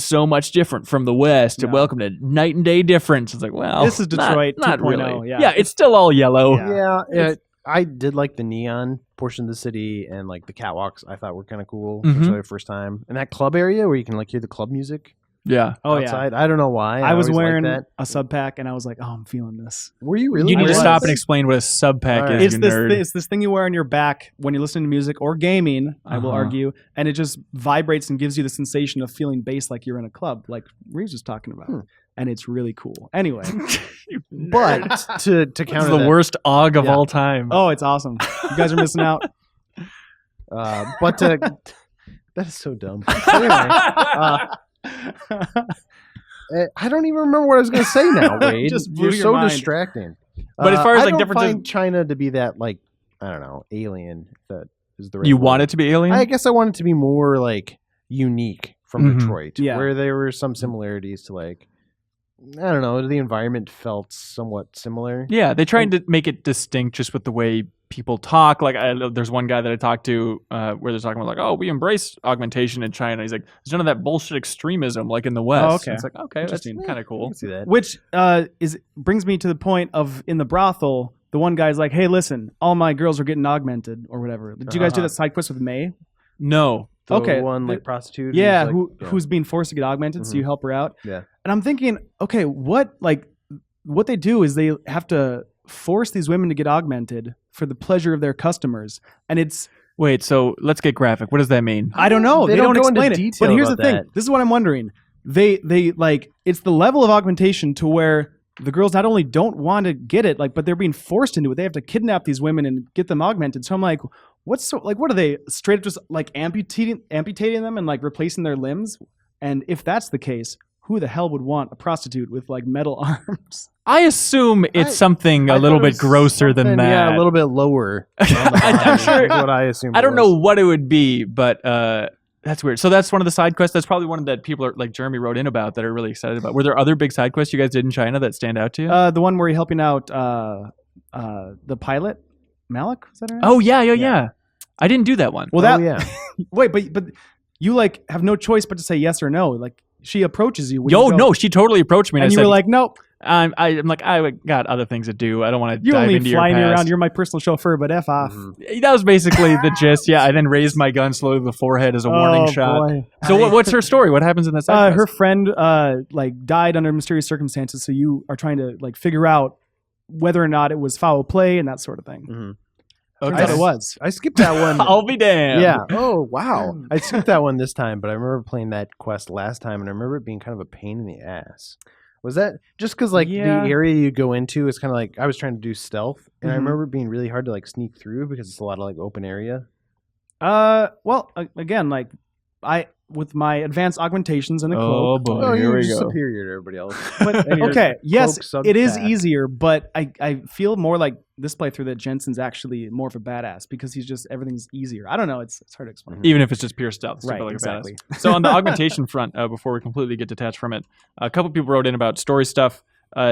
so much different from the West. And welcome to night and day difference. It's like, well, this is Detroit not 2.0. really. Yeah, it's still all yellow. I did like the neon portion of the city and like the catwalks. I thought were kind of cool. For the first time. And that club area where you can like hear the club music. Yeah. Outside. I don't know why. I was wearing a sub pack and I was like, oh, I'm feeling this. Were you really? You need to stop and explain what a sub pack is. It's this thing you wear on your back when you're listening to music or gaming, I will argue, and it just vibrates and gives you the sensation of feeling bass like you're in a club, like Reeves was talking about. And it's really cool. Anyway. But to counter the worst AUG of all time. Oh, it's awesome. You guys are missing out. But that is so dumb. Anyway, I don't even remember what I was going to say now, Wade. You're so mind. Distracting. But as far as I like don't differences, find China to be that like I don't know alien. That is the right you word. Want it to be alien? I guess I want it to be more like unique from Detroit, where there were some similarities to like I don't know. The environment felt somewhat similar. Yeah, they tried to make it distinct just with the way people talk. Like, there's one guy that I talked to where they're talking about like, oh, we embrace augmentation in China. He's like, there's none of that bullshit extremism like in the West. Oh, okay. And it's like, okay, that's kind of cool. I can see that. Which brings me to the point of in the brothel, the one guy's like, "Hey, listen, all my girls are getting augmented or whatever." Did you guys do that side quest with May? No. The one like prostitute. Yeah, who's being forced to get augmented, so you help her out. Yeah. And I'm thinking, okay, what they do is they have to force these women to get augmented for the pleasure of their customers, and it's. Wait, so let's get graphic. What does that mean? I don't know. They don't go into explain it. detail But here's the about thing. that. This is what I'm wondering. They like it's the level of augmentation to where the girls not only don't want to get it, but they're being forced into it. They have to kidnap these women and get them augmented. So I'm like, what are they straight up just like amputating them and like replacing their limbs? And if that's the case, who the hell would want a prostitute with like metal arms? I assume it's something a little bit grosser than that. Yeah, a little bit lower. I'm sure. What I assume. I don't know what it would be, but that's weird. So that's one of the side quests. That's probably one that people are like Jeremy wrote in about that are really excited about. Were there other big side quests you guys did in China that stand out to you? The one where you're helping out the pilot, Malik. Was that her name? Oh yeah. I didn't do that one. Well, yeah. Wait, but you like have no choice but to say yes or no. Like she approaches you. No, she totally approached me, and I you said, were like, nope. I'm like, I got other things to do. I don't want to You dive only into fly your me past. around. You're my personal chauffeur, but F off. That was basically the gist. Yeah, I then raised my gun slowly to the forehead as a warning shot. Boy. So what's her story? What happens in that side quest? Her friend like died under mysterious circumstances, so you are trying to like figure out whether or not it was foul play and that sort of thing. Mm-hmm. Turns out it was. I skipped that one. I'll be damned. Yeah. Oh, wow. I skipped that one this time, but I remember playing that quest last time, and I remember it being kind of a pain in the ass. Was that just because like the area you go into is kind of like I was trying to do stealth, and I remember it being really hard to like sneak through because it's a lot of like open area. Well, again, like with my advanced augmentations and the cloak. Boy, here you're we just go. superior to everybody else. But okay, yes, cloak it is subpack. easier, but I feel more like this playthrough that Jensen's actually more of a badass because he's just everything's easier. I don't know, it's hard to explain. Even if it's just pure stealth. It's Right, still like a exactly. badass. So on the augmentation front, before we completely get detached from it, a couple people wrote in about story stuff.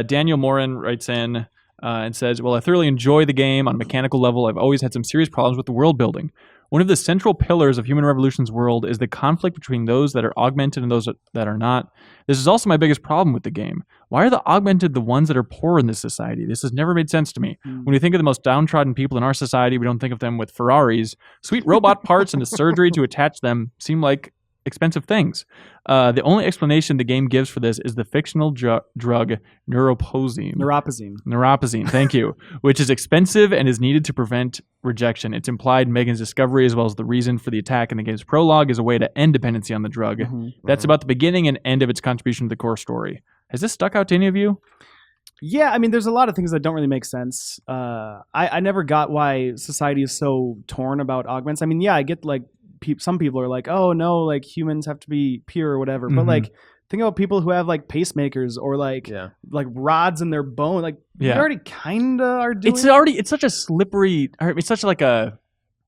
Daniel Morin writes in and says, well, I thoroughly enjoy the game on a mechanical level. I've always had some serious problems with the world building. One of the central pillars of Human Revolution's world is the conflict between those that are augmented and those that are not. This is also my biggest problem with the game. Why are the augmented the ones that are poor in this society? This has never made sense to me. When we think of the most downtrodden people in our society, we don't think of them with Ferraris. Sweet robot parts and the surgery to attach them seem like expensive things. The only explanation the game gives for this is the fictional drug Neuroposine, thank you, which is expensive and is needed to prevent rejection. It's implied Megan's discovery, as well as the reason for the attack in the game's prologue, is a way to end dependency on the drug. That's about the beginning and end of its contribution to the core story. Has this stuck out to any of you? Yeah, I mean, there's a lot of things that don't really make sense. I never got why society is so torn about augments. I mean, yeah, I get like some people are like, oh no, like humans have to be pure or whatever. But like, think about people who have like pacemakers or like rods in their bone. Like, we already kind of are doing. It's such a slippery. It's such like a,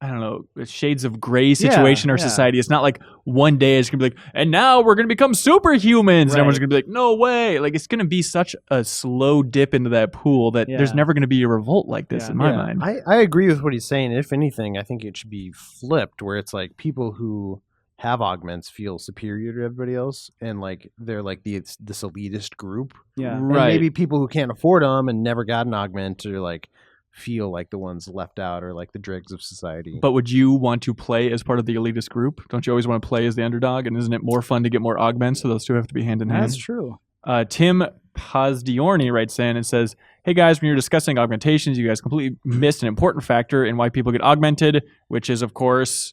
I don't know, shades of gray situation in our society. It's not like one day it's gonna be like, and now we're gonna become superhumans, and everyone's gonna be like, no way. Like, it's gonna be such a slow dip into that pool that there's never gonna be a revolt like this in my mind. I agree with what he's saying. If anything, I think it should be flipped, where it's like people who have augments feel superior to everybody else, and like they're like this elitist group. Yeah, and maybe people who can't afford them and never got an augment are like feel like the ones left out or like the dregs of society. But would you want to play as part of the elitist group? Don't you always want to play as the underdog? And isn't it more fun to get more augments? So those two have to be hand in hand. That's true. Tim Pazdiorni writes in and says, hey guys, when you're discussing augmentations, you guys completely missed an important factor in why people get augmented, which is, of course,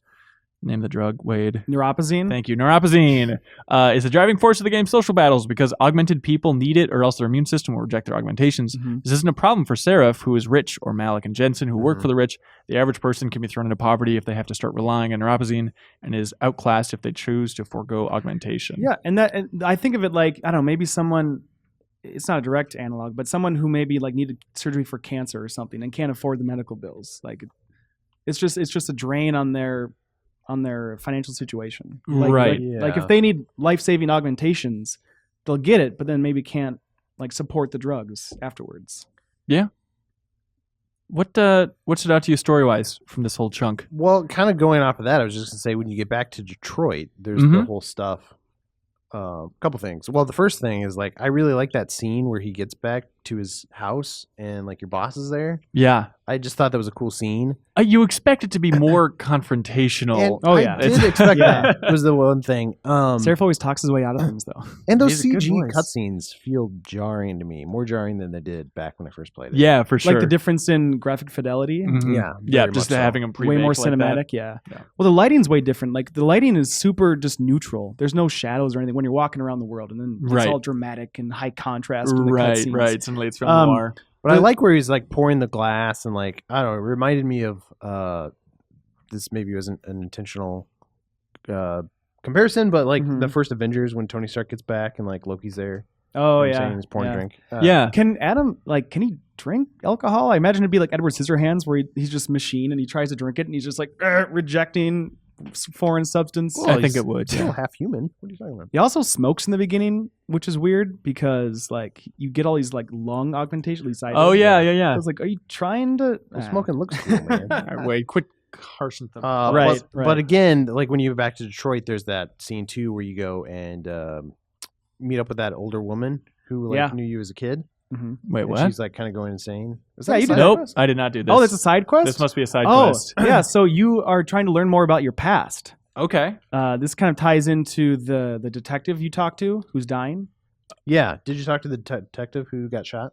name the drug, Wade. Neuroposine. Thank you. Neuroposine is the driving force of the game's social battles because augmented people need it or else their immune system will reject their augmentations. This isn't a problem for Seraph, who is rich, or Malik and Jensen, who work for the rich. The average person can be thrown into poverty if they have to start relying on neuroposine and is outclassed if they choose to forego augmentation. Yeah, and I think of it like, I don't know, maybe someone, it's not a direct analog, but someone who maybe like needed surgery for cancer or something and can't afford the medical bills. Like, it's just a drain on their financial situation. Like, like if they need life-saving augmentations, they'll get it, but then maybe can't like support the drugs afterwards. Yeah. What stood out to you story-wise from this whole chunk? Well, kind of going off of that, I was just going to say, when you get back to Detroit, there's the whole stuff. Couple things. Well, the first thing is like, I really like that scene where he gets back to his house and like your boss is there. Yeah. I just thought that was a cool scene. You expect it to be more confrontational. And I did expect that. Was the one thing. Seraph always talks his way out of things, though. And those He has a good CG voice. cutscenes feel jarring to me, more jarring than they did back when I first played it. Yeah, for sure. Like the difference in graphic fidelity. Mhm. Yeah, Yeah, very just much so. having them Way more like that. cinematic, yeah. Yeah. Well, the lighting's way different. Like the lighting is super just neutral. There's no shadows or anything when you're walking around the world, and then it's Right. all dramatic and high contrast. In the Right, cutscenes. right. Suddenly it's from Um, noir. But I like where he's like pouring the glass and like I don't know. It reminded me of this. Maybe wasn't an intentional comparison, but like Mhm. the first Avengers when Tony Stark gets back and like Loki's there. Oh You know what I'm yeah, saying? He's pouring yeah. drink. Yeah. Can Adam can he drink alcohol? I imagine it'd be like Edward Scissorhands, where he's just machine and he tries to drink it and he's just like rejecting foreign substance. Well, I think he's it would. Still Yeah. half human. What are you talking about? He also smokes in the beginning, which is weird because like you get all these like lung augmentation. At least I Oh did. yeah, I yeah. was like, are you trying to? Well, smoking looks cool, man. All right, wait, quit harshing them. Right, but, right. but again, like when you go back to Detroit, there's that scene too where you go and meet up with that older woman who like Yeah. knew you as a kid. Mhm. Wait, And what? she's like kind of going insane. Is Yeah, a you side did. Nope, quest? I did not do this. Oh, that's a side quest. This must be a side Oh, quest. yeah. So you are trying to learn more about your past. Okay. This kind of ties into the detective you talked to who's dying. Yeah. Did you talk to the detective who got shot?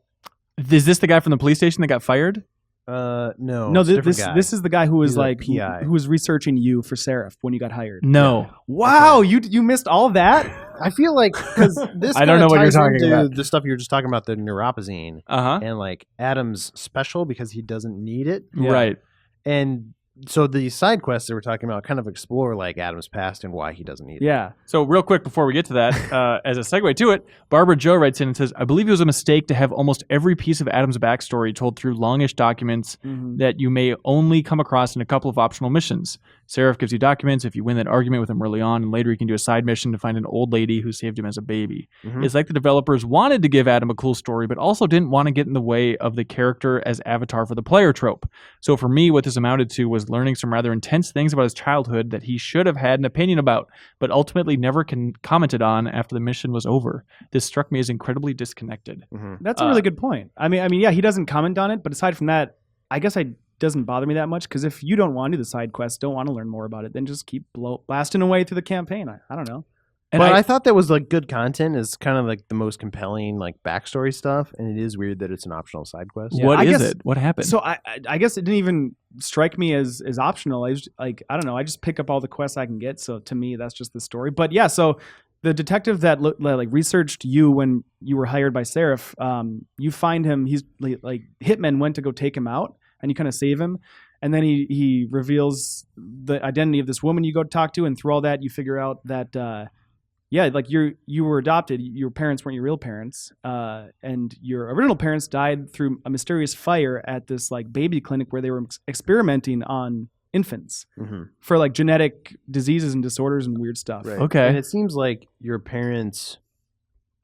Is this the guy from the police station that got fired? No. No, it's a different this guy. this is the guy who was He's a like PI. who was researching you for Seraph when you got hired. No. Wow, you missed all that. I feel like because this I don't kinda know what you're ties talking into about. the stuff you were just talking about, the neuropazine Uh-huh. and like Adam's special because he doesn't need it. Yeah. Right. And so the side quests that we're talking about kind of explore like Adam's past and why he doesn't need it. Yeah. So real quick before we get to that, as a segue to it, Barbara Joe writes in and says, I believe it was a mistake to have almost every piece of Adam's backstory told through longish documents that you may only come across in a couple of optional missions. Seraph gives you documents if you win that argument with him early on, and later you can do a side mission to find an old lady who saved him as a baby. Mhm. It's like the developers wanted to give Adam a cool story, but also didn't want to get in the way of the character as avatar for the player trope. So for me, what this amounted to was learning some rather intense things about his childhood that he should have had an opinion about, but ultimately never commented on after the mission was over. This struck me as incredibly disconnected. Mhm. That's a really good point. I mean, yeah, he doesn't comment on it, but aside from that, I guess it doesn't bother me that much because if you don't want to do the side quest, don't want to learn more about it, then just keep blasting away through the campaign. I don't know. And But I thought that was like good content is kind of like the most compelling like backstory stuff, and it is weird that it's an optional side quest. Yeah, What I is guess- it? What happened? So I guess it didn't even strike me as optional. I was like, I don't know. I just pick up all the quests I can get. So to me, that's just the story. But yeah, so the detective that like researched you when you were hired by Seraph, you find him. He's like hitmen went to go take him out, and you kind of save him. And then he reveals the identity of this woman you go talk to, and through all that, you figure out that like you were adopted. Your parents weren't your real parents, and your original parents died through a mysterious fire at this like baby clinic where they were experimenting on infants Mhm. for like genetic diseases and disorders and weird stuff. Right. Okay. And it seems like your parents.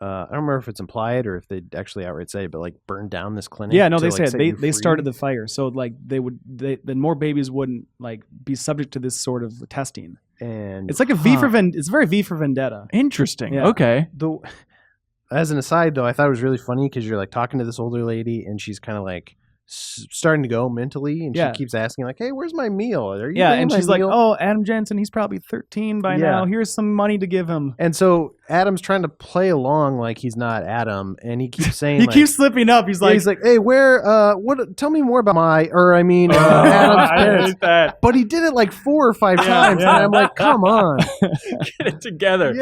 I don't remember if it's implied or if they actually outright say, but like burned down this clinic. Yeah, no, to, they like, said set they you free. started the fire, so like then more babies wouldn't like be subject to this sort of testing. And It's like a it's very V for Vendetta. Interesting. Yeah. Okay. as an aside, though, I thought it was really funny because you're like talking to this older lady and she's kind of like starting to go mentally, and Yeah. she keeps asking like, "Hey, where's my meal? Are you Yeah, bringing and my she's like, meal?" "Oh, Adam Jensen, he's probably 13 by Yeah. now. Here's some money to give him." And so Adam's trying to play along like he's not Adam, and he keeps saying, He like, keeps slipping up. He's like, "Hey, where? What? Tell me more about Adam's parents." that. But he did it like 4 or 5 times, yeah. and I'm like, "Come on!" Get it together.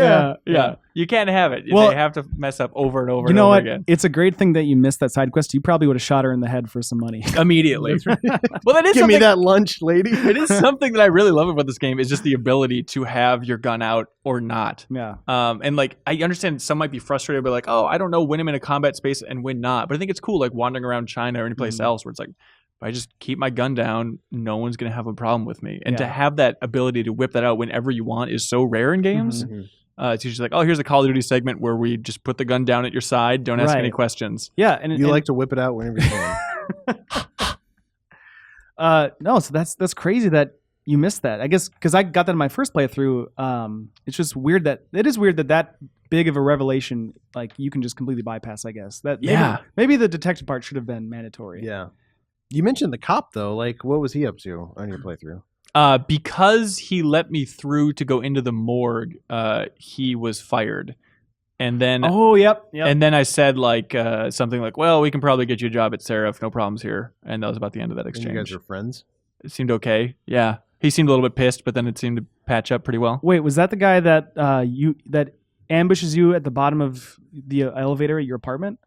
Yeah. You can't have it. Well, they have to mess up over and over you and know over what? again. It's a great thing that you missed that side quest. You probably would have shot her in the head for some money. Immediately. Well, that is Give me something. that lunch, lady. It is something that I really love about this game is just the ability to have your gun out or not. Yeah. And like I understand some might be frustrated by like, oh, I don't know when I'm in a combat space and when not. But I think it's cool like wandering around China or any place else where it's like if I just keep my gun down, no one's gonna have a problem with me. And to Yeah. have that ability to whip that out whenever you want is so rare in games. Mhm. It's usually like, oh, here's a Call of Duty segment where we just put the gun down at your side, don't ask Right. any questions. Yeah, and You like to whip it out whenever you can. no, so that's crazy that you missed that. I guess because I got that in my first playthrough. It's just weird that that big of a revelation, like you can just completely bypass. I guess that maybe the detective part should have been mandatory. Yeah. You mentioned the cop though. Like, what was he up to on your playthrough? Because he let me through to go into the morgue, he was fired. And then and then I said like something like, well, we can probably get you a job at Seraph, no problems here. And that was about the end of that exchange. And you guys were friends? It seemed okay. Yeah. He seemed a little bit pissed, but then it seemed to patch up pretty well. Wait, was that the guy that that ambushes you at the bottom of the elevator at your apartment?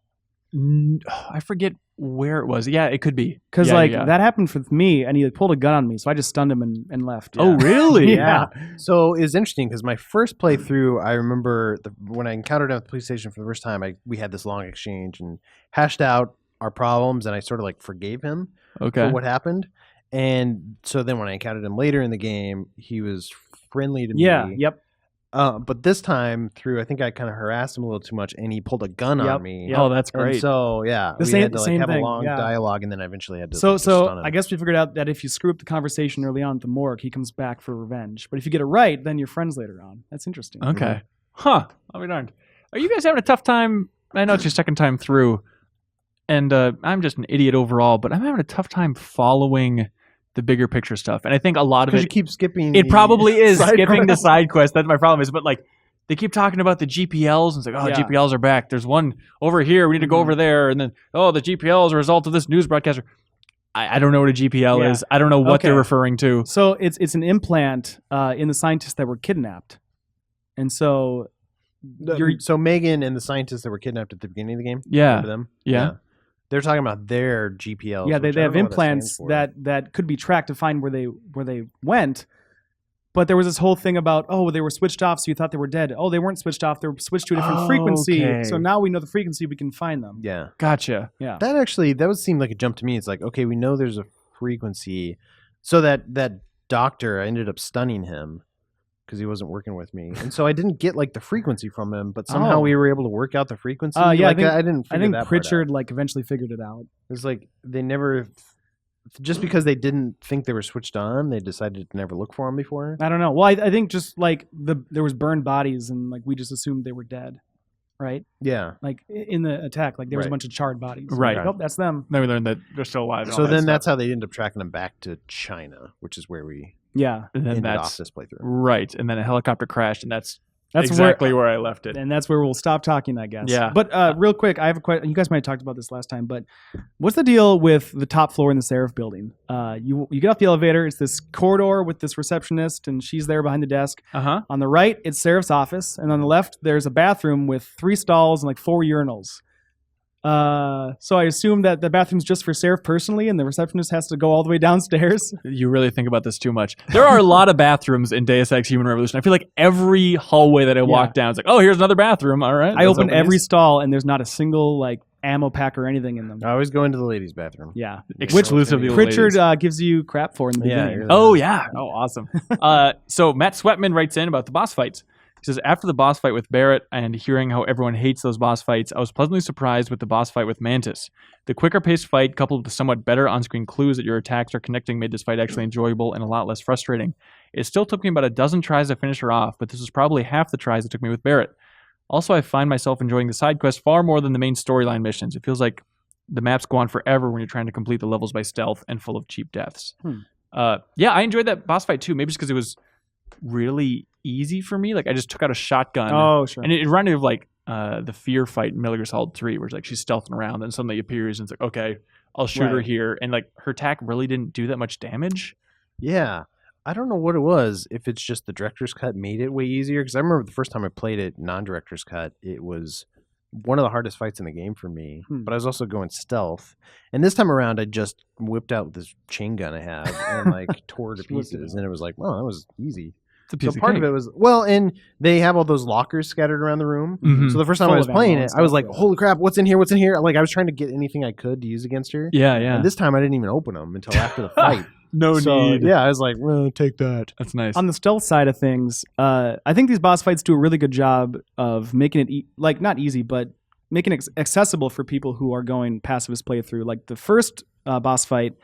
I forget where it was. Yeah, it could be. Because that happened with me, and he pulled a gun on me, so I just stunned him and left. Yeah. Oh, really? Yeah. So it's interesting because my first playthrough, I remember when I encountered him at the police station for the first time, we had this long exchange and hashed out our problems, and I sort of like forgave him for what happened. And so then when I encountered him later in the game, he was friendly to me. Yeah, yep. But this time through, I think I kind of harassed him a little too much, and he pulled a gun on me. Oh, that's great. And so we had to have a long dialogue, and then I eventually had to. So I guess we figured out that if you screw up the conversation early on at the morgue, he comes back for revenge. But if you get it right, then you're friends later on. That's interesting. Okay. Huh. I'll be darned. Are you guys having a tough time? I know it's your second time through, and I'm just an idiot overall, but I'm having a tough time following the bigger picture stuff. And I think a lot of it... you keep skipping... It probably is skipping the side quest. That's my problem is, but like, they keep talking about the GPLs, and it's like, GPLs are back. There's one over here. We need to go over there. And then, the GPL is a result of this news broadcaster. I don't know what a GPL is. I don't know what they're referring to. So it's an implant in the scientists that were kidnapped. And so... So Megan and the scientists that were kidnapped at the beginning of the game? Yeah. Remember them? Yeah. They're talking about their GPLs. Yeah, they have implants that could be tracked to find where they went. But there was this whole thing about, they were switched off, so you thought they were dead. Oh, they weren't switched off. They were switched to a different frequency. Okay. So now we know the frequency, we can find them. Yeah. Gotcha. Yeah. That would seem like a jump to me. It's like, okay, we know there's a frequency. So that doctor, I ended up stunning him because he wasn't working with me. And so I didn't get like the frequency from him, but somehow we were able to work out the frequency. I didn't I think Pritchard like eventually figured it out. It was like they never... Just because they didn't think they were switched on, they decided to never look for them before? I don't know. Well, I think just like there was burned bodies and like we just assumed they were dead, right? Yeah. Like in the attack, like there was a bunch of charred bodies. Right. Like, that's them. Then we learned that they're still alive. So then that's how they ended up tracking them back to China, which is where we ended off this playthrough. Right. And then a helicopter crashed, and that's exactly where I left it. And that's where we'll stop talking, I guess. Yeah. But real quick, I have a question. You guys might have talked about this last time, but what's the deal with the top floor in the Seraph building? You get off the elevator. It's this corridor with this receptionist, and she's there behind the desk. Uh-huh. On the right, it's Seraph's office, and on the left, there's a bathroom with 3 stalls and like 4 urinals. So I assume that the bathroom's just for Seraph personally, and the receptionist has to go all the way downstairs. You really think about this too much. There are a lot of bathrooms in Deus Ex Human Revolution. I feel like every hallway that I walk down, it's like, oh, here's another bathroom. All right. I open every stall, and there's not a single like ammo pack or anything in them. I always go into the ladies' bathroom. Yeah. Exclusively Pritchard gives you crap for in the beginning. Really. Oh, yeah. Oh, awesome. So Matt Sweatman writes in about the boss fights. He says, after the boss fight with Barrett and hearing how everyone hates those boss fights, I was pleasantly surprised with the boss fight with Mantis. The quicker paced fight, coupled with the somewhat better on-screen clues that your attacks are connecting, made this fight actually enjoyable and a lot less frustrating. It still took me about a dozen tries to finish her off, but this was probably half the tries it took me with Barrett. Also, I find myself enjoying the side quests far more than the main storyline missions. It feels like the maps go on forever when you're trying to complete the levels by stealth and full of cheap deaths. Yeah, I enjoyed that boss fight too, maybe just because it was really easy for me. Like I just took out a shotgun. Oh, sure. And it reminded me of like the Fear fight in Metal Gear Solid 3, where it's like she's stealthing around and suddenly appears and it's like, okay, I'll shoot her here. And like her attack really didn't do that much damage. Yeah. I don't know what it was. If it's just the director's cut made it way easier. Because I remember the first time I played it, non-director's cut, it was one of the hardest fights in the game for me. But I was also going stealth. And this time around, I just whipped out this chain gun I had and like tore it to pieces. And it was like, well, that was easy. So part of it was, and they have all those lockers scattered around the room. Mm-hmm. So the first time I was playing it, I was like, holy crap, what's in here? What's in here? Like I was trying to get anything I could to use against her. Yeah, yeah. And this time I didn't even open them until after the fight. Need. Yeah, I was like, well, take that. That's nice. On the stealth side of things, I think these boss fights do a really good job of making it, like not easy, but making it accessible for people who are going pacifist playthrough. Like the first boss fight,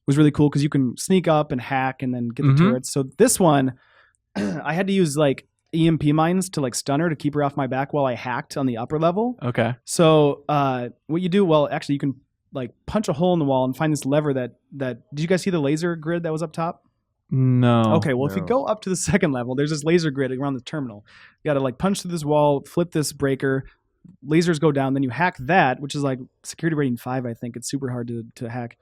was really cool because you can sneak up and hack and then get the turrets. So this one, I had to use like EMP mines to like stun her to keep her off my back while I hacked on the upper level. Okay. So what you do, well, actually you can like punch a hole in the wall and find this lever that did you guys see the laser grid that was up top? No. Okay, well, if you go up to the second level, there's this laser grid around the terminal. You got to like punch through this wall, flip this breaker, lasers go down, then you hack that, which is like security rating 5, I think. It's super hard to hack.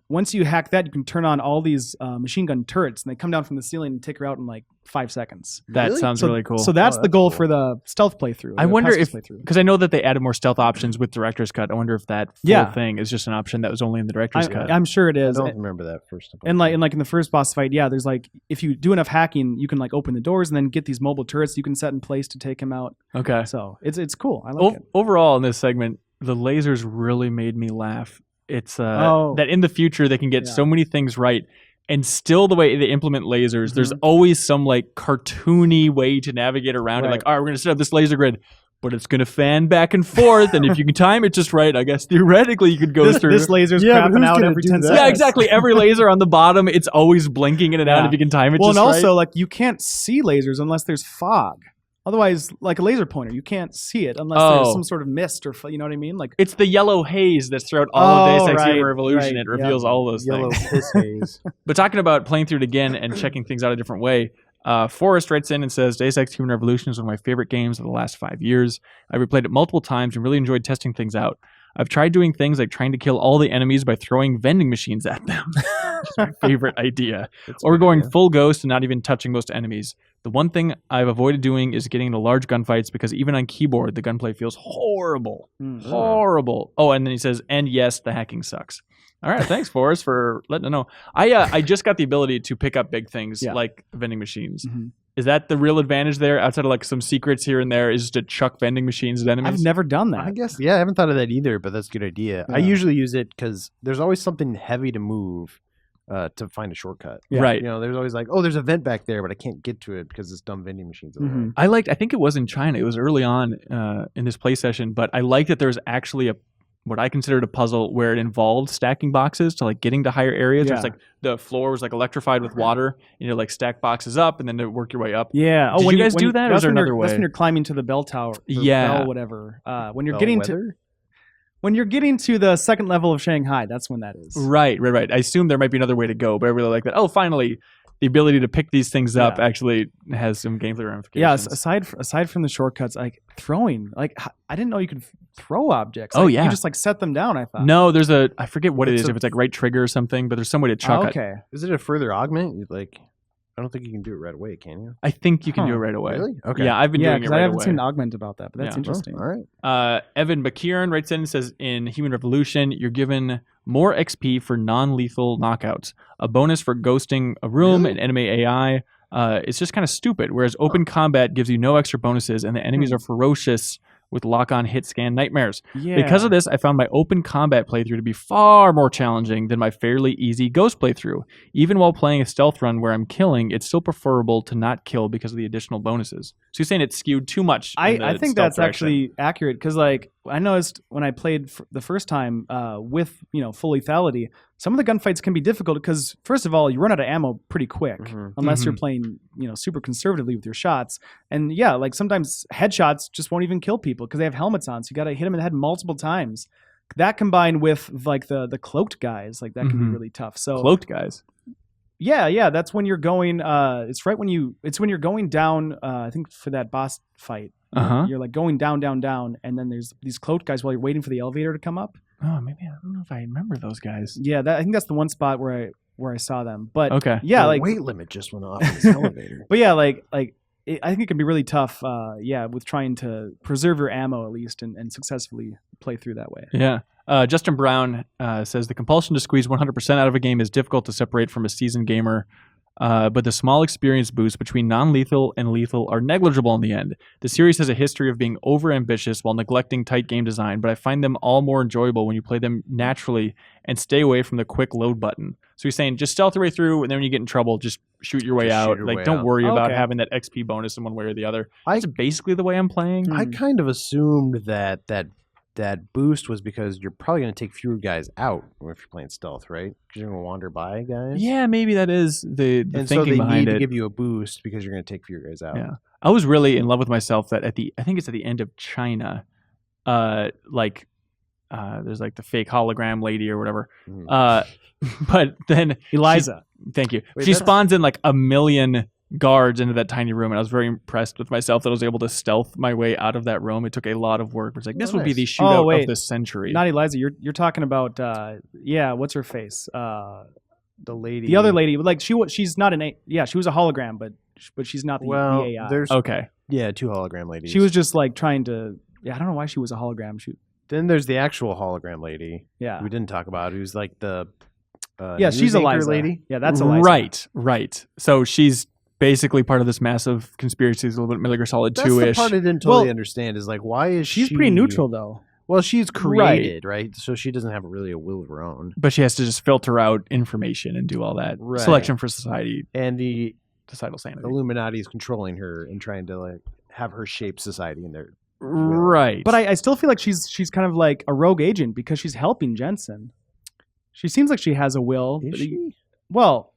Once you hack that, you can turn on all these machine gun turrets, and they come down from the ceiling and take her out in like 5 seconds. That sounds really cool. So that's the goal for the stealth playthrough. I wonder if, because I know that they added more stealth options with Director's Cut. I wonder if that full thing is just an option that was only in the Director's Cut. I'm sure it is. I don't remember that first. And like in the first boss fight, there's like if you do enough hacking, you can like open the doors and then get these mobile turrets you can set in place to take him out. Okay. So it's cool. I like it. Overall, in this segment, the lasers really made me laugh. It's that in the future they can get so many things right, and still the way they implement lasers, there's always some like cartoony way to navigate around it. Like, all right, we're gonna set up this laser grid, but it's gonna fan back and forth, and if you can time it just right, I guess theoretically you could go through. This laser's crapping out every 10 seconds. Yeah, exactly. Every laser on the bottom, it's always blinking in and out if you can time it just right. Well, and also like you can't see lasers unless there's fog. Otherwise, like a laser pointer, you can't see it unless there's some sort of mist or, you know what I mean? Like it's the yellow haze that's throughout all of Deus Ex Human Revolution. It reveals all those yellow things. piss haze. But talking about playing through it again and checking things out a different way, Forrest writes in and says, Deus Ex Human Revolution is one of my favorite games of the last 5 years. I replayed it multiple times and really enjoyed testing things out. I've tried doing things like trying to kill all the enemies by throwing vending machines at them. Which is my favorite idea. Or going full ghost and not even touching most enemies. The one thing I've avoided doing is getting into large gunfights because even on keyboard, the gunplay feels horrible. Horrible. Oh, and then he says, and yes, the hacking sucks. All right, thanks, Forrest, for letting us know. I just got the ability to pick up big things like vending machines. Is that the real advantage there, outside of like some secrets here and there, is to chuck vending machines at enemies? I've never done that. I guess, I haven't thought of that either, but that's a good idea. I usually use it because there's always something heavy to move to find a shortcut. Right. You know, there's always like, oh, there's a vent back there, but I can't get to it because this dumb vending machine's in the way. I think it was in China. It was early on in this play session, but I liked that there's actually what I considered a puzzle where it involved stacking boxes to like getting to higher areas. It's like the floor was like electrified with water, and you like stack boxes up and then to work your way up. Yeah. Did you guys do that, or is there another way? That's when you're climbing to the bell tower. Bell whatever. When you're getting to the second level of Shanghai, that's when that is. Right. I assume there might be another way to go, but I really like that. Oh, finally, the ability to pick these things up actually has some gameplay ramifications. Yeah, aside from the shortcuts, like throwing, like I didn't know you could throw objects. Like, you just like set them down. I thought. No, there's I forget what it is. If it's like right trigger or something, but there's some way to chuck it. Okay. Is it a further augment? Like, I don't think you can do it right away, can you? I think you can do it right away. Really? Okay. Yeah, I've been doing it right away. I haven't seen an augment about that, but that's interesting. All right. Evan McKieran writes in and says, in Human Revolution, you're given more XP for non-lethal knockouts, a bonus for ghosting a room, and enemy AI. It's just kind of stupid, whereas open combat gives you no extra bonuses, and the enemies are ferocious with lock-on hit scan nightmares. Yeah. Because of this, I found my open combat playthrough to be far more challenging than my fairly easy ghost playthrough. Even while playing a stealth run where I'm killing, it's still preferable to not kill because of the additional bonuses. So you're saying it's skewed too much? I think that's actually accurate, because like I noticed when I played the first time with full lethality, some of the gunfights can be difficult because first of all you run out of ammo pretty quick unless you're playing super conservatively with your shots, and like sometimes headshots just won't even kill people because they have helmets on, so you got to hit them in the head multiple times. That combined with like the cloaked guys, like that can be really tough. So cloaked guys. Yeah, that's when you're going. It's when you're going down. I think for that boss fight, you're like going down, and then there's these cloaked guys while you're waiting for the elevator to come up. Oh, maybe I don't know if I remember those guys. Yeah, I think that's the one spot where I saw them. But okay, yeah, the weight limit just went off in this elevator. But yeah, I think it can be really tough. With trying to preserve your ammo at least and successfully play through that way. Yeah. Justin Brown says the compulsion to squeeze 100% out of a game is difficult to separate from a seasoned gamer, but the small experience boosts between non-lethal and lethal are negligible in the end. The series has a history of being over-ambitious while neglecting tight game design, but I find them all more enjoyable when you play them naturally and stay away from the quick load button. So he's saying just stealth your way through, and then when you get in trouble, just shoot your way out. Don't worry about having that XP bonus in one way or the other. That's basically the way I'm playing. I kind of assumed that that boost was because you're probably going to take fewer guys out if you're playing stealth, right? Because you're going to wander by guys. Yeah, maybe that is the And thinking so they behind need it. to give you a boost because you're going to take fewer guys out. Yeah, I was really in love with myself that I think it's at the end of China, there's like the fake hologram lady or whatever. But then Eliza. Thank you. Wait, She that's- spawns in like a million guards into that tiny room, and I was very impressed with myself that I was able to stealth my way out of that room. It took a lot of work. It's like this would be the shootout of the century. Not Eliza. You're talking about what's her face? The lady, The other lady, like she's not she was a hologram, but she's not the AI. There's Okay. two hologram ladies. She was just like trying to. Yeah, I don't know why she was a hologram. Then there's the actual hologram lady. Yeah. We didn't talk about who's like the She's news anchor Eliza. lady. Yeah, that's Eliza. Right. So she's basically part of this massive conspiracy. It's a little bit Metal Gear Solid That's 2-ish. the part I didn't totally understand. Is like, why is She's pretty neutral though. Well, she's created, right? So she doesn't have really a will of her own. But she has to just filter out information and do all that. Right. Selection for society, And the societal sanity. Illuminati is controlling her and trying to like have her shape society in their Right. But I still feel like she's kind of like a rogue agent because she's helping Jensen. She seems like she has a will. Is she? Well,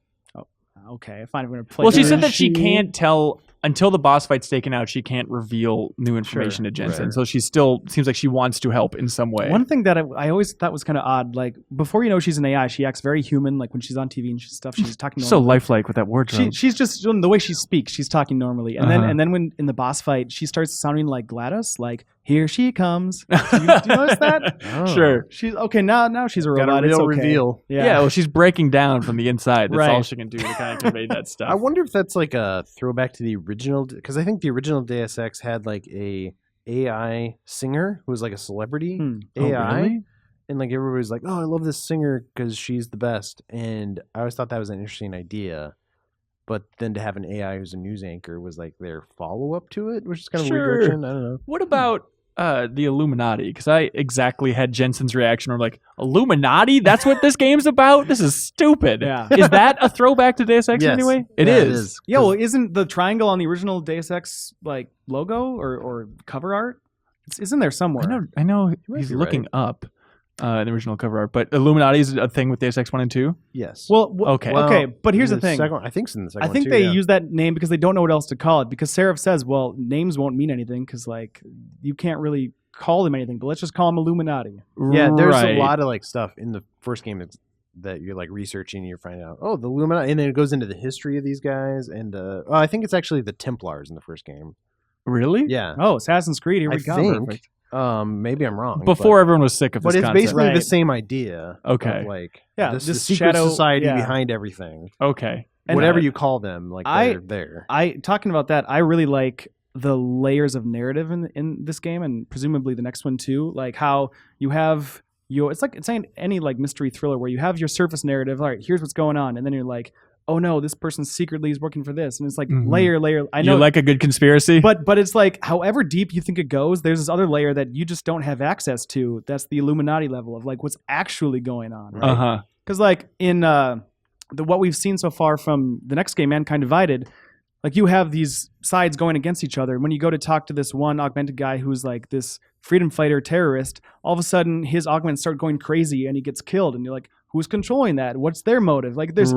okay, fine. I'm going to play. Well, she that. said that she can't tell until the boss fight's taken out. She can't reveal new information to Jensen. right. So she still seems like she wants to help in some way. One thing that I always thought was kind of odd, like before you know she's an AI, she acts very human. Like when she's on TV and stuff, she's talking. So normally. lifelike with that wardrobe. She's just the way she speaks. She's talking normally, and then when in the boss fight, she starts sounding like Gladys, like here she comes. Do you notice that? Oh. Sure. She's okay now. She's a Got robot. a It's real okay. reveal. Yeah. Well, she's breaking down from the inside. That's all Right. she can do to kind of convey that stuff. I wonder if that's like a throwback to the original, because I think the original Deus Ex had like a AI singer who was like a celebrity AI, really? and like everybody was like, "Oh, I love this singer because she's the best." And I always thought that was an interesting idea. But then to have an AI who's a news anchor was like their follow up to it, which is kind of a weird Sure. direction. I don't know. What about the Illuminati? Because I exactly had Jensen's reaction. I'm like, Illuminati? That's what this game's about? This is stupid. Yeah. Is that a throwback to Deus Ex Yes. anyway? Yeah, it is. Yeah, well, isn't the triangle on the original Deus Ex like logo or cover art? It's in there somewhere. I know might he's be looking up the original cover art, but Illuminati is a thing with Deus Ex 1 and 2? Yes. Well, Okay. okay, but here's the thing. Second one, I think it's in the second I one, think too, they yeah. use that name because they don't know what else to call it. Because Seraph says, well, names won't mean anything because like you can't really call them anything, but let's just call them Illuminati. Yeah, there's Right. a lot of like stuff in the first game that you're like researching and you're finding out, oh, the Illuminati, and then it goes into the history of these guys, and I think it's actually the Templars in the first game. Really? Yeah, Oh, Assassin's Creed, here I we go. think. Perfect. Maybe I'm wrong. Before everyone was sick of but this it's concept. basically the Right. same idea. Okay. Of like Yeah, the this secret shadow- society yeah. behind everything. Okay. And, Whatever you call them, like I- they're there. Talking about that, I really like the layers of narrative in this game, and presumably the next one too. Like how you have it's like any like mystery thriller where you have your surface narrative. All right, here's what's going on, and then you're like, oh no, this person secretly is working for this, and it's like Mhm. layer. I know, You like a good conspiracy? but it's like however deep you think it goes, there's this other layer that you just don't have access to. That's the Illuminati level of like what's actually going on. Right? Uh-huh. Because like in what we've seen so far from the next game, Mankind Divided, like you have these sides going against each other. When you go to talk to this one augmented guy who's like this freedom fighter terrorist, all of a sudden his augments start going crazy and he gets killed, and you're like, who's controlling that? What's their motive? Like there's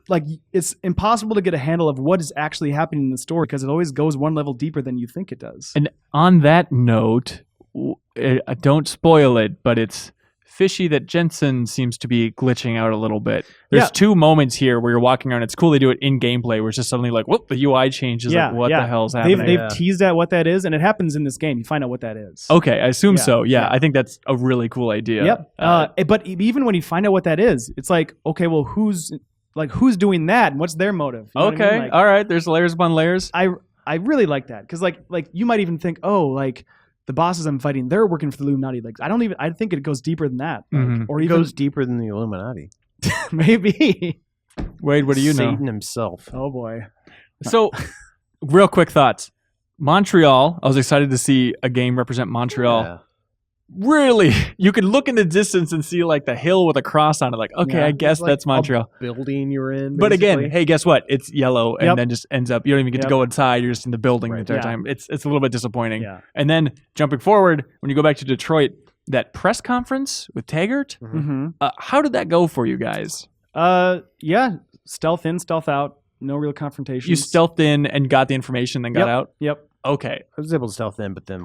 like it's impossible to get a handle of what is actually happening in the story because it always goes one level deeper than you think it does. And on that note, don't spoil it, but it's fishy that Jensen seems to be glitching out a little bit. There's Yeah. 2 moments here where you're walking around. It's cool they do it in gameplay where it's just suddenly like, whoop, the UI changes. Like, what the hell's happening? They've teased at what that is, and it happens in this game. You find out what that is. Okay, I assume Yeah, so. Yeah, yeah. I think that's a really cool idea. Yep. But even when you find out what that is, it's like, okay, well, who's doing that, and what's their motive? You know what I Okay, mean? Like, all right. There's layers upon layers. I really like that because like you might even think, oh, like the bosses I'm fighting, they're working for the Illuminati. Like I think it goes deeper than that, like, Mhm. or It even goes deeper than the Illuminati. maybe. Wade, what do you know? Satan himself. Oh boy. So, real quick thoughts. Montreal. I was excited to see a game represent Montreal. Yeah. really, you could look in the distance and see like the hill with a cross on it. Like, okay, I guess that's Montreal. Building you're in. But again, basically. hey, guess what? It's yellow, and then just ends up. You don't even get to go inside. You're just in the building the entire time. It's a little bit disappointing. Yeah. And then jumping forward, when you go back to Detroit, that press conference with Taggart, how did that go for you guys? Yeah, stealth in, stealth out. No real confrontation. You stealthed in and got the information, then got out? Yep. Okay. I was able to stealth in, but then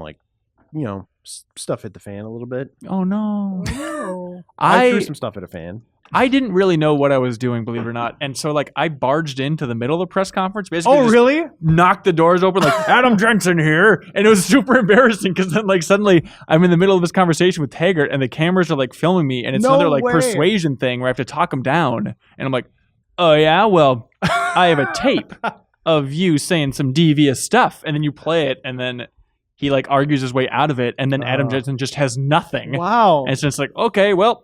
stuff hit the fan a little bit. Oh, no. I threw some stuff at a fan. I didn't really know what I was doing, believe it or not. And so, I barged into the middle of the press conference. Basically, really? Knocked the doors open, like, Adam Jensen here. And it was super embarrassing because then, suddenly I'm in the middle of this conversation with Taggart and the cameras are, filming me. And it's another, persuasion thing where I have to talk him down. And I'm like, oh, yeah? Well, I have a tape of you saying some devious stuff. And then you play it, and then he, argues his way out of it. And then Adam Jensen just has nothing. Wow. And it's just okay, well...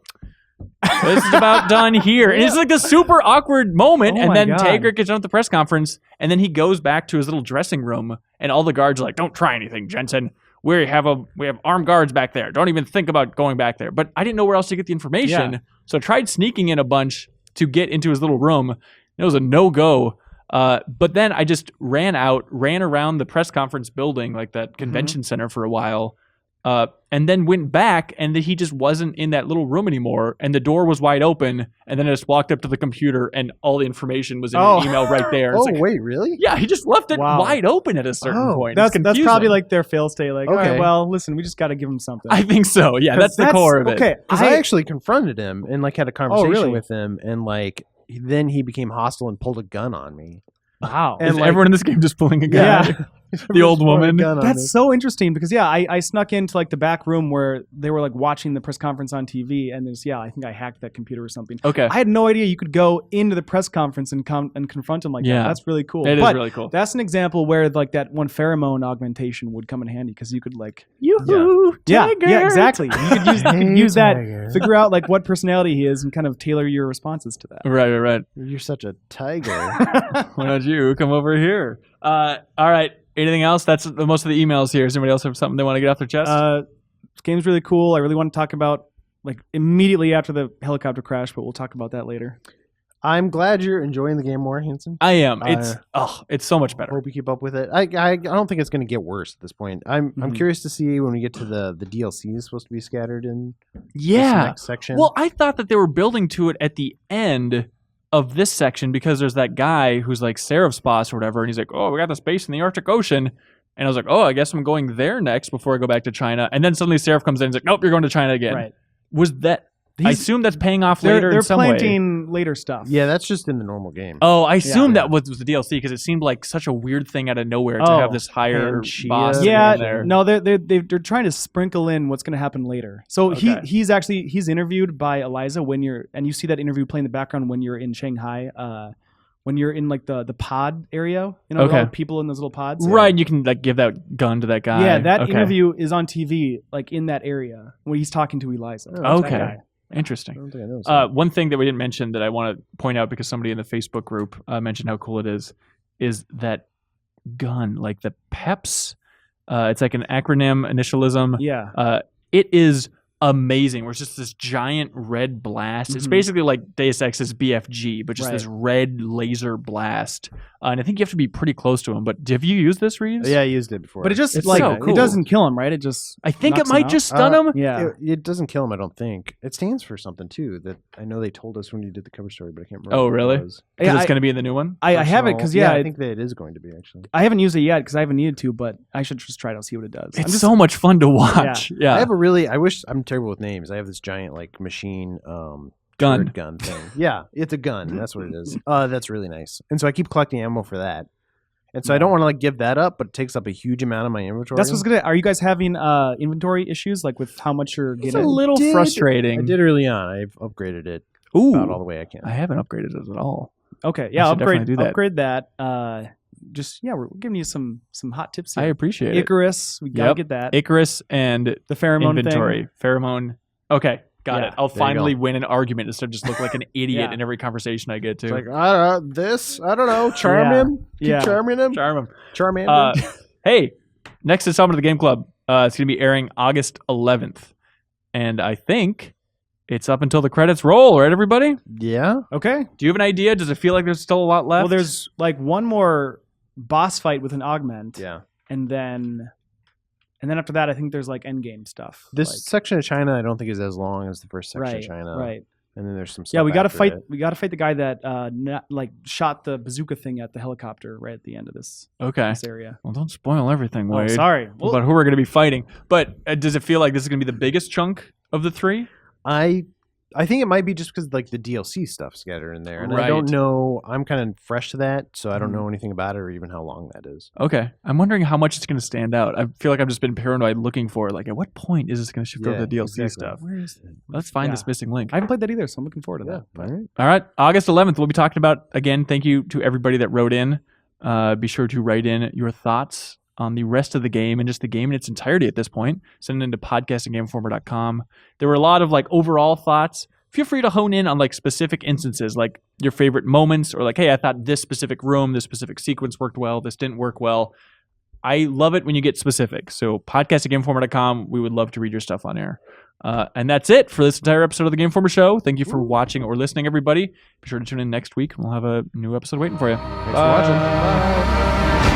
this is about done here. And it's a super awkward moment. Oh and then God. Taggart gets done at the press conference, and then he goes back to his little dressing room, and all the guards are like, don't try anything, Jensen. We have armed guards back there. Don't even think about going back there. But I didn't know where else to get the information. So I tried sneaking in a bunch to get into his little room. It was a no-go. But then I just ran around the press conference building, that convention center for a while. And then went back, and he just wasn't in that little room anymore, and the door was wide open, and then I just walked up to the computer, and all the information was in an email right there. It's Wait, really? yeah, he just left it wide open at a certain point. That's probably their fail state. All Okay. right, well, listen, we just got to give him something. I think so. Yeah, that's the core of it. Okay, Because I actually confronted him and had a conversation really? with him, and then he became hostile and pulled a gun on me. Wow. Is everyone in this game just pulling a gun? Yeah. The old woman. That's so interesting because I snuck into the back room where they were watching the press conference on TV, and I think I hacked that computer or something. Okay. I had no idea you could go into the press conference and confront him that. That's really cool. It is really cool. That's an example where that one pheromone augmentation would come in handy because you could Yoo-hoo, Taggart. yeah, exactly. You could use that, figure out what personality he is, and kind of tailor your responses to that. Right. You're such a tiger. Why don't you come over here? All right. Anything else? That's most of the emails here. Does anybody else have something they want to get off their chest? This game's really cool. I really want to talk about immediately after the helicopter crash, but we'll talk about that later. I'm glad you're enjoying the game more, Hanson. I am. It's so much better. Hope you keep up with it. I don't think it's going to get worse at this point. I'm curious to see when we get to the DLC is supposed to be scattered in this next section. Well, I thought that they were building to it at the end of this section because there's that guy who's Seraph's boss or whatever, and he's like, oh, we got this base in the Arctic Ocean. And I was like, oh, I guess I'm going there next before I go back to China. And then suddenly Seraph comes in and he's like, nope, you're going to China again. Right. Was that... I assume that's paying off later They're in some way. planting later stuff. Yeah, that's just in the normal game. Oh, I assume that was the DLC because it seemed like such a weird thing out of nowhere to have this higher boss Yeah, in there. no, they're trying to sprinkle in what's going to happen later. So he's interviewed by Eliza and you see that interview playing in the background when you're in Shanghai. When you're in the pod area, with all the people in those little pods. Right, you can give that gun to that guy. Yeah, that interview is on TV, in that area when he's talking to Eliza. Okay. Interesting. One thing that we didn't mention that I want to point out because somebody in the Facebook group mentioned how cool it is that gun, the PEPS. It's an acronym, initialism. Yeah. It is amazing. Where it's just this giant red blast. It's basically like Deus Ex's BFG, but just this red laser blast. And I think you have to be pretty close to him. But have you used this, Reeves? Yeah, I used it before. But it just so cool. It doesn't kill him, right? It just I think it knocks him might out. just stun him. Yeah. It doesn't kill him, I don't think. It stands for something too that I know they told us when you did the cover story, but I can't remember. Oh, what really? it was. Because it's going to be in the new one. I have it because I think that it is going to be actually. I haven't used it yet because I haven't needed to, but I should just try it out, see what it does. It's so much fun to watch. Yeah. I have I'm terrible with names. I have this giant machine gun thing. Yeah, it's a gun. That's what it is. That's really nice. And so I keep collecting ammo for that. And so I don't want to give that up, but it takes up a huge amount of my inventory. That's what's gonna. Are you guys having inventory issues with how much you're getting? It's a little frustrating. I did early on. I've upgraded it about all the way I can. I haven't upgraded it at all. Okay, yeah, upgrade that. Upgrade that. We're giving you some hot tips here. I appreciate Icarus, we gotta get that. Icarus and the pheromone inventory. Thing. Pheromone. Okay. Got it. I'll finally go. win an argument instead of just look like an idiot in every conversation I get to. It's I don't know. Charm him. Keep charming him. Charm him. Charm him. Hey, next installment of the Game Club. It's going to be airing August 11th. and I think it's up until the credits roll, right, everybody? Yeah. Okay. Do you have an idea? Does it feel like there's still a lot left? Well, there's like one more boss fight with an augment. Yeah. And then after that, I think there's like endgame stuff. This like, section of China, I don't think is as long as the first section right, of China. Right. And then there's some stuff. Yeah, we got to after fight. it. We got to fight the guy that shot the bazooka thing at the helicopter right at the end of this area. Well, don't spoil everything, Oh, Wade. sorry. About who we're going to be fighting. But does it feel like this is going to be the biggest chunk of the three? I think it might be just because like the DLC stuff scattered in there, and I don't know. I'm kind of fresh to that, so I don't know anything about it or even how long that is. Okay, I'm wondering how much it's going to stand out. I feel like I've just been paranoid looking for like at what point is this going to shift over to the DLC stuff? Where is it? Let's find this missing link. I haven't played that either, so I'm looking forward to that. All right. All right, August 11th, we'll be talking about again. Thank you to everybody that wrote in. Be sure to write in your thoughts on the rest of the game and just the game in its entirety at this point. Send it into podcast@gameformer.com. There were a lot of like overall thoughts. Feel free to hone in on like specific instances, like your favorite moments, or like, hey, I thought this specific room, this specific sequence worked well, this didn't work well. I love it when you get specific. So podcast@gameformer.com. We would love to read your stuff on air. And that's it for this entire episode of the Game Informer Show. Thank you for watching or listening, everybody. Be sure to tune in next week. We'll have a new episode waiting for you. Thanks for watching. Bye.